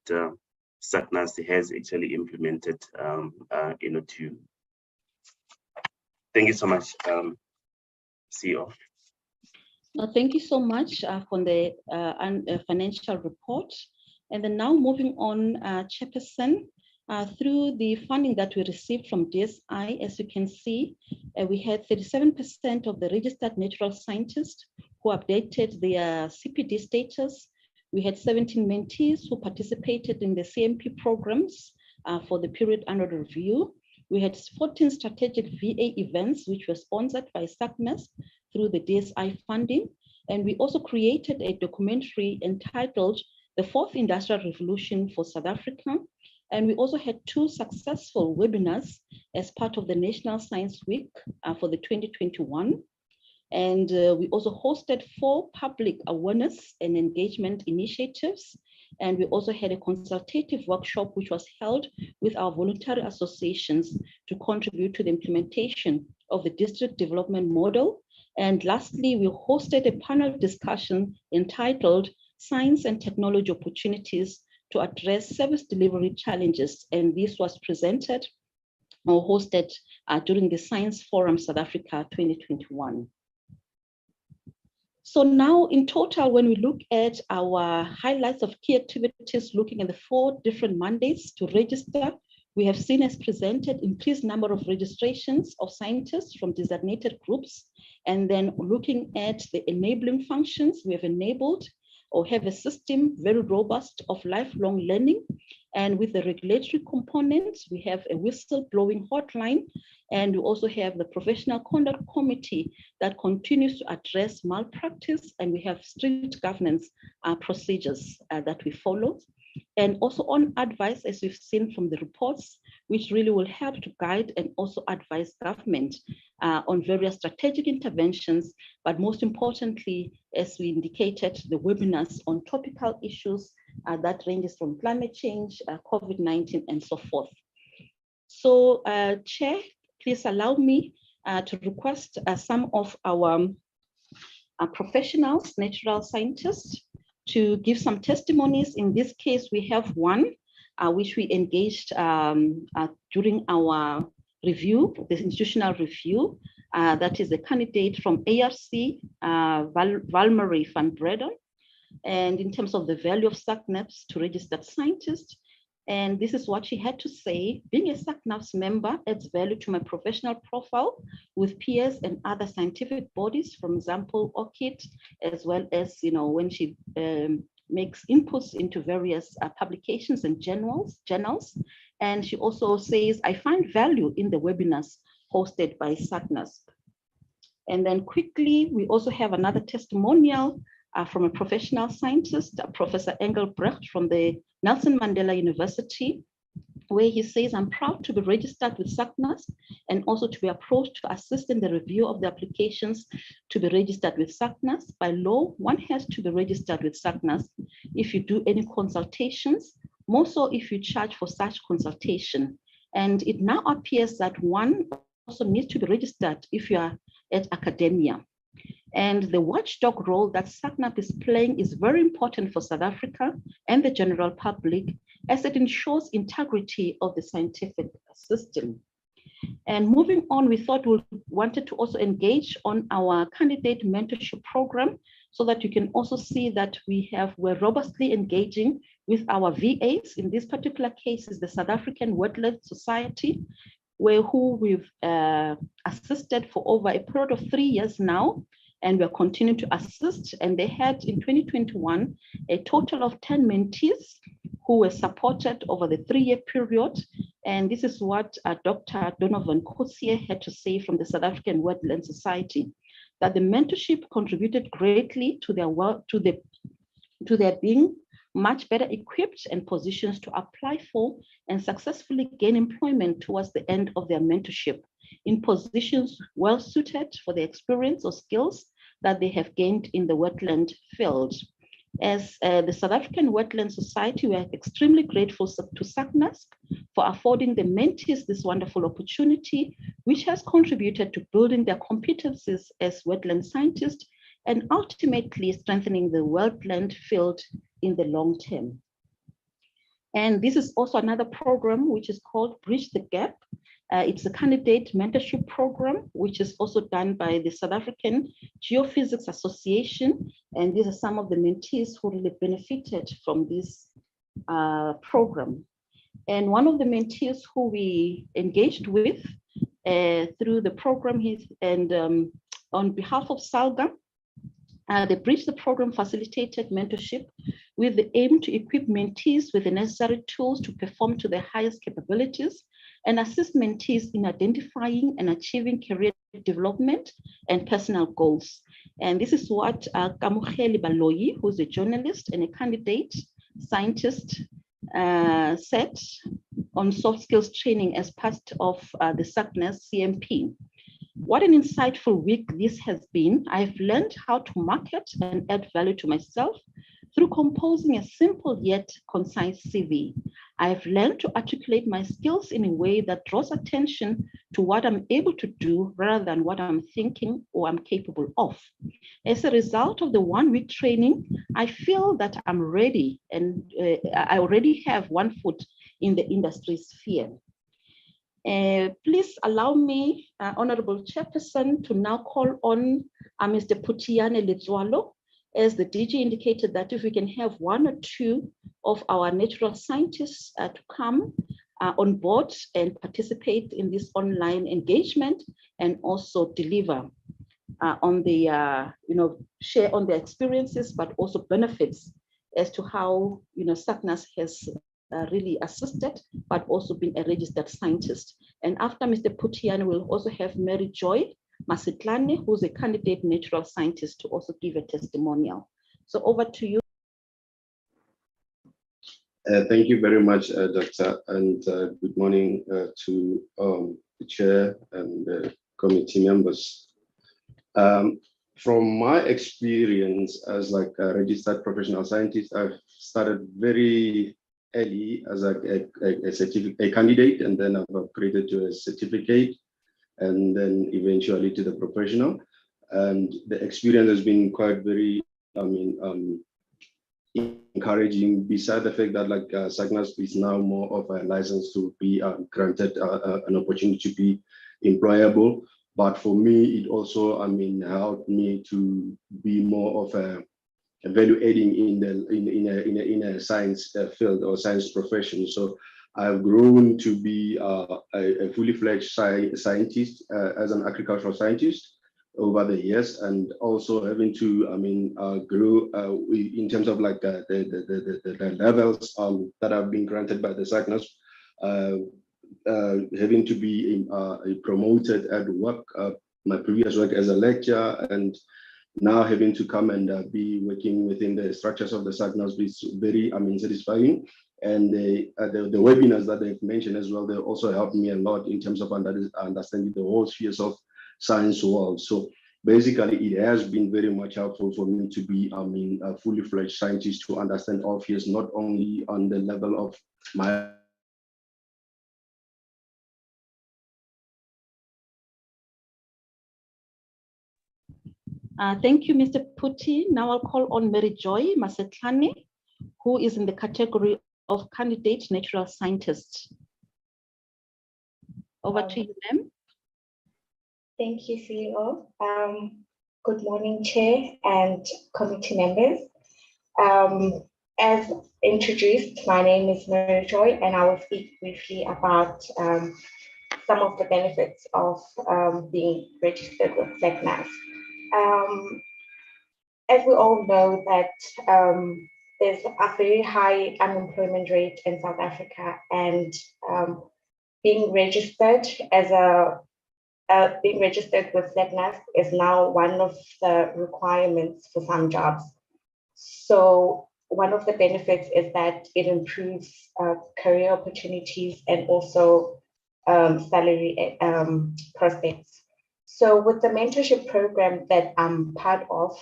SACNASP has actually implemented, to. Thank you so much, CEO. Thank you so much for the financial report. And then now moving on, Chairperson, through the funding that we received from DSI, as you can see, we had 37% of the registered natural scientists who updated their CPD status. We had 17 mentees who participated in the CMP programs for the period under review. We had 14 strategic VA events, which were sponsored by SACNASP through the DSI funding. And we also created a documentary entitled The Fourth Industrial Revolution for South Africa. And we also had 2 successful webinars as part of the National Science Week for the 2021. And we also hosted 4 public awareness and engagement initiatives. And we also had a consultative workshop which was held with our voluntary associations to contribute to the implementation of the district development model. And lastly, we hosted a panel discussion entitled Science and Technology Opportunities to Address Service Delivery Challenges. And this was presented or hosted during the Science Forum South Africa 2021. So now in total, when we look at our highlights of key activities, looking at the 4 different mandates to register, we have seen as presented increased number of registrations of scientists from designated groups. And then looking at the enabling functions, we have enabled or have a system very robust of lifelong learning. And with the regulatory components, we have a whistleblowing hotline, and we also have the professional conduct committee that continues to address malpractice, and we have strict governance procedures that we follow. And also on advice, as we've seen from the reports, which really will help to guide and also advise government on various strategic interventions, but most importantly, as we indicated, the webinars on topical issues that ranges from climate change, COVID-19, and so forth. So, Chair, please allow me to request some of our professionals, natural scientists, to give some testimonies. In this case, we have one which we engaged during our review, the institutional review. That is a candidate from ARC, Valmarie van Breda. And in terms of the value of SACNASP to registered scientists, and this is what she had to say: being a SACNASP member adds value to my professional profile with peers and other scientific bodies, for example, ORCID, as well as, when she makes inputs into various publications and journals. And she also says, I find value in the webinars hosted by SACNASP. And then quickly, we also have another testimonial from a professional scientist, Professor Engelbrecht from the Nelson Mandela University, where he says, I'm proud to be registered with SACNASP and also to be approached to assist in the review of the applications to be registered with SACNASP. By law, one has to be registered with SACNASP if you do any consultations, more so if you charge for such consultation. And it now appears that one also needs to be registered if you are at academia. And the watchdog role that SACNASP is playing is very important for South Africa and the general public, as it ensures integrity of the scientific system. And moving on, we thought we wanted to also engage on our candidate mentorship program, so that you can also see that we're robustly engaging with our VAs. In this particular case is the South African Wetland Society, who we've assisted for over a period of 3 years now. And we're continuing to assist. And they had in 2021 a total of 10 mentees who were supported over the 3-year period. And this is what Dr. Donovan Coetzee had to say from the South African Wetland Society, that the mentorship contributed greatly to their work, to their being much better equipped and positions to apply for and successfully gain employment towards the end of their mentorship in positions well suited for their experience or skills that they have gained in the wetland field. As the South African Wetland Society, we are extremely grateful to SACNASP for affording the mentees this wonderful opportunity, which has contributed to building their competencies as wetland scientists and ultimately strengthening the wetland field in the long term. And this is also another program which is called Bridge the Gap. It's a candidate mentorship program, which is also done by the South African Geophysics Association. And these are some of the mentees who really benefited from this program. And one of the mentees who we engaged with through the program, on behalf of SALGA, the Bridge the Program facilitated mentorship with the aim to equip mentees with the necessary tools to perform to their highest capabilities and assist mentees in identifying and achieving career development and personal goals. And this is what Kamukheli Baloyi, who's a journalist and a candidate scientist, said on soft skills training as part of the SACNAS CMP. What an insightful week this has been. I've learned how to market and add value to myself through composing a simple yet concise CV. I've learned to articulate my skills in a way that draws attention to what I'm able to do rather than what I'm thinking or I'm capable of. As a result of the 1-week training, I feel that I'm ready and I already have one foot in the industry sphere. Please allow me, Honorable Chairperson, to now call on Mr. Putiane Letswalo, as the DG indicated that if we can have 1 or 2 of our natural scientists to come on board and participate in this online engagement and also deliver on the, share on their experiences, but also benefits as to how, SACNAS has really assisted, but also been a registered scientist. And after Mr. Putiane, we'll also have Mary Joy Masitlane, who's a candidate natural scientist, to also give a testimonial. So over to you. Thank you very much, Doctor, and good morning to the chair and the committee members. From my experience as a registered professional scientist, I've started very early as a candidate, and then I've upgraded to a certificate, and then eventually to the professional. And the experience has been quite very, encouraging, beside the fact that SACNASP is now more of a license to be granted an opportunity to be employable. But for me, it also, helped me to be more of a value adding in a science field or science profession. So I've grown to be a fully fledged scientist as an agricultural scientist over the years, and also having to grow in terms of the levels that have been granted by the SACNASP, having to be promoted at work, my previous work as a lecturer, and now having to come and be working within the structures of the SACNASP is very satisfying. And the webinars that they've mentioned as well, they also helped me a lot in terms of understanding the whole spheres of science world. So basically, it has been very much helpful for me to be a fully fledged scientist, to understand all fields, not only on the level of my Thank you, Mr. Puti. Now I'll call on Mary Joy Masetlane, who is in the category of candidate natural scientist. Over to you, ma'am. Thank you, CEO. Good morning, Chair and committee members. As introduced, my name is Mary Joy, and I will speak briefly about some of the benefits of being registered with SACNAS. As we all know that there's a very high unemployment rate in South Africa, and being registered with SACNAS is now one of the requirements for some jobs. So one of the benefits is that it improves career opportunities and also salary prospects. So with the mentorship program that I'm part of,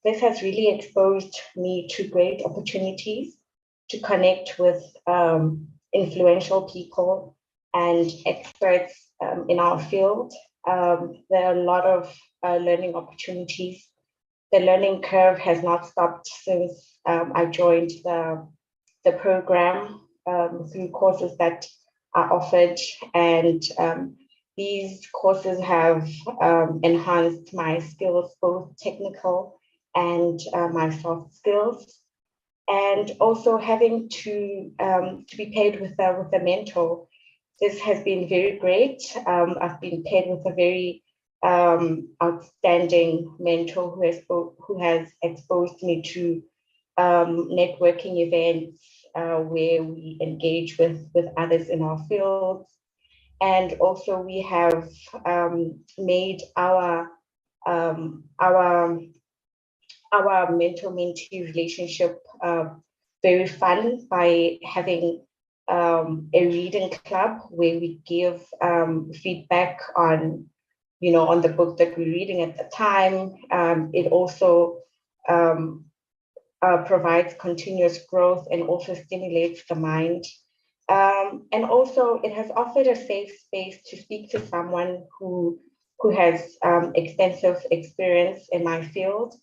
this has really exposed me to great opportunities to connect with influential people and experts in our field. There are a lot of learning opportunities. The learning curve has not stopped since I joined the program through courses that are offered, and these courses have enhanced my skills, both technical and my soft skills. And also having to be paired with a mentor, this has been very great. I've been paired with a very outstanding mentor who has exposed me to networking events where we engage with others in our fields. And also we have made our mentor-mentee relationship very fun by having a reading club where we give feedback on the book that we're reading at the time. It also provides continuous growth and also stimulates the mind. And also it has offered a safe space to speak to someone who has extensive experience in my field,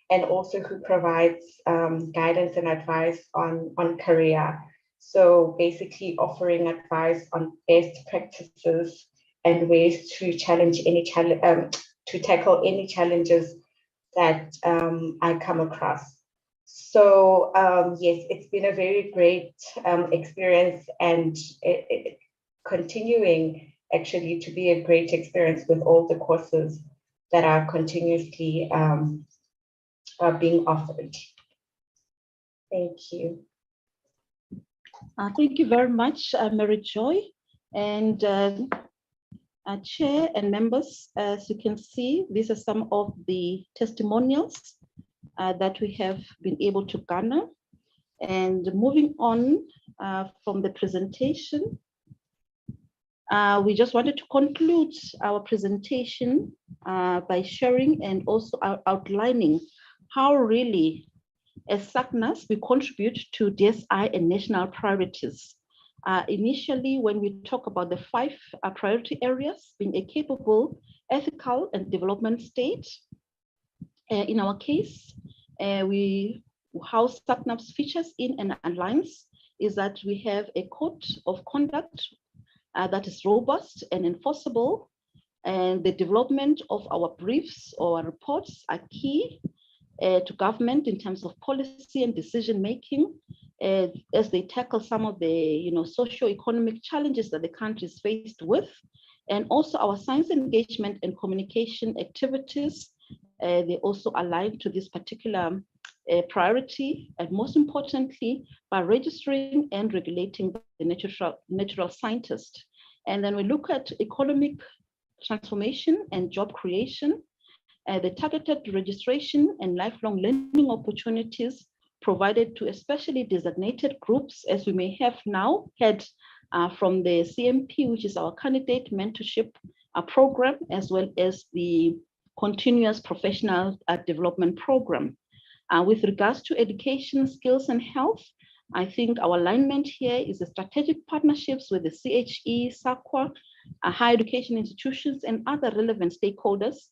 and also who provides guidance and advice on career. So basically offering advice on best practices and ways to tackle any challenges that I come across. So yes, it's been a very great experience, and it continuing actually to be a great experience with all the courses that are continuously being offered. Thank you. Thank you very much, Mary Joy. And Chair and members, as you can see, these are some of the testimonials that we have been able to garner. And moving on from the presentation, we just wanted to conclude our presentation by sharing and also outlining how really as SACNASP we contribute to DSI and national priorities. Initially, when we talk about the 5 priority areas, being a capable, ethical, and development state, in our case, how SACNASP features in and aligns is that we have a code of conduct that is robust and enforceable, and the development of our briefs or our reports are key to government in terms of policy and decision making as they tackle some of the socio-economic challenges that the country is faced with. And also our science engagement and communication activities, they also align to this particular priority, and most importantly, by registering and regulating the natural scientist. And then we look at economic transformation and job creation, the targeted registration and lifelong learning opportunities provided to especially designated groups, as we may have now had from the CMP, which is our candidate mentorship program, as well as the continuous professional development program. With regards to education, skills, and health, I think our alignment here is the strategic partnerships with the CHE, SAQA, higher education institutions, and other relevant stakeholders,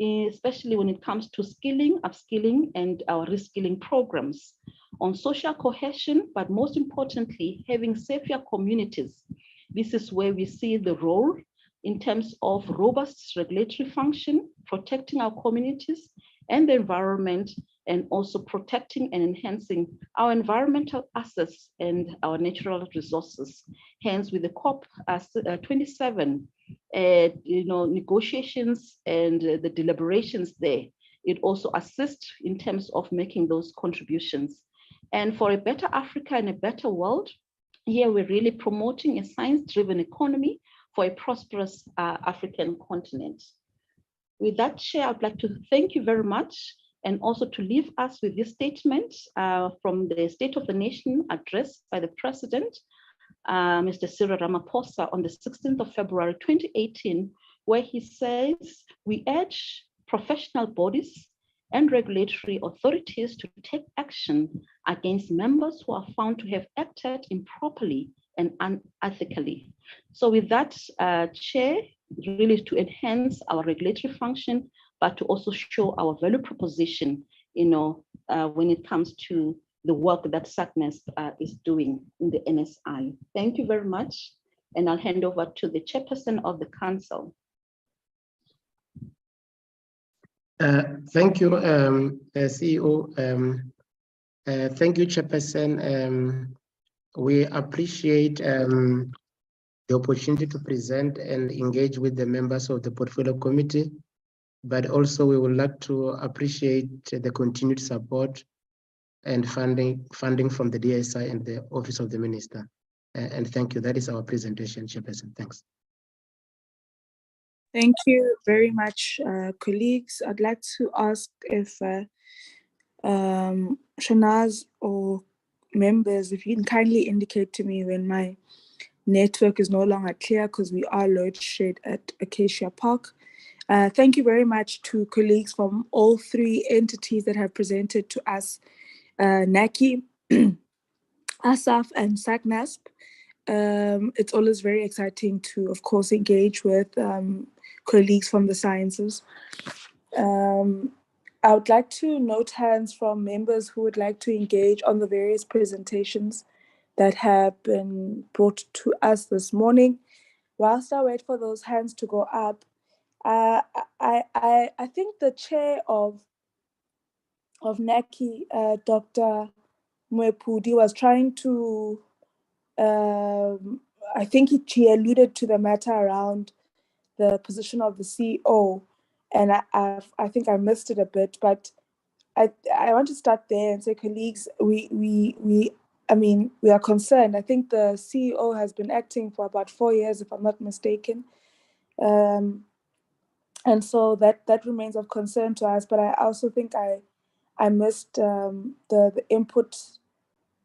especially when it comes to skilling, upskilling, and our reskilling programs. On social cohesion, but most importantly, having safer communities. This is where we see the role in terms of robust regulatory function, protecting our communities and the environment, and also protecting and enhancing our environmental assets and our natural resources. Hence, with the COP27, negotiations and the deliberations there, it also assists in terms of making those contributions. And for a better Africa and a better world, here we're really promoting a science-driven economy for a prosperous African continent. With that, Chair, I'd like to thank you very much, and also to leave us with this statement from the State of the Nation address by the President, Mr. Cyril Ramaphosa, on the 16th of February 2018, where he says, we urge professional bodies and regulatory authorities to take action against members who are found to have acted improperly and unethically. So with that, Chair, really to enhance our regulatory function, but to also show our value proposition, when it comes to the work that SACNASP is doing in the NSI. Thank you very much. And I'll hand over to the chairperson of the council. Thank you, CEO. Thank you, Chairperson. We appreciate the opportunity to present and engage with the members of the Portfolio Committee, but also we would like to appreciate the continued support and funding from the DSI and the Office of the Minister. And thank you. That is our presentation, Chairperson. Thanks. Thank you very much, colleagues. I'd like to ask if Shanaz or members, if you can kindly indicate to me when my network is no longer clear, because we are load shed at Acacia Park. Thank you very much to colleagues from all three entities that have presented to us, NACI, ASSAf, and SACNASP. It's always very exciting to, of course, engage with colleagues from the sciences. I would like to note hands from members who would like to engage on the various presentations that have been brought to us this morning. Whilst I wait for those hands to go up, I think the chair of NACI, Dr. Mwepudi, was trying to, I think he alluded to the matter around the position of the CEO, and I think I missed it a bit, but I want to start there and say, colleagues, we are concerned. I think the CEO has been acting for about 4 years, if I'm not mistaken. And so that remains of concern to us, but I also think I missed the input,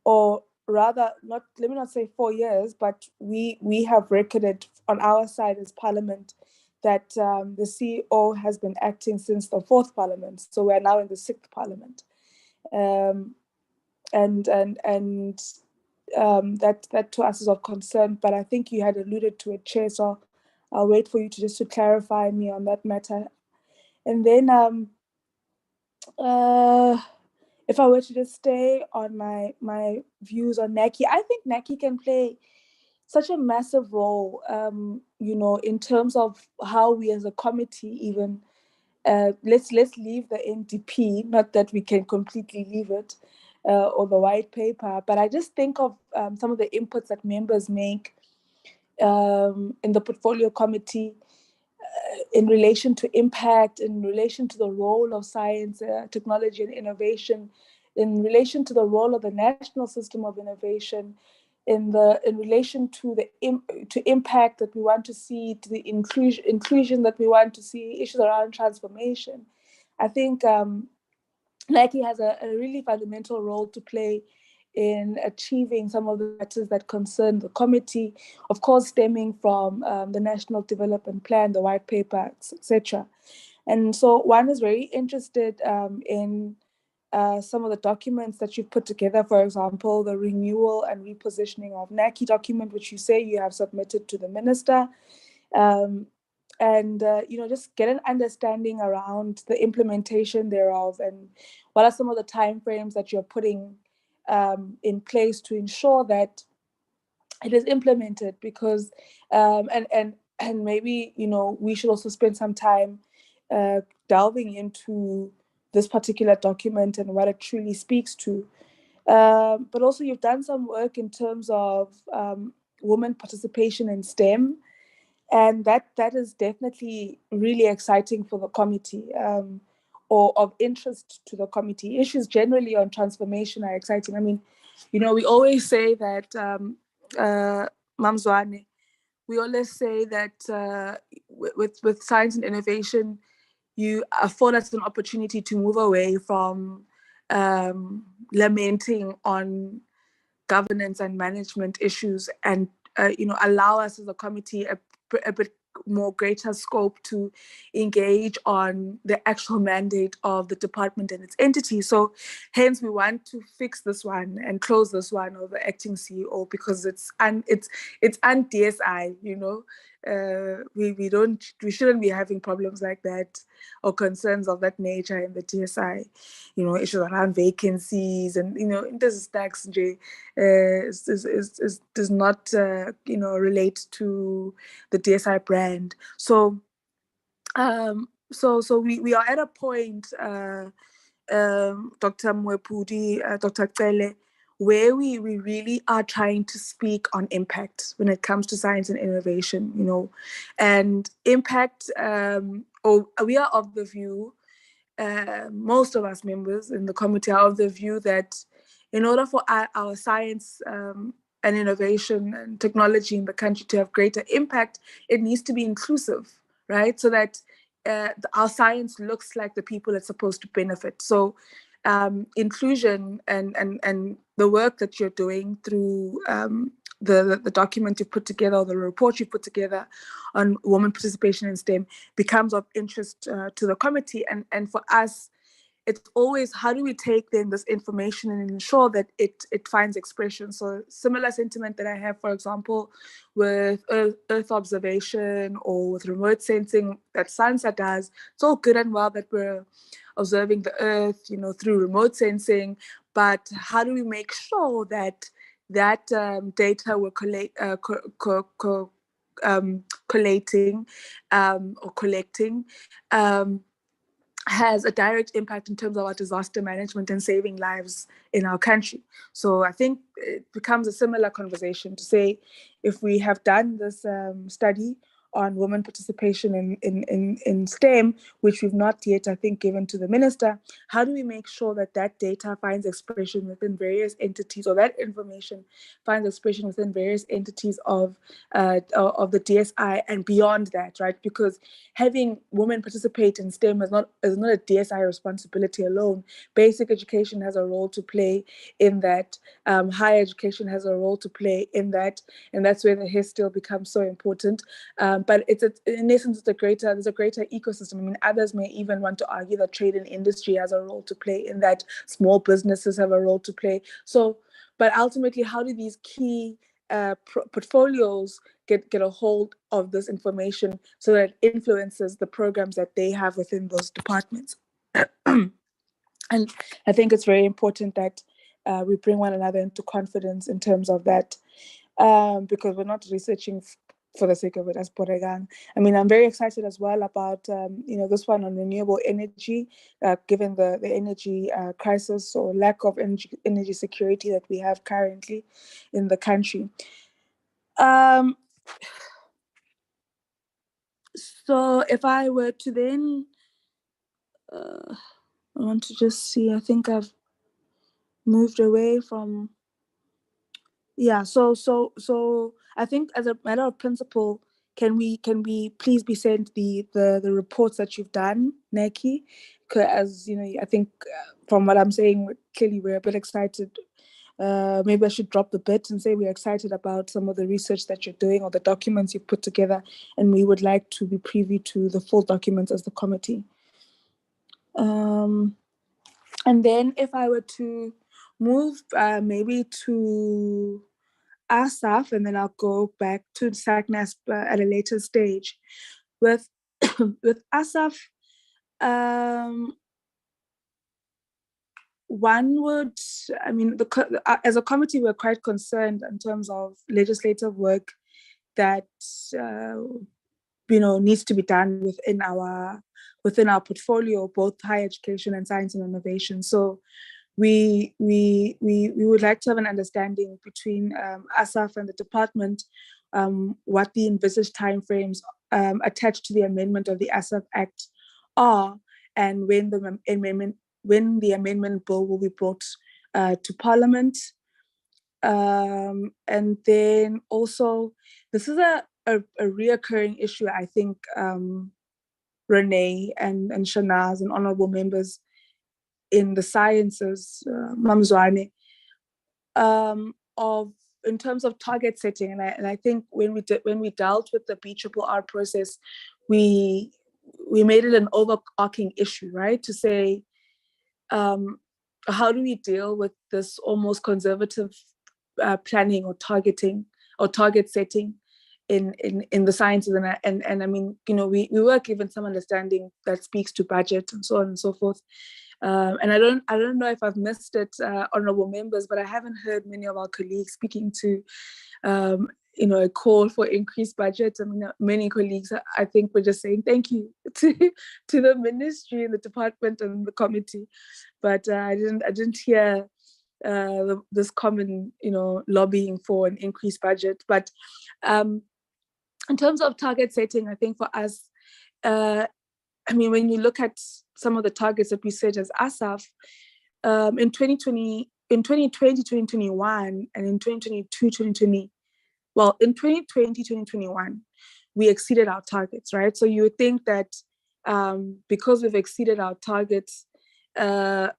or rather, let me not say 4 years, but we have recorded on our side as Parliament that the CEO has been acting since the 4th Parliament, so we're now in the 6th Parliament, and that to us is of concern. But I think you had alluded to it, Chair, so I'll wait for you to clarify me on that matter. And then if I were to just stay on my views on NACI, I think NACI can play such a massive role, in terms of how we as a committee even, let's leave the NDP, not that we can completely leave it, or the white paper, but I just think of some of the inputs that members make in the portfolio committee in relation to impact, in relation to the role of science, technology and innovation, in relation to the role of the national system of innovation, in relation to the impact that we want to see, to the inclusion that we want to see, issues around transformation. I think NACI has a really fundamental role to play in achieving some of the matters that concern the committee, of course, stemming from the National Development Plan, the white paper, etc. And so one is very interested in some of the documents that you've put together, for example, the renewal and repositioning of NACI document, which you say you have submitted to the minister, and just get an understanding around the implementation thereof, and what are some of the timeframes that you're putting in place to ensure that it is implemented, because and maybe we should also spend some time delving into this particular document and what it truly speaks to. But also you've done some work in terms of women participation in STEM, and that is definitely really exciting for the committee, or of interest to the committee. Issues generally on transformation are exciting. I mean, we always say that, Mamzwane, we always say that with science and innovation, you afford us an opportunity to move away from lamenting on governance and management issues, and allow us as a committee a bit more greater scope to engage on the actual mandate of the department and its entity. So hence we want to fix this one and close this one of the acting CEO, because it's un-DSI, you know. We shouldn't be having problems like that or concerns of that nature in the DSI, you know, issues around vacancies and, you know, this tax does not you know, relate to the DSI brand. So we are at a point, Dr. Mwepudi, Dr. Cele, where we really are trying to speak on impact when it comes to science and innovation, you know, and impact, we are of the view, most of us members in the committee are of the view that in order for our science and innovation and technology in the country to have greater impact, it needs to be inclusive, right? So that our science looks like the people it's supposed to benefit. So inclusion and the work that you're doing through the document you put together, or the report you put together on women participation in STEM becomes of interest to the committee. And for us, it's always, how do we take then this information and ensure that it finds expression? So similar sentiment that I have, for example, with Earth observation or with remote sensing that SANSA does. It's all good and well that we're observing the Earth, you know, through remote sensing, but how do we make sure that that data we're collating or collecting has a direct impact in terms of our disaster management and saving lives in our country. So I think it becomes a similar conversation to say, if we have done this study on women participation in STEM, which we've not yet, I think, given to the minister, how do we make sure that that data finds expression within various entities, or that information finds expression within various entities of the DSI and beyond that, right? Because having women participate in STEM is not a DSI responsibility alone. Basic education has a role to play in that. Higher education has a role to play in that, and that's where the hair still becomes so important. But in essence, there's a greater ecosystem. I mean, others may even want to argue that trade and industry has a role to play in that. Small businesses have a role to play. So, but ultimately, how do these key portfolios get a hold of this information so that it influences the programs that they have within those departments? And I think it's very important that we bring one another into confidence in terms of that, because we're not researching for the sake of it as Poregang. I mean, I'm very excited as well about, this one on renewable energy, given the energy crisis or lack of energy security that we have currently in the country. So if I were to then, I want to just see, I think I've moved away from, so I think as a matter of principle, can we please be sent the reports that you've done, NACI? As you know, I think from what I'm saying, clearly we're a bit excited. Maybe I should drop the bit and say we're excited about some of the research that you're doing or the documents you've put together, and we would like to be privy to the full documents as the committee. And then if I were to move maybe to ASSAf, and then I'll go back to SACNASP at a later stage. With ASSAf, one would, I mean, as a committee, we're quite concerned in terms of legislative work that needs to be done within our portfolio, both higher education and science and innovation. So we would like to have an understanding between ASSAf and the department what the envisaged timeframes attached to the amendment of the ASSAf Act are, and when the amendment bill will be brought to Parliament. And then also, this is a reoccurring issue, I think, Renee and Shanaz and honorable members in the sciences, Mamzwane, of in terms of target setting, and I think when we dealt with the BRRR process, we made it an overarching issue, right? To say, how do we deal with this almost conservative planning or targeting or target setting in the sciences, and I mean, you know, we were given some understanding that speaks to budget and so on and so forth. And I don't know if I've missed it, honorable members, but I haven't heard many of our colleagues speaking to, you know, a call for increased budget. I mean, many colleagues, I think, were just saying thank you to the ministry and the department and the committee, but I didn't hear this common, you know, lobbying for an increased budget. But in terms of target setting, I think for us, I mean, when you look at some of the targets that we set as ASSAf, in 2020, 2021, and in 2022, 2020, well, in 2020, 2021, we exceeded our targets, right? So you would think that because we've exceeded our targets, our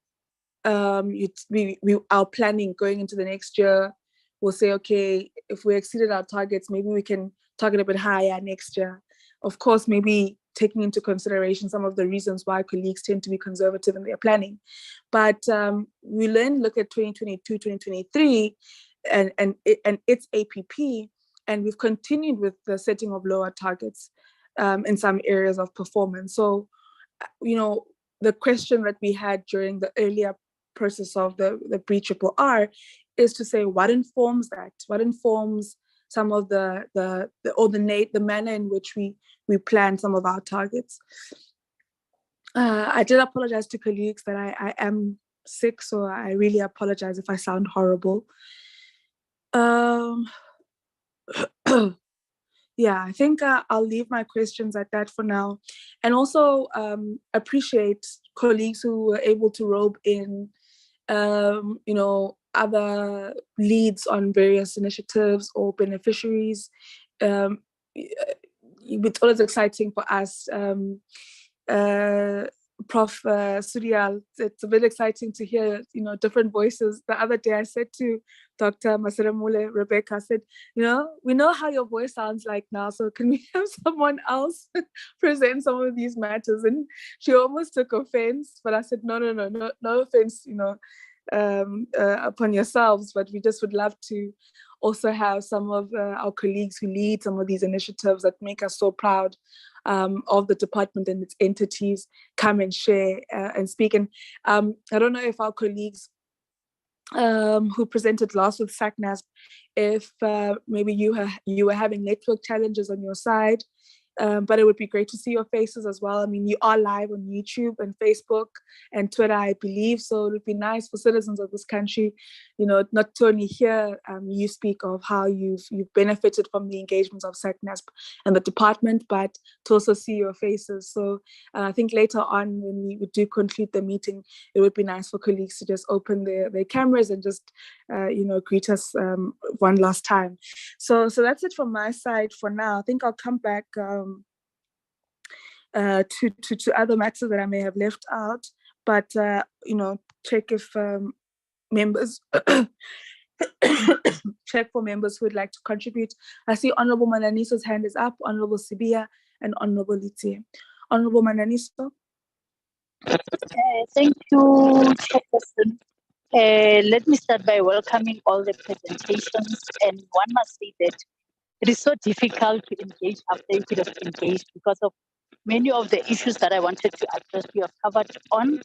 planning going into the next year will say, okay, if we exceeded our targets, maybe we can target a bit higher next year. Of course, maybe taking into consideration some of the reasons why colleagues tend to be conservative in their planning. But we then look at 2022, 2023 and its APP, and we've continued with the setting of lower targets in some areas of performance. So, you know, the question that we had during the earlier process of the BRRR is to say, what informs that? What informs some of the manner in which we plan some of our targets? I did apologize to colleagues that I am sick, so I really apologize if I sound horrible. Yeah, I think I'll leave my questions at that for now, and also appreciate colleagues who were able to rope in, you know, other leads on various initiatives or beneficiaries. It's always exciting for us. Prof. Suryal, it's a bit exciting to hear, you know, different voices. The other day I said to Dr. Masiramule, Rebecca, I said, you know, we know how your voice sounds like now, so can we have someone else present some of these matters? And she almost took offense, but I said, no offense, you know, upon yourselves, but we just would love to also have some of our colleagues who lead some of these initiatives that make us so proud of the department and its entities come and share and speak. And I don't know if our colleagues who presented last with SACNASP, if maybe you were having network challenges on your side, but it would be great to see your faces as well. I mean, you are live on YouTube and Facebook and Twitter, I believe. So it would be nice for citizens of this country, you know, not to only hear you speak of how you've benefited from the engagements of SACNASP and the department, but to also see your faces. So I think later on when we do conclude the meeting, it would be nice for colleagues to just open their cameras and just, you know, greet us one last time. So that's it from my side for now. I think I'll come back to other matters that I may have left out, but you know, check if members check for members who would like to contribute. I see Honorable Mananiso's hand is up, Honorable Sibia, and Honorable Liti. Honorable Mananiso. Thank you, Chairperson. Let me start by welcoming all the presentations, and one must say that it is so difficult to engage after you could have engaged because of many of the issues that I wanted to address you have covered on,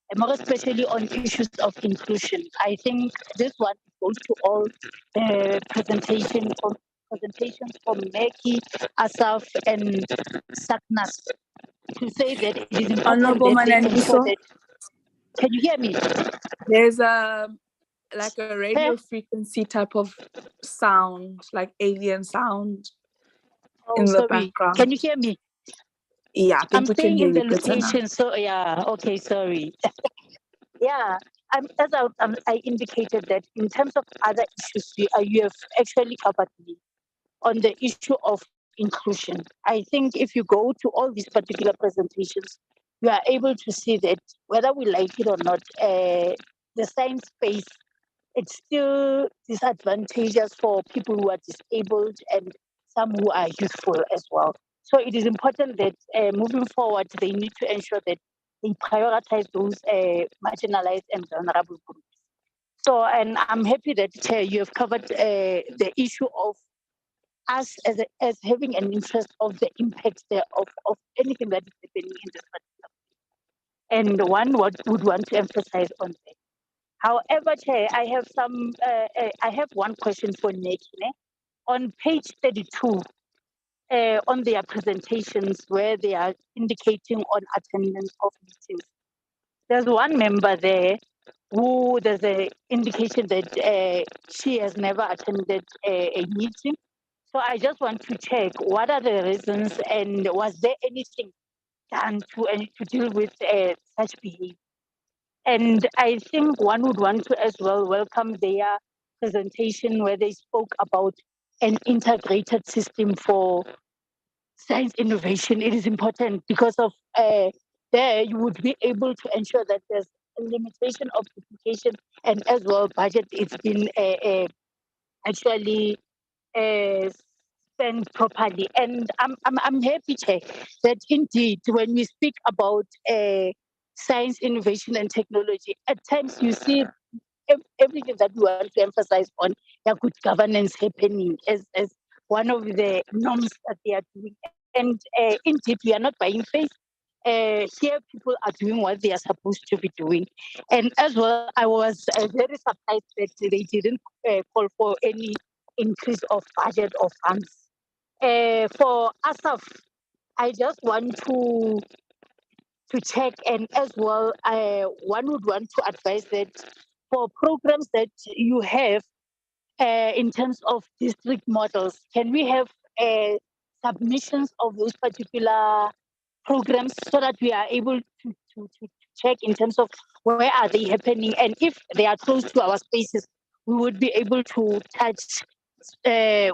and more especially on issues of inclusion. I think this one goes to all presentations from NACI, ASSAf, and SACNASP to say that it is important Honorable that they ensure Mananiso. that. Can you hear me? There's like a radio frequency type of sound, like alien sound in the background. Can you hear me? Yeah, I think I'm we can staying hear in the you better now. location, so yeah, okay, sorry. Yeah, as I indicated that in terms of other issues, you have actually covered me on the issue of inclusion. I think if you go to all these particular presentations, you are able to see that whether we like it or not, the science space it's still disadvantageous for people who are disabled and some who are youthful as well. So it is important that moving forward, they need to ensure that they prioritize those marginalized and vulnerable groups. So, and I'm happy that Chair, you have covered the issue of us as having an interest of the impact there of anything that is happening in this particular. And one would want to emphasize on that. However, Chair, I have one question for NACI. On page 32, on their presentations where they are indicating on attendance of meetings, there's one member there who there's an indication that she has never attended a meeting. So I just want to check what are the reasons and was there anything done to deal with such behavior? And I think one would want to as well welcome their presentation where they spoke about an integrated system for science innovation. It is important because of there you would be able to ensure that there's a limitation of duplication and as well budget it's been actually spent properly. And I'm happy, Chair, that indeed when we speak about science, innovation, and technology, at times you see everything that we want to emphasize on good governance happening as one of the norms that they are doing. And indeed, we are not buying face. Here, people are doing what they are supposed to be doing. And as well, I was very surprised that they didn't call for any increase of budget or funds. For ASSAf, I just want to check, and as well, one would want to advise that for programs that you have in terms of district models, can we have submissions of those particular programs so that we are able to check in terms of where are they happening, and if they are close to our spaces, we would be able to touch, we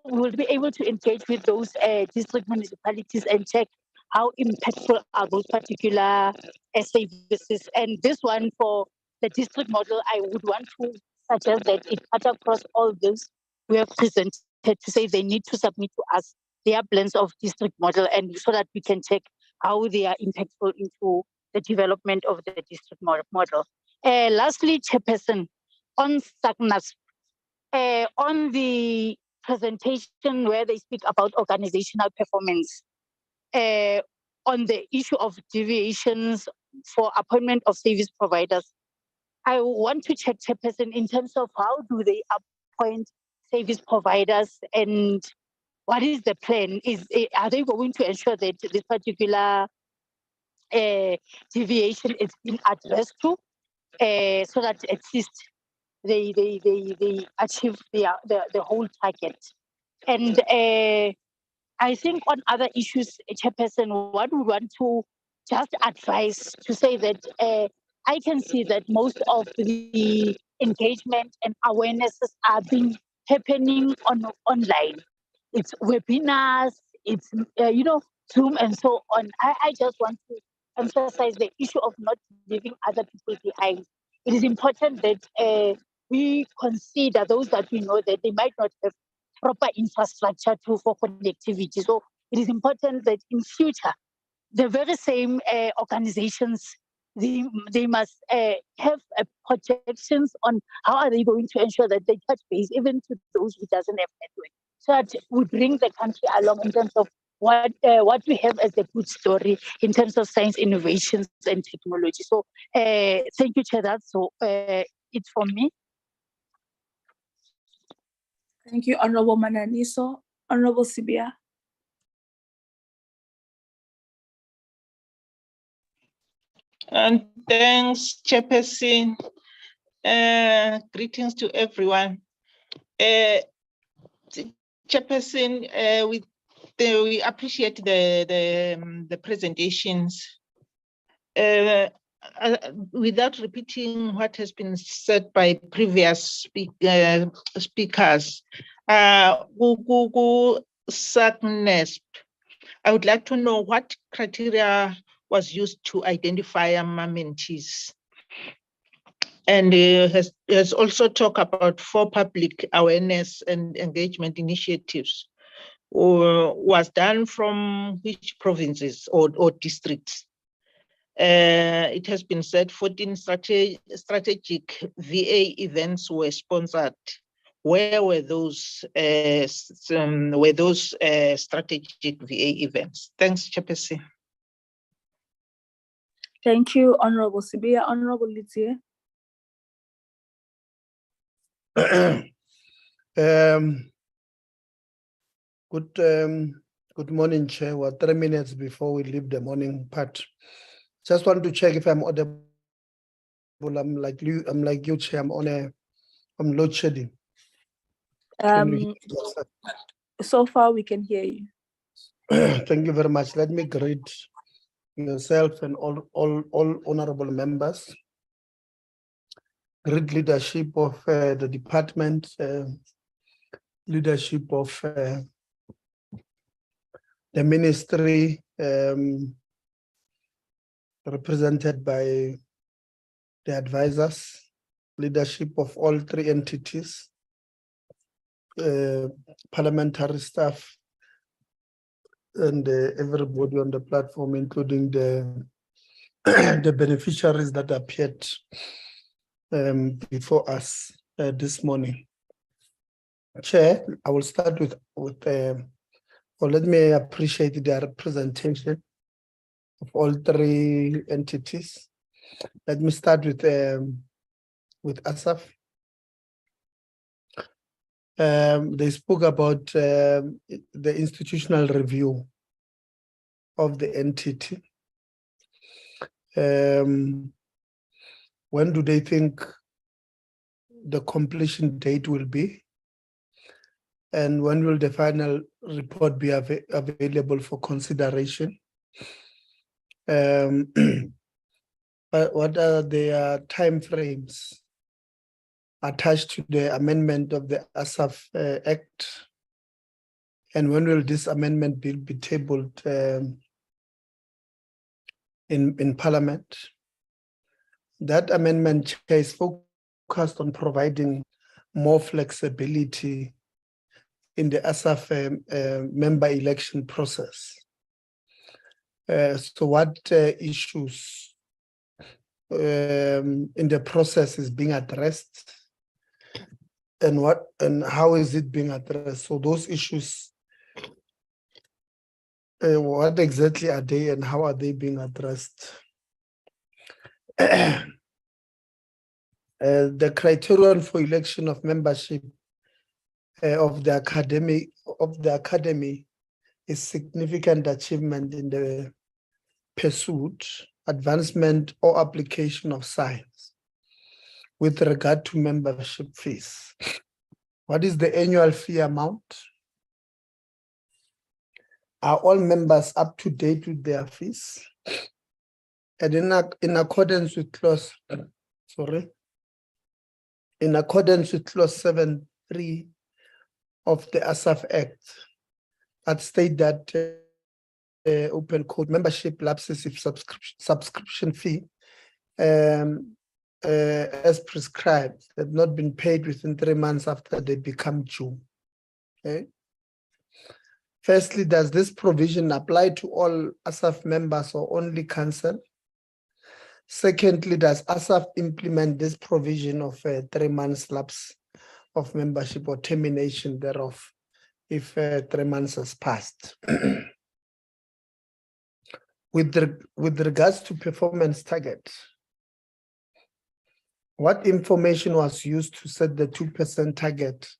will be able to engage with those district municipalities and check how impactful are those particular services. And this one for the district model, I would want to suggest that it cut across all those we have presented to say they need to submit to us their plans of district model, and so that we can check how they are impactful into the development of the district model. Lastly, Chairperson, on SACNASP, on the presentation where they speak about organizational performance, on the issue of deviations for appointment of service providers, I want to check, Chairperson, in terms of how do they appoint service providers and what is the plan? Are they going to ensure that this particular deviation is being addressed to, so that at least they achieve the whole target? And I think on other issues, Chairperson, one would want to just advise to say that I can see that most of the engagement and awarenesses are being happening online. It's webinars, it's Zoom and so on. I just want to emphasize the issue of not leaving other people behind. It is important that we consider those that we know that they might not have proper infrastructure for connectivity. So it is important that in future, the very same organizations, they must have projections on how are they going to ensure that they touch base even to those who doesn't have network, so that we bring the country along in terms of what we have as a good story in terms of science innovations and technology. So thank you, Chair. That's so it's from me. Thank you, Honorable Mananiso. Honorable Sibia. And thanks, Chairperson. Greetings to everyone. Chairperson, we appreciate the presentations. Without repeating what has been said by previous speakers, SACNASP, I would like to know what criteria was used to identify mentees. And has also talked about 4 public awareness and engagement initiatives. Was done from which provinces or districts? It has been said 14 strategic VA events were sponsored. Where were those strategic VA events? Thanks, Chairperson. Thank you, Honorable Sibia. Honorable Litie. Good morning, Chair. We're 3 minutes before we leave the morning part. Just want to check if I'm audible. I'm like you, Chair. I'm load shedding. So far, we can hear you. Thank you very much. Let me greet yourself and all honorable members. Great leadership of the department, leadership of the ministry, represented by the advisors, leadership of all 3 entities, parliamentary staff, and everybody on the platform, including the the beneficiaries that appeared before us this morning. Chair, I will start with let me appreciate the representation of all 3 entities. Let me start with ASSAf. They spoke about the institutional review of the entity. When do they think the completion date will be? And when will the final report be available for consideration? What are their timeframes attached to the amendment of the ASSAf Act? And when will this amendment bill be tabled in Parliament? That amendment is focused on providing more flexibility in the ASSAf member election process. So what issues in the process is being addressed, and how is it being addressed? So those issues, what exactly are they and how are they being addressed? The criterion for election of membership of the academy is significant achievement in the pursuit, advancement, or application of science with regard to membership fees. What is the annual fee amount? Are all members up to date with their fees? And in accordance with clause 7.3 of the ASSAf Act, that state that open quote, membership lapses if subscription fee as prescribed have not been paid within 3 months after they become due. Okay. Firstly, does this provision apply to all ASSAf members or only council? Secondly, does ASSAf implement this provision of 3 months lapse of membership or termination thereof if 3 months has passed? With regards to performance target, what information was used to set the 2% target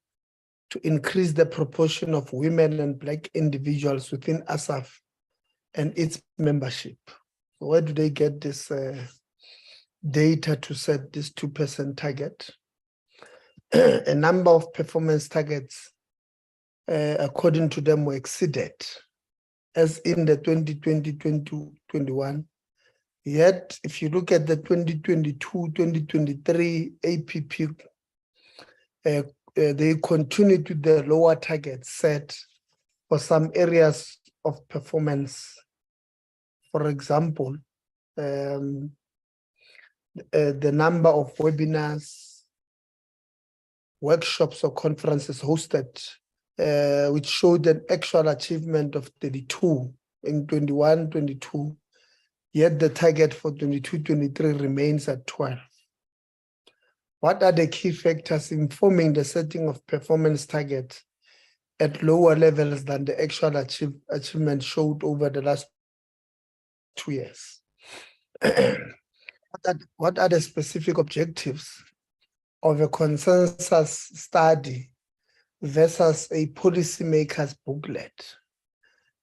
to increase the proportion of women and Black individuals within ASSAf and its membership? Where do they get this data to set this 2% target? A number of performance targets, according to them, were exceeded, as in the 2020-2021. Yet, if you look at the 2022-2023 APP, they continued with the lower target set for some areas of performance. For example, the number of webinars, workshops, or conferences hosted, which showed an actual achievement of 32 in 21-22, yet the target for 22-23 remains at 12. What are the key factors informing the setting of performance targets at lower levels than the actual achievement showed over the last 2 years? What are the specific objectives of a consensus study versus a policymaker's booklet?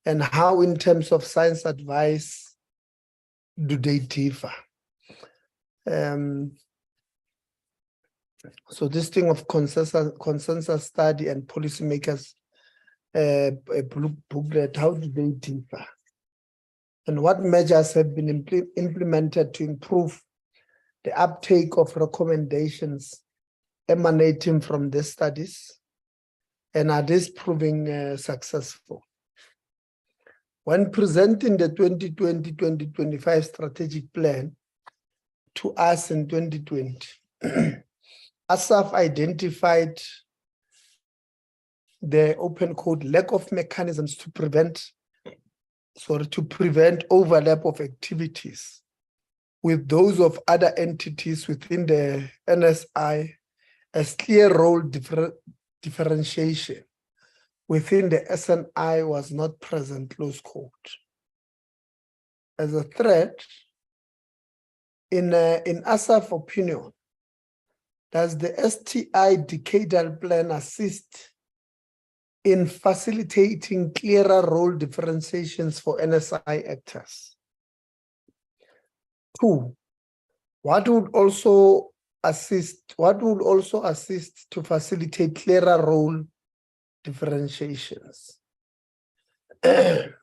And how, in terms of science advice, do they differ? So this thing of consensus study and policymakers booklet, how do they differ? And what measures have been implemented to improve the uptake of recommendations emanating from these studies? And are these proving successful? When presenting the 2020-2025 strategic plan to us in 2020, ASSAf identified the open code lack of mechanisms to prevent overlap of activities with those of other entities within the NSI, as clear role differentiation within the SNI was not present, close quote. As a threat, in ASSAf opinion, does the STI decadal plan assist in facilitating clearer role differentiations for NSI actors? 2, what would also assist to facilitate clearer role differentiations? Then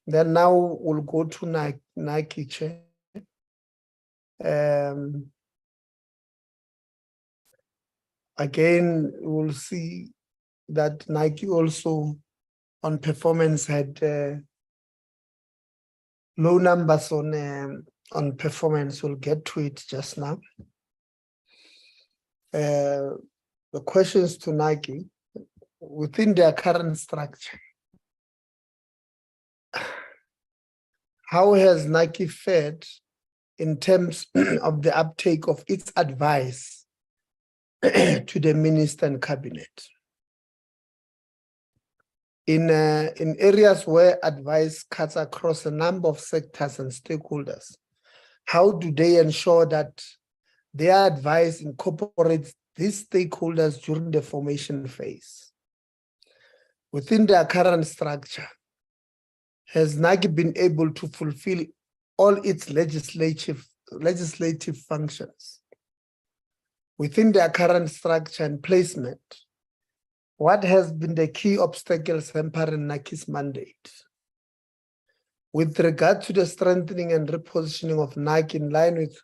now we'll go to NACI chair. Again, we'll see that NACI also on performance had low numbers on performance. We'll get to it just now. The questions to NACI within their current structure. How has NACI fared in terms of the uptake of its advice to the minister and cabinet? In areas where advice cuts across a number of sectors and stakeholders, how do they ensure that their advice incorporates these stakeholders during the formation phase? Within their current structure, has NACI been able to fulfill all its legislative functions? Within their current structure and placement, what has been the key obstacles hampering NACI's mandate? With regard to the strengthening and repositioning of NACI in line with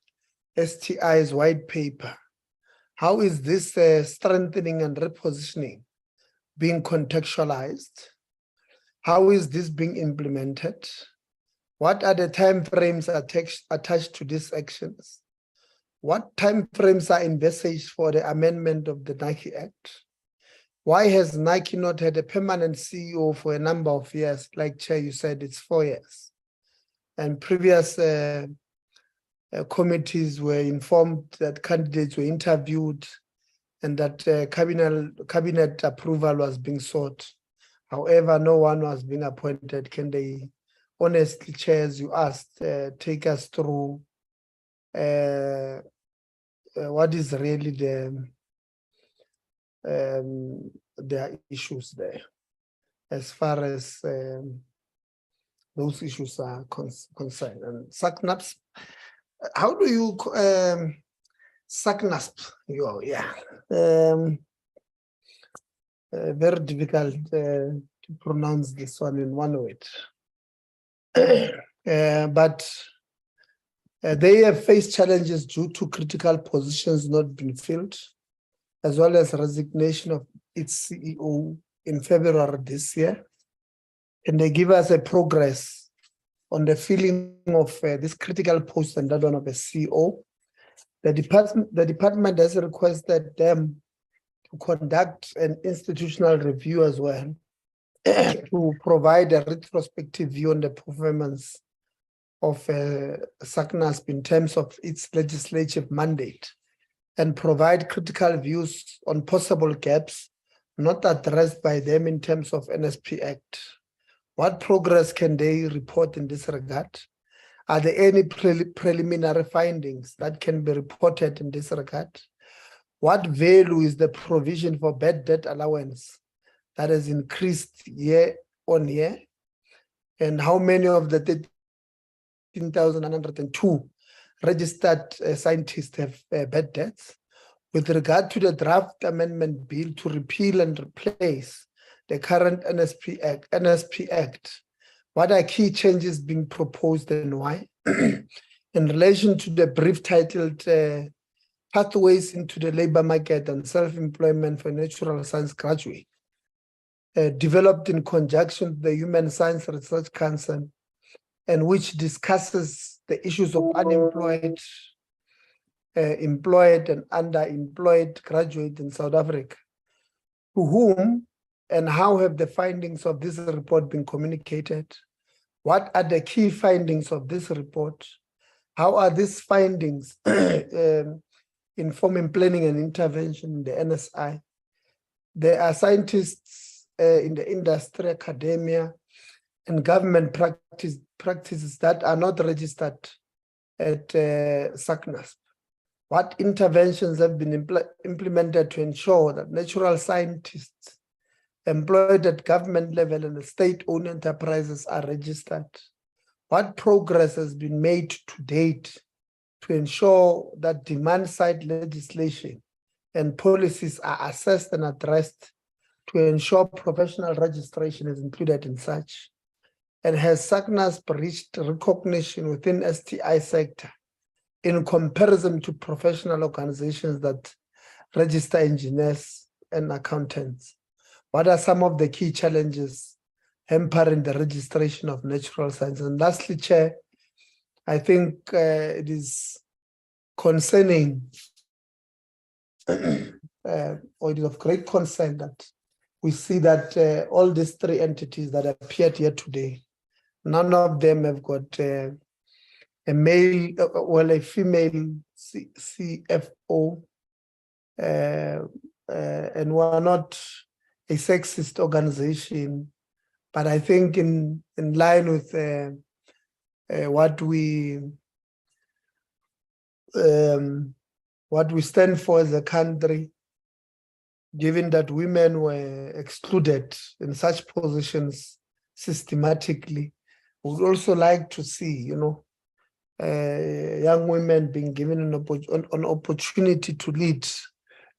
STI's white paper, how is this strengthening and repositioning being contextualized? How is this being implemented? What are the timeframes attached to these actions? What timeframes are envisaged for the amendment of the NACI Act? Why has NACI not had a permanent CEO for a number of years? Like Chair, you said it's 4 years. And previous committees were informed that candidates were interviewed and that cabinet approval was being sought. However, no one was being appointed. Can they, honestly, Chair, as you asked, take us through what is really their issues there, as far as those issues are concerned? And SACNASP, how do you SACNASP? Very difficult to pronounce this one in one word. But they have faced challenges due to critical positions not being filled, as well as resignation of its CEO in February this year. And they give us a progress on the filling of this critical post and that one of a CO. The department has requested them to conduct an institutional review as well to provide a retrospective view on the performance of SACNASP in terms of its legislative mandate and provide critical views on possible gaps not addressed by them in terms of NSP Act. What progress can they report in this regard? Are there any preliminary findings that can be reported in this regard? What value is the provision for bad debt allowance that has increased year on year? And how many of the 13,902 registered scientists have bad debts? With regard to the draft amendment bill to repeal and replace the current NSP Act, what are key changes being proposed and why? In relation to the brief titled Pathways into the Labor Market and Self-Employment for Natural Science Graduates, developed in conjunction with the Human Science Research Council, and which discusses the issues of unemployed, employed and underemployed graduates in South Africa. To whom and how have the findings of this report been communicated? What are the key findings of this report? How are these findings informing planning and intervention in the NSI? There are scientists in the industry, academia, and government practices that are not registered at SACNASP. What interventions have been implemented to ensure that natural scientists employed at government level and the state-owned enterprises are registered? What progress has been made to date to ensure that demand-side legislation and policies are assessed and addressed to ensure professional registration is included in such? And has SACNASP reached recognition within STI sector in comparison to professional organizations that register engineers and accountants? What are some of the key challenges hampering the registration of natural sciences? And lastly, Chair, I think it is concerning or it is of great concern that we see that all these three entities that appeared here today, none of them have got a male, well, a female CFO, and we're not a sexist organization, but I think in line with what we stand for as a country, given that women were excluded in such positions systematically, we would also like to see, young women being given an opportunity to lead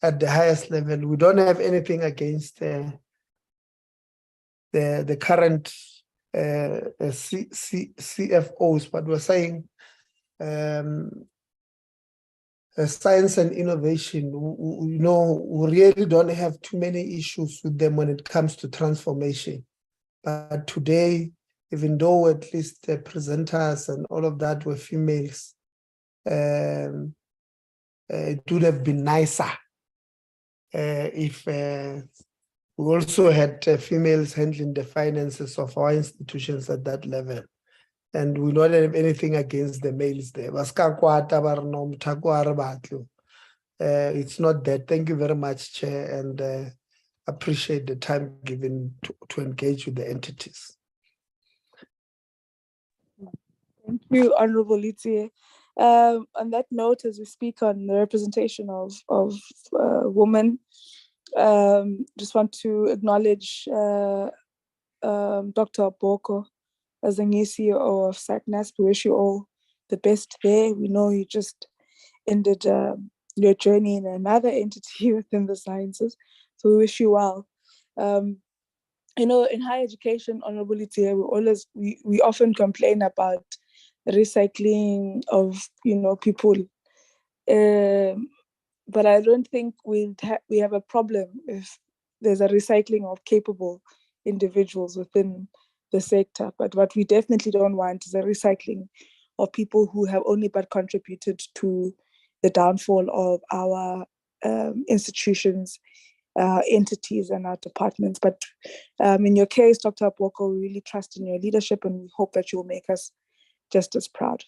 at the highest level. We don't have anything against the current CFOs, but we're saying science and innovation, we really don't have too many issues with them when it comes to transformation. But today, even though at least the presenters and all of that were females, it would have been nicer if we also had females handling the finances of our institutions at that level. And we don't have anything against the males there. It's not that. Thank you very much, Chair, and appreciate the time given to engage with the entities. Thank you, Honorable Litsie. On that note, as we speak on the representation of women, just want to acknowledge Dr. Boko as the new CEO of SACNASP. We wish you all the best there. We know you just ended your journey in another entity within the sciences, so we wish you well. In higher education, Honorable Litsie, we often complain about the recycling of people, but I don't think we have a problem if there's a recycling of capable individuals within the sector. But what we definitely don't want is a recycling of people who have only but contributed to the downfall of our institutions, entities, and our departments. But in your case, Dr. Apoko, we really trust in your leadership, and we hope that you will make us just as proud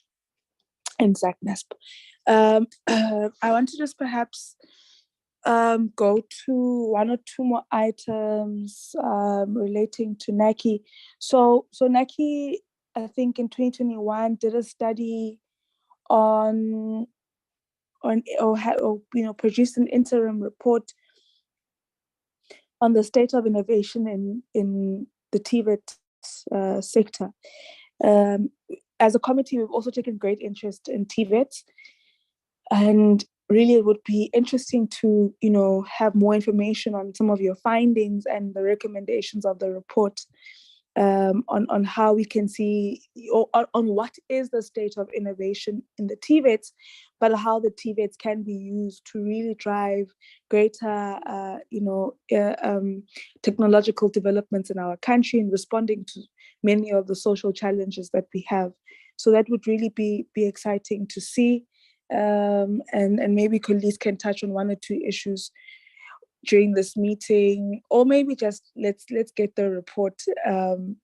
in SACNASP. I want to just perhaps go to one or two more items relating to NACI. So NACI, I think in 2021, did a study on produced an interim report on the state of innovation in the TVET sector. As a committee, we've also taken great interest in TVET, and really it would be interesting to have more information on some of your findings and the recommendations of the report, on how we can see, or on what is the state of innovation in the TVETs, but how the TVETs can be used to really drive greater technological developments in our country and responding to many of the social challenges that we have. So that would really be exciting to see, and maybe colleagues can touch on one or two issues during this meeting, or maybe just let's get the report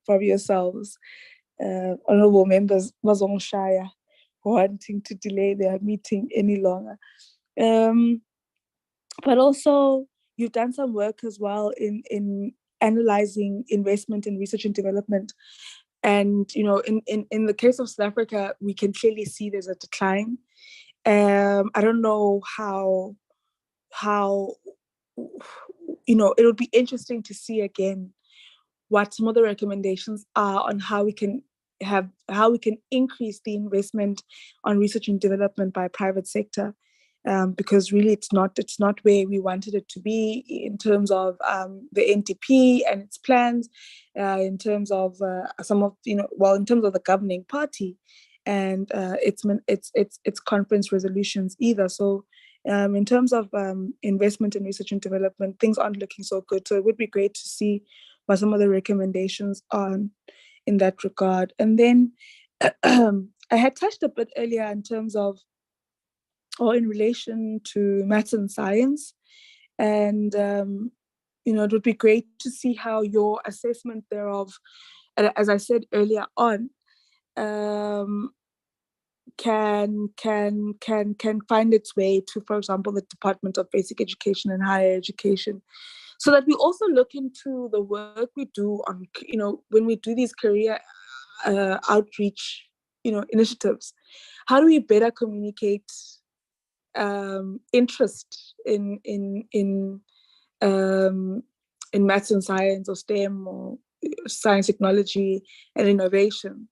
from yourselves. Honorable members, Mazong Shaya, wanting to delay their meeting any longer. But also, you've done some work as well in analyzing investment in research and development. And in the case of South Africa, we can clearly see there's a decline. I don't know how it would be interesting to see again what some of the recommendations are on how we can increase the investment on research and development by private sector, because really it's not where we wanted it to be in terms of the NTP and its plans, in terms of in terms of the governing party and its conference resolutions either. So in terms of investment in research and development, things aren't looking so good. So it would be great to see what some of the recommendations are in that regard. And then I had touched a bit earlier in terms of, or in relation to maths and science. And, it would be great to see how your assessment thereof, as I said earlier on, can find its way to, for example, the Department of Basic Education and Higher Education, so that we also look into the work we do on, when we do these career outreach, initiatives. How do we better communicate interest in maths and science, or STEM, or science, technology, and innovation?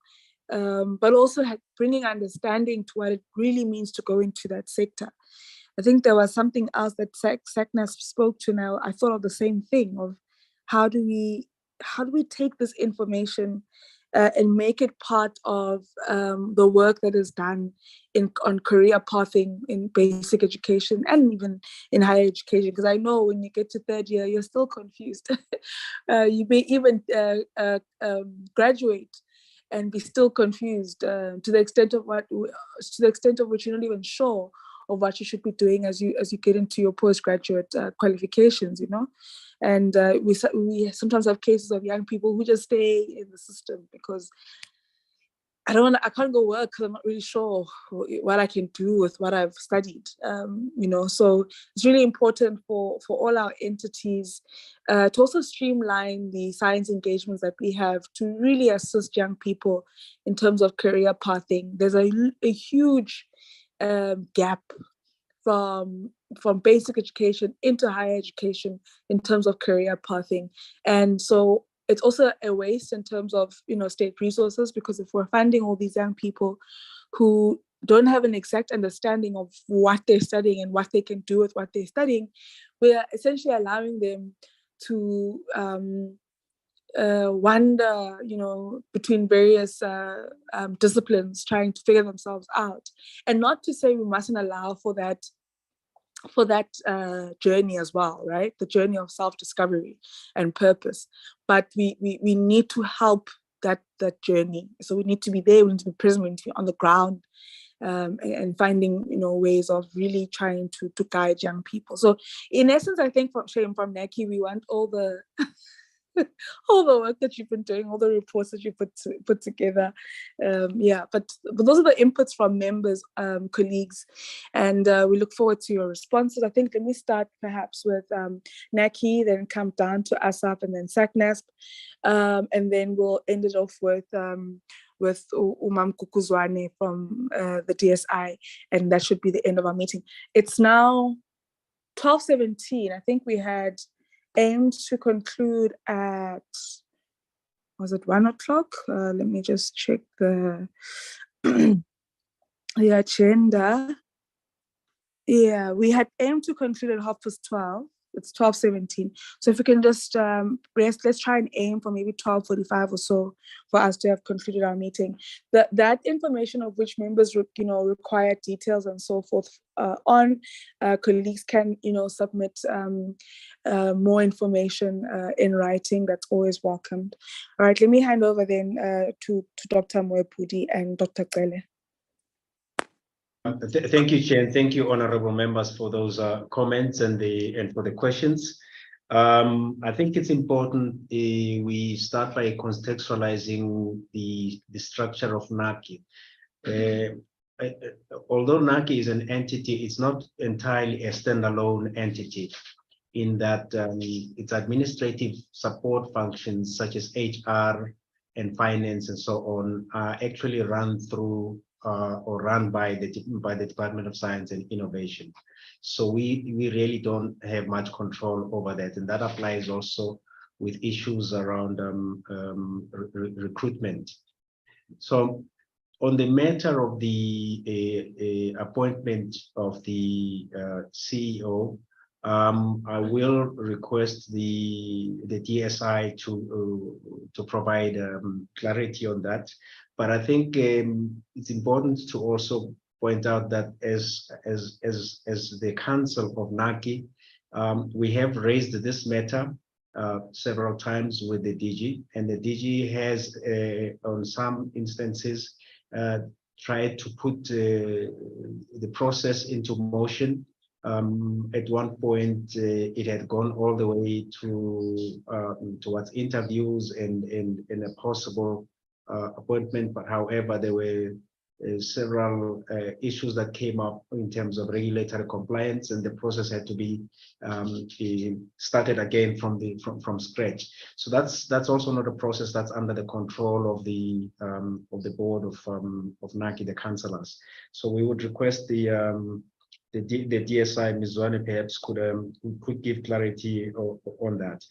But also bringing understanding to what it really means to go into that sector. I think there was something else that SACNASP spoke to now. I thought of the same thing of how do we take this information and make it part of the work that is done on career pathing in basic education and even in higher education. Because I know when you get to third year, you're still confused. You may even graduate and be still confused to the extent of which you're not even sure of what you should be doing as you get into your postgraduate qualifications, And we sometimes have cases of young people who just stay in the system because I can't go work because I'm not really sure what I can do with what I've studied, So it's really important for all our entities to also streamline the science engagements that we have to really assist young people in terms of career pathing. There's a huge gap from basic education into higher education in terms of career pathing, and so it's also a waste in terms of state resources, because if we're funding all these young people who don't have an exact understanding of what they're studying and what they can do with what they're studying, we're essentially allowing them to wander, between various disciplines, trying to figure themselves out. And not to say we mustn't allow for that journey as well, right? The journey of self-discovery and purpose. But we need to help that journey. So we need to be there, we need to be present, we need to be on the ground, and finding, you know, ways of really trying to guide young people. So in essence, I think from NACI, we want all the all the work that you've been doing, all the reports that you put together. But those are the inputs from members, colleagues, and we look forward to your responses. I think let me start perhaps with NACI, then come down to ASSAf, and then SACNASP, and then we'll end it off with Umam Kukuzwane from the DSI, and that should be the end of our meeting. It's now 12:17. I think we had aimed to conclude at, was it 1 o'clock? Let me just check the agenda. Yeah, we had aimed to conclude at 12:30. It's 12:17. So if we can just let's try and aim for maybe 12:45 or so for us to have concluded our meeting. That information of which members require details and so forth on, colleagues can submit more information in writing. That's always welcomed. All right, let me hand over then to Dr. Moepudi and Dr. Cele. Thank you, Chair, and thank you, honorable members, for those comments and for the questions. I think it's important we start by contextualizing the structure of NACI. Although NACI is an entity, it's not entirely a standalone entity, in that its administrative support functions such as HR and finance and so on are actually run through or run by the Department of Science and Innovation. So we really don't have much control over that, and that applies also with issues around recruitment. So on the matter of the appointment of the CEO, I will request the DSI to provide clarity on that. But I think it's important to also point out that as the Council of NACI, we have raised this matter several times with the DG, and the DG has, on some instances, tried to put the process into motion. At one point, it had gone all the way to towards interviews and a possible appointment, but however, there were several issues that came up in terms of regulatory compliance, and the process had to be started again from scratch. So that's also not a process that's under the control of the board of NACI, the councillors. So we would request the DSI, Ms. Zwane, perhaps could give clarity on that.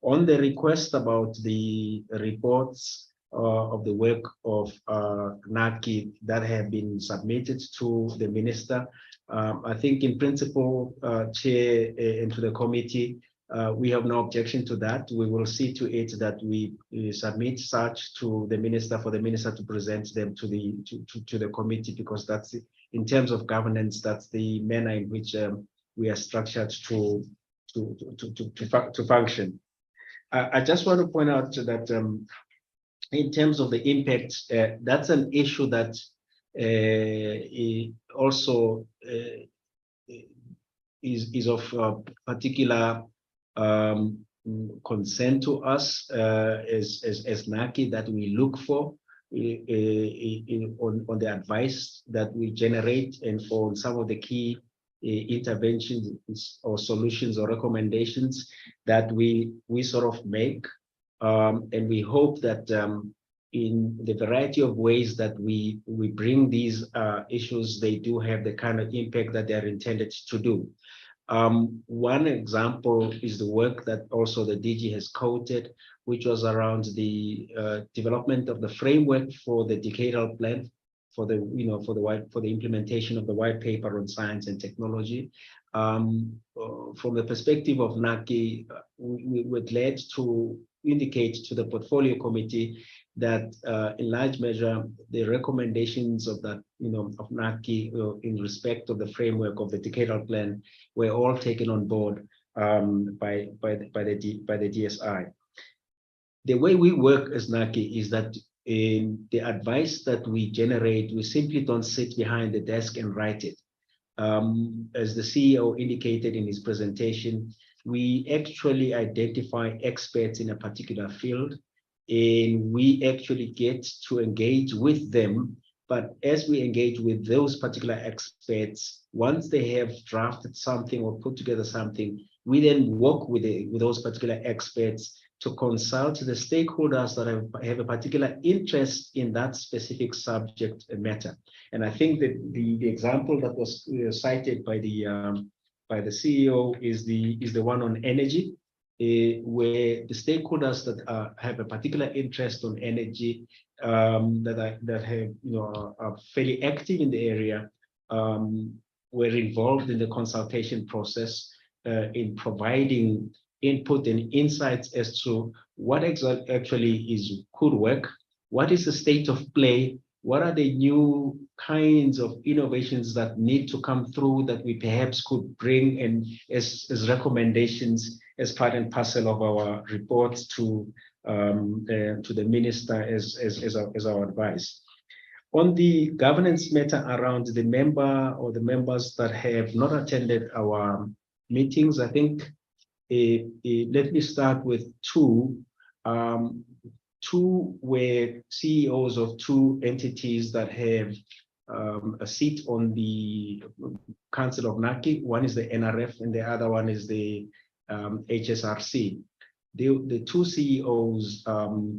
On the request about the reports of the work of NACI that have been submitted to the minister, I think in principle, Chair, and to the committee, we have no objection to that. We will see to it that we submit such to the minister for the minister to present them to the committee, because that's, in terms of governance, that's the manner in which we are structured to function. I just want to point out that in terms of the impact, that's an issue that also is of particular concern to us as NACI, that we look for on the advice that we generate, and on some of the key interventions or solutions or recommendations that we sort of make. And we hope that in the variety of ways that we bring these issues, they do have the kind of impact that they're intended to do. One example is the work that also the DG has quoted, which was around the development of the framework for the decadal plan for the implementation of the white paper on science and technology. From the perspective of NACI, we were glad to indicate to the portfolio committee that in large measure the recommendations of that of NACI in respect of the framework of the decadal plan were all taken on board by the DSI. the way we work as NACI is that in the advice that we generate, we simply don't sit behind the desk and write it. As the CEO indicated in his presentation, we actually identify experts in a particular field, and we actually get to engage with them. But as we engage with those particular experts, once they have drafted something or put together something, we then work with those particular experts to consult the stakeholders that have a particular interest in that specific subject matter. And I think that the example that was cited by the CEO is the one on energy, where the stakeholders that have a particular interest on energy, that have are fairly active in the area, were involved in the consultation process in providing input and insights as to what actually could work, what is the state of play, what are the new kinds of innovations that need to come through that we perhaps could bring in as recommendations as part and parcel of our reports to the minister as our advice. On the governance matter around the member or the members that have not attended our meetings, I think let me start with two. Two were CEOs of two entities that have a seat on the Council of NACI. One is the NRF and the other one is the HSRC. The two CEOs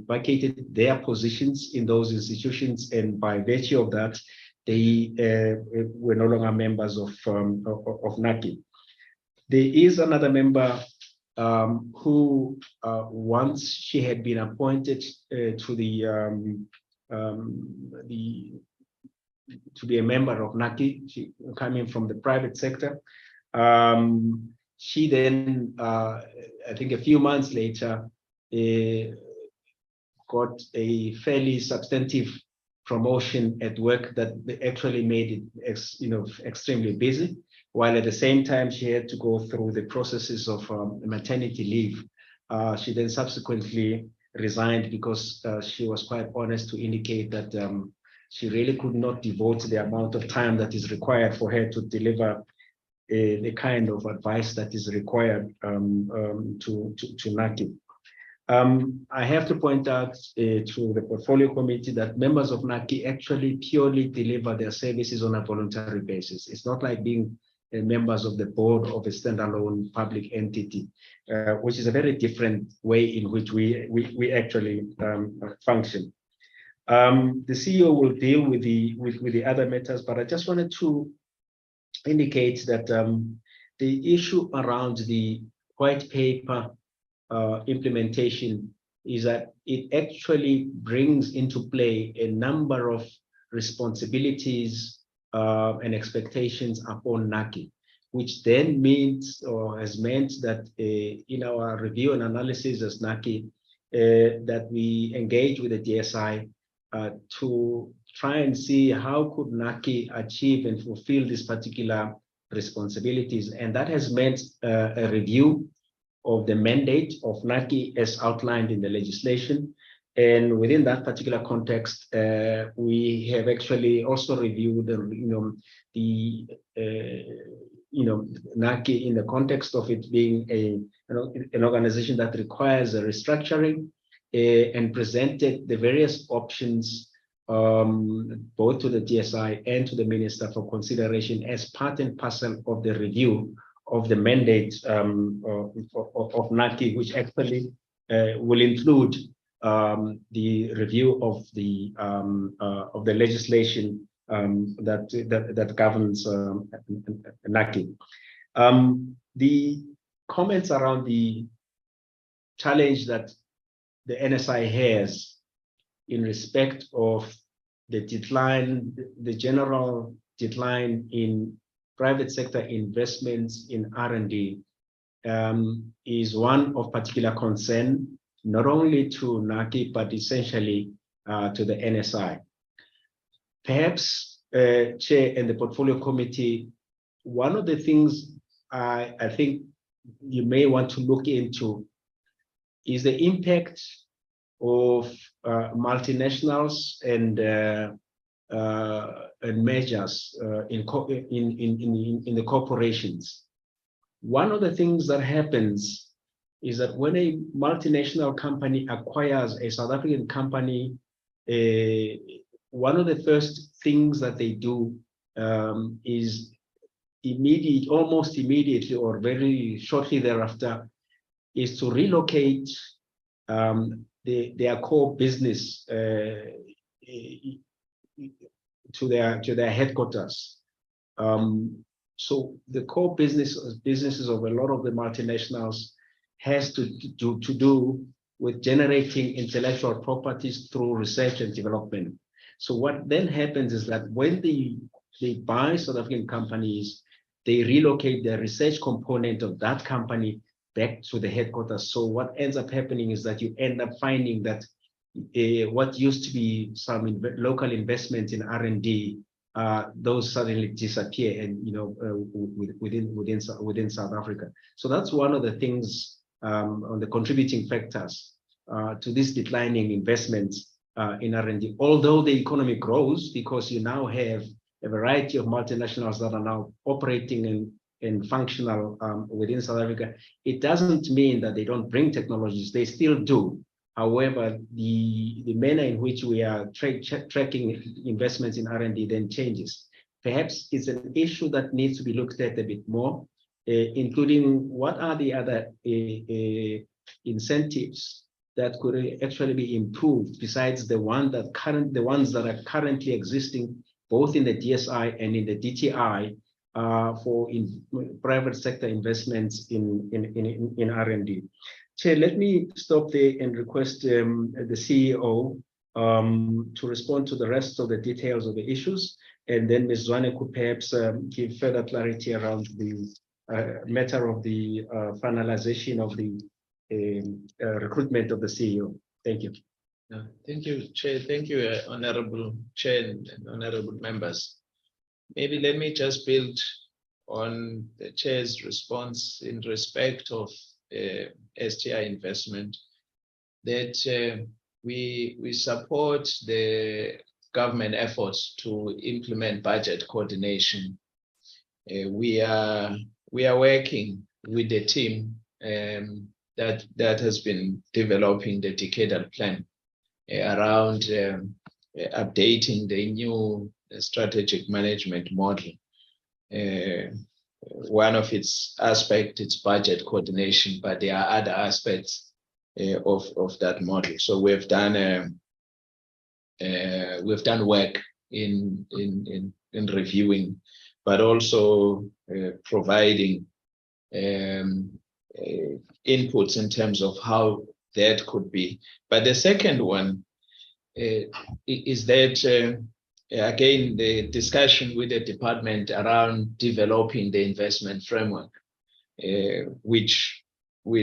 vacated their positions in those institutions, and by virtue of that, they were no longer members of NACI. There is another member who, once she had been appointed to be a member of NACI, she coming from the private sector. She then, I think a few months later, got a fairly substantive promotion at work that actually made it extremely busy, while at the same time she had to go through the processes of maternity leave. She then subsequently resigned because she was quite honest to indicate that she really could not devote the amount of time that is required for her to deliver the kind of advice that is required to NACI. I have to point out to the portfolio committee that members of NACI actually purely deliver their services on a voluntary basis. It's not like being members of the board of a standalone public entity, which is a very different way in which we actually function. The CEO will deal with the other matters, but I just wanted to indicate that the issue around the white paper implementation is that it actually brings into play a number of responsibilities and expectations upon NACI, which then means or has meant that in our review and analysis as NACI, that we engage with the DSI to try and see how could NACI achieve and fulfill these particular responsibilities. And that has meant a review of the mandate of NACI as outlined in the legislation. And within that particular context, we have actually also reviewed NACI in the context of it being an organization that requires a restructuring, and presented the various options both to the DSI and to the minister for consideration as part and parcel of the review of the mandate of NACI, which actually will include the review of the legislation that governs NACI. The comments around the challenge that the NSI has in respect of the decline, the general decline in private sector investments in R&D is one of particular concern, not only to NACI, but essentially to the NSI. Perhaps, Chair and the Portfolio Committee, one of the things I think you may want to look into is the impact of multinationals and measures in the corporations. One of the things that happens is that when a multinational company acquires a South African company, one of the first things that they do is almost immediately or very shortly thereafter, is to relocate their core business to their headquarters. So the core businesses of a lot of the multinationals has to do with generating intellectual properties through research and development. So what then happens is that when they buy South African companies, they relocate the research component of that company back to the headquarters. So what ends up happening is that you end up finding that what used to be some local investments in R&D, those suddenly disappear, and within South Africa. So that's one of the things on the contributing factors to this declining investments in R&D. Although the economy grows because you now have a variety of multinationals that are now operating and functional within South Africa, it doesn't mean that they don't bring technologies. They still do. However, the manner in which we are tracking investments in R&D then changes. Perhaps it's an issue that needs to be looked at a bit more, including what are the other incentives that could actually be improved besides the ones that are currently existing both in the DSI and in the DTI for private sector investments in R&D. Chair, let me stop there and request the CEO to respond to the rest of the details of the issues, and then Ms. Zwane could perhaps give further clarity around the matter of the finalization of the recruitment of the CEO. Thank you. Thank you, Chair. Thank you, Honorable Chair and Honorable members. Maybe let me just build on the Chair's response in respect of STI investment, that we support the government efforts to implement budget coordination. We are working with the team that has been developing the decadal plan around updating the new strategic management model. One of its aspects is budget coordination, but there are other aspects of that model. So we've done work in reviewing, but also providing inputs in terms of how that could be. But the second one is that again, the discussion with the department around developing the investment framework, which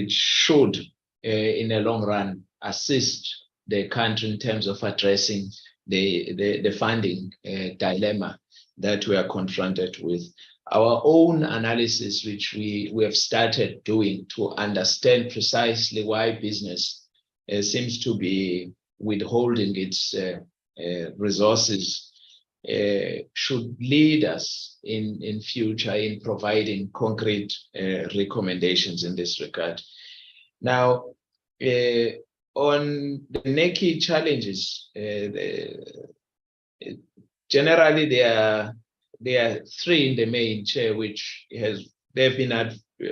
should, in the long run, assist the country in terms of addressing the funding dilemma that we are confronted with. Our own analysis, which we have started doing to understand precisely why business seems to be withholding its resources, should lead us in future in providing concrete recommendations in this regard. Now, on the NACI challenges, generally there are three in the main, Chair, which they've been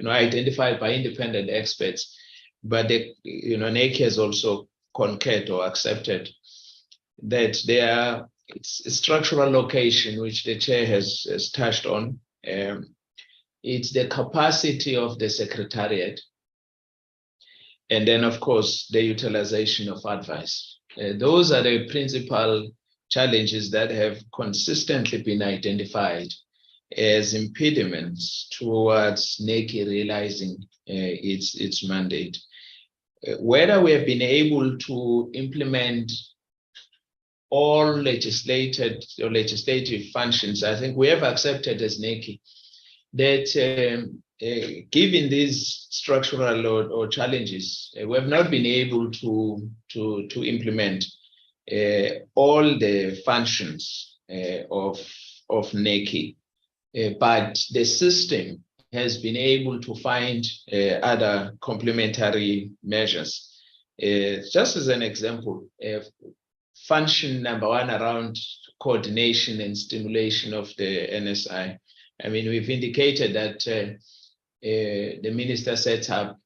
identified by independent experts, but NACI has also concurred or accepted that there are structural location, which the Chair has touched on. It's the capacity of the Secretariat, and then, of course, the utilization of advice. Those are the principal challenges that have consistently been identified as impediments towards NACI realizing its mandate. Whether we have been able to implement all legislative functions, I think we have accepted as NACI that given these structural or challenges, we have not been able to implement all the functions of NACI, but the system has been able to find other complementary measures. Just as an example, function number one around coordination and stimulation of the NSI. I mean, we've indicated that the minister set up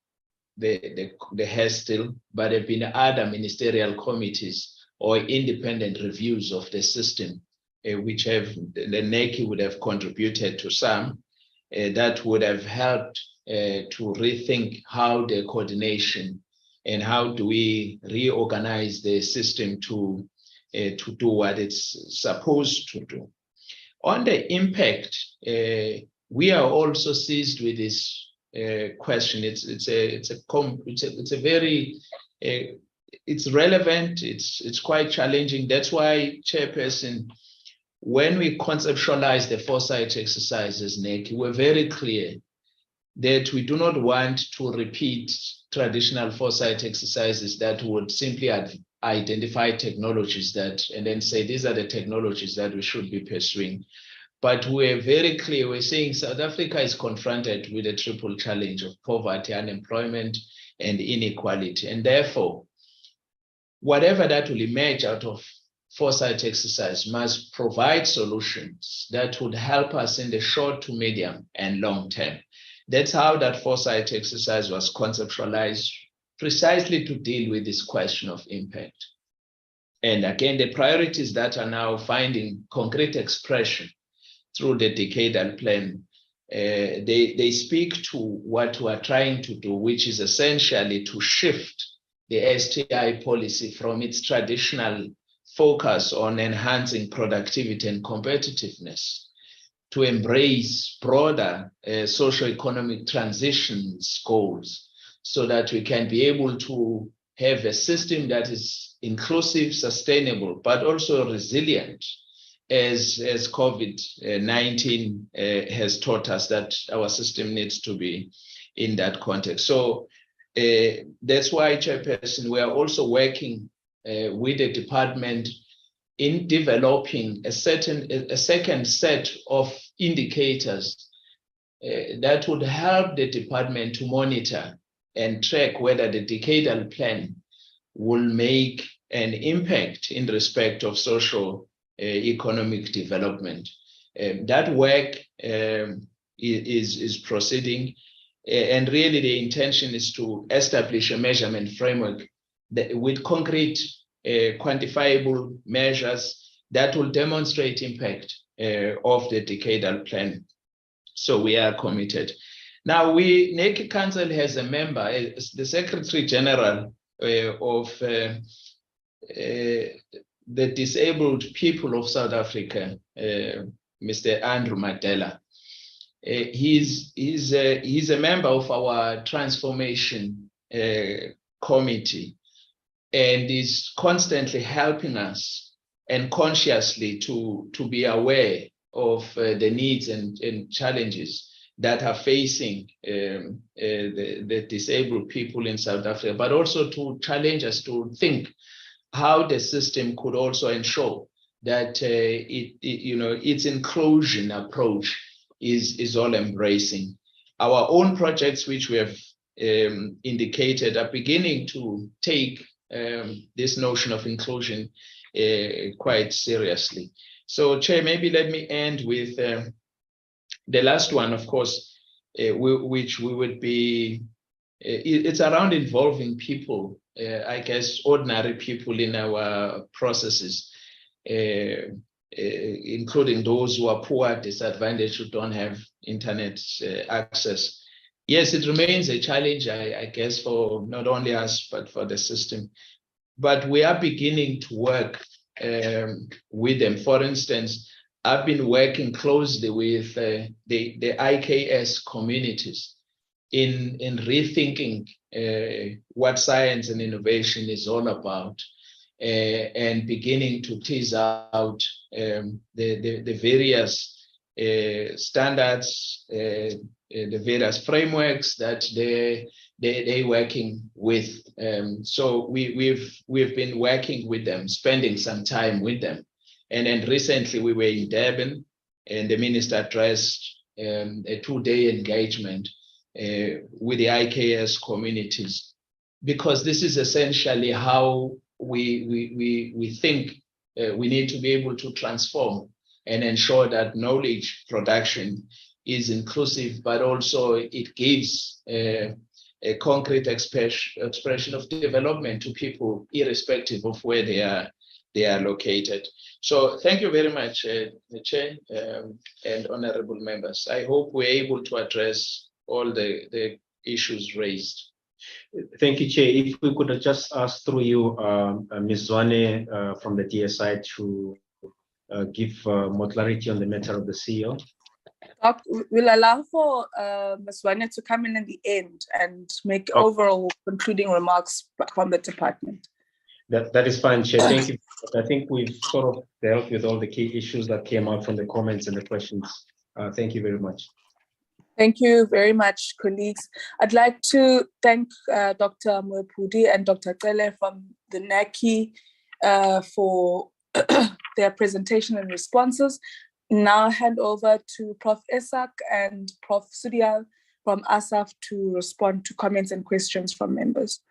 the HESTIL, but there have been other ministerial committees or independent reviews of the system, which have the NACI would have contributed to some, that would have helped to rethink how the coordination and how do we reorganize the system to do what it's supposed to do. On the impact, we are also seized with this question. It's relevant. It's quite challenging. That's why, Chairperson, when we conceptualize the foresight exercises, NACI, we're very clear that we do not want to repeat traditional foresight exercises that would simply identify technologies and then say these are the technologies that we should be pursuing. But we're very clear, we're saying South Africa is confronted with a triple challenge of poverty, unemployment, and inequality. And therefore, whatever that will emerge out of foresight exercise must provide solutions that would help us in the short to medium and long term. That's how that foresight exercise was conceptualized, precisely to deal with this question of impact. And again, the priorities that are now finding concrete expression through the decadal plan, they speak to what we are trying to do, which is essentially to shift the STI policy from its traditional focus on enhancing productivity and competitiveness to embrace broader socio-economic transitions goals, so that we can be able to have a system that is inclusive, sustainable, but also resilient, as COVID-19 has taught us that our system needs to be in that context. So that's why, Chairperson, we are also working with the department in developing a second set of indicators that would help the department to monitor and track whether the decadal plan will make an impact in respect of social economic development. That work is proceeding, and really the intention is to establish a measurement framework with concrete quantifiable measures that will demonstrate impact of the decadal plan. So we are committed. Now, NACI Council has a member, the Secretary General of the Disabled People of South Africa, Mr. Andrew Madela. He's a member of our transformation committee, and is constantly helping us and consciously to be aware of the needs and challenges that are facing the disabled people in South Africa, but also to challenge us to think how the system could also ensure that its inclusion approach is all embracing. Our own projects, which we have indicated, are beginning to take this notion of inclusion quite seriously. So, Chair, maybe let me end with the last one, of course, which we would be, it's around involving people, I guess, ordinary people in our processes, including those who are poor, disadvantaged, who don't have internet access. Yes, it remains a challenge, I guess, for not only us, but for the system. But we are beginning to work with them. For instance, I've been working closely with the IKS communities in rethinking what science and innovation is all about, and beginning to tease out the various standards, the various frameworks that they're working with. So we've been working with them, spending some time with them. And then recently we were in Durban, and the minister addressed a 2-day engagement with the IKS communities, because this is essentially how we think we need to be able to transform and ensure that knowledge production is inclusive, but also it gives a concrete expression of development to people, irrespective of where they are located. So thank you very much, Chair and honorable members. I hope we're able to address all the issues raised. Thank you, Chair. If we could just ask through you, Ms. Zwane from the DSI to give more clarity on the matter of the CEO. Doc, we'll allow for Ms. Wania to come in the end and make overall concluding remarks from the department. That is fine, Chair. Thank you. I think we've sort of dealt with all the key issues that came out from the comments and the questions. Thank you very much. Thank you very much, colleagues. I'd like to thank Dr. Mwepudi and Dr. Cele from the NACI for their presentation and responses. Now hand over to Prof. Isak and Prof. Sudial from ASSAf to respond to comments and questions from members.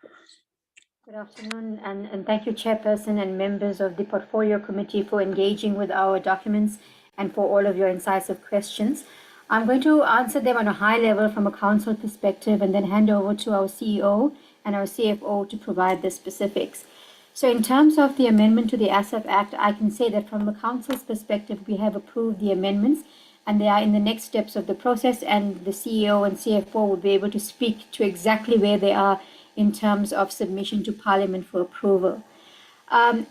Good afternoon, and thank you, Chairperson and members of the Portfolio Committee, for engaging with our documents and for all of your incisive questions. I'm going to answer them on a high level from a council perspective and then hand over to our CEO and our CFO to provide the specifics. So in terms of the amendment to the ASSAf Act, I can say that from the council's perspective, we have approved the amendments and they are in the next steps of the process, and the CEO and CFO will be able to speak to exactly where they are in terms of submission to Parliament for approval.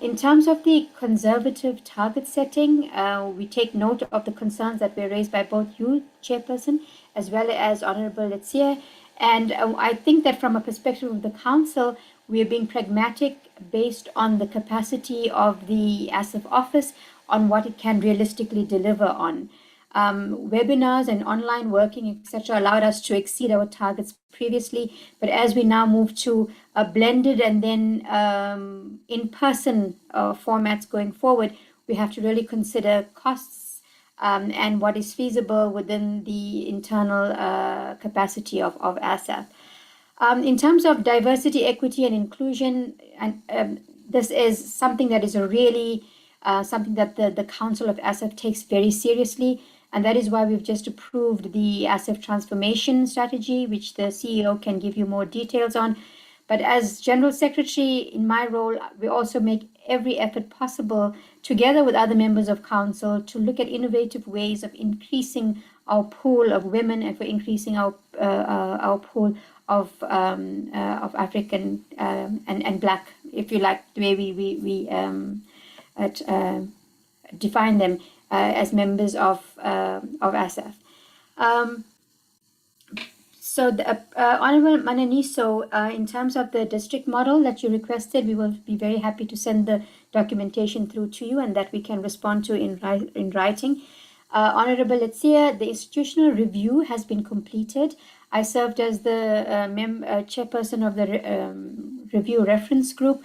In terms of the conservative target setting, we take note of the concerns that were raised by both you, Chairperson, as well as Honourable Letsia. And I think that from a perspective of the Council, we are being pragmatic based on the capacity of the ASSAf office on what it can realistically deliver on. Webinars and online working, etc., allowed us to exceed our targets previously, but as we now move to a blended and then in-person formats going forward, we have to really consider costs and what is feasible within the internal capacity of ASSAf. In terms of diversity, equity, and inclusion, and this is something that is really something that the Council of ASSAf takes very seriously. And that is why we've just approved the ASSAf transformation strategy, which the CEO can give you more details on. But as General Secretary, in my role, we also make every effort possible, together with other members of Council, to look at innovative ways of increasing our pool of women and for increasing our pool of African and Black, if you like, the way we define them as members of ASSAf. So the Honourable Mananiso, in terms of the district model that you requested, we will be very happy to send the documentation through to you and that we can respond to in writing. Honourable Letsia, the institutional review has been completed. I served as the chairperson of the review reference group.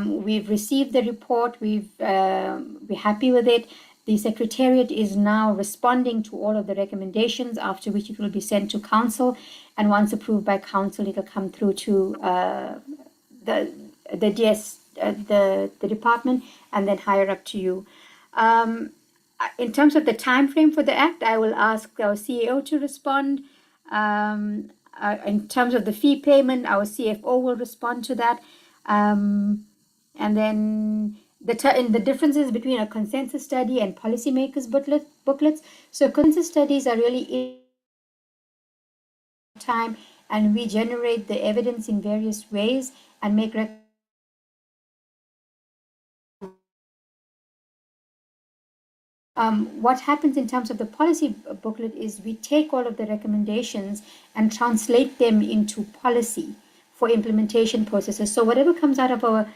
We've received the report. We're happy with it. The Secretariat is now responding to all of the recommendations, after which it will be sent to Council. And once approved by Council, it will come through to the department and then higher up to you. In terms of the time frame for the Act, I will ask our CEO to respond. In terms of the fee payment, our CFO will respond to that. And then the differences between a consensus study and policymakers booklets. So consensus studies are really in time, and we generate the evidence in various ways and make what happens in terms of the policy booklet is we take all of the recommendations and translate them into policy for implementation processes. So whatever comes out of our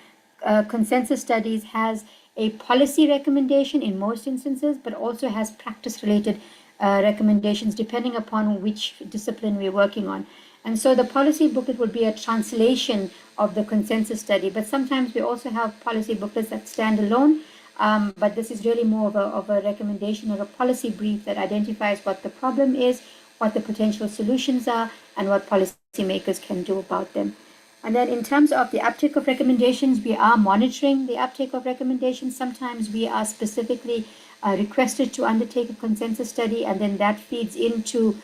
consensus studies has a policy recommendation in most instances, but also has practice-related recommendations depending upon which discipline we're working on. And so the policy booklet would be a translation of the consensus study, but sometimes we also have policy booklets that stand alone. But this is really more of a recommendation or a policy brief that identifies what the problem is, what the potential solutions are, and what policymakers can do about them. And then in terms of the uptake of recommendations, we are monitoring the uptake of recommendations. Sometimes we are specifically requested to undertake a consensus study, and then that feeds into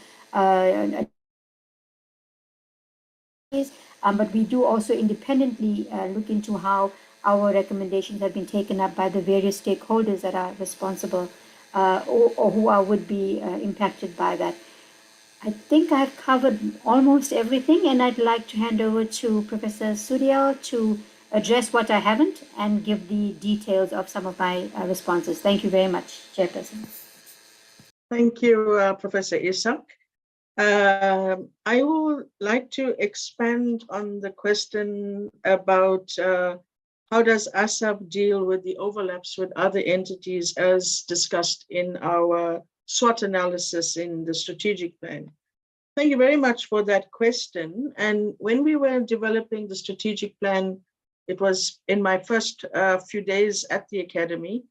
but we do also independently look into how our recommendations have been taken up by the various stakeholders that are responsible or who would be impacted by that. I think I've covered almost everything, and I'd like to hand over to Professor Suryal to address what I haven't and give the details of some of my responses. Thank you very much, Chairperson. Thank you, Professor Isak. I would like to expand on the question about how does ASSAf deal with the overlaps with other entities as discussed in our SWOT analysis in the strategic plan. Thank you very much for that question. And when we were developing the strategic plan, it was in my first few days at the Academy,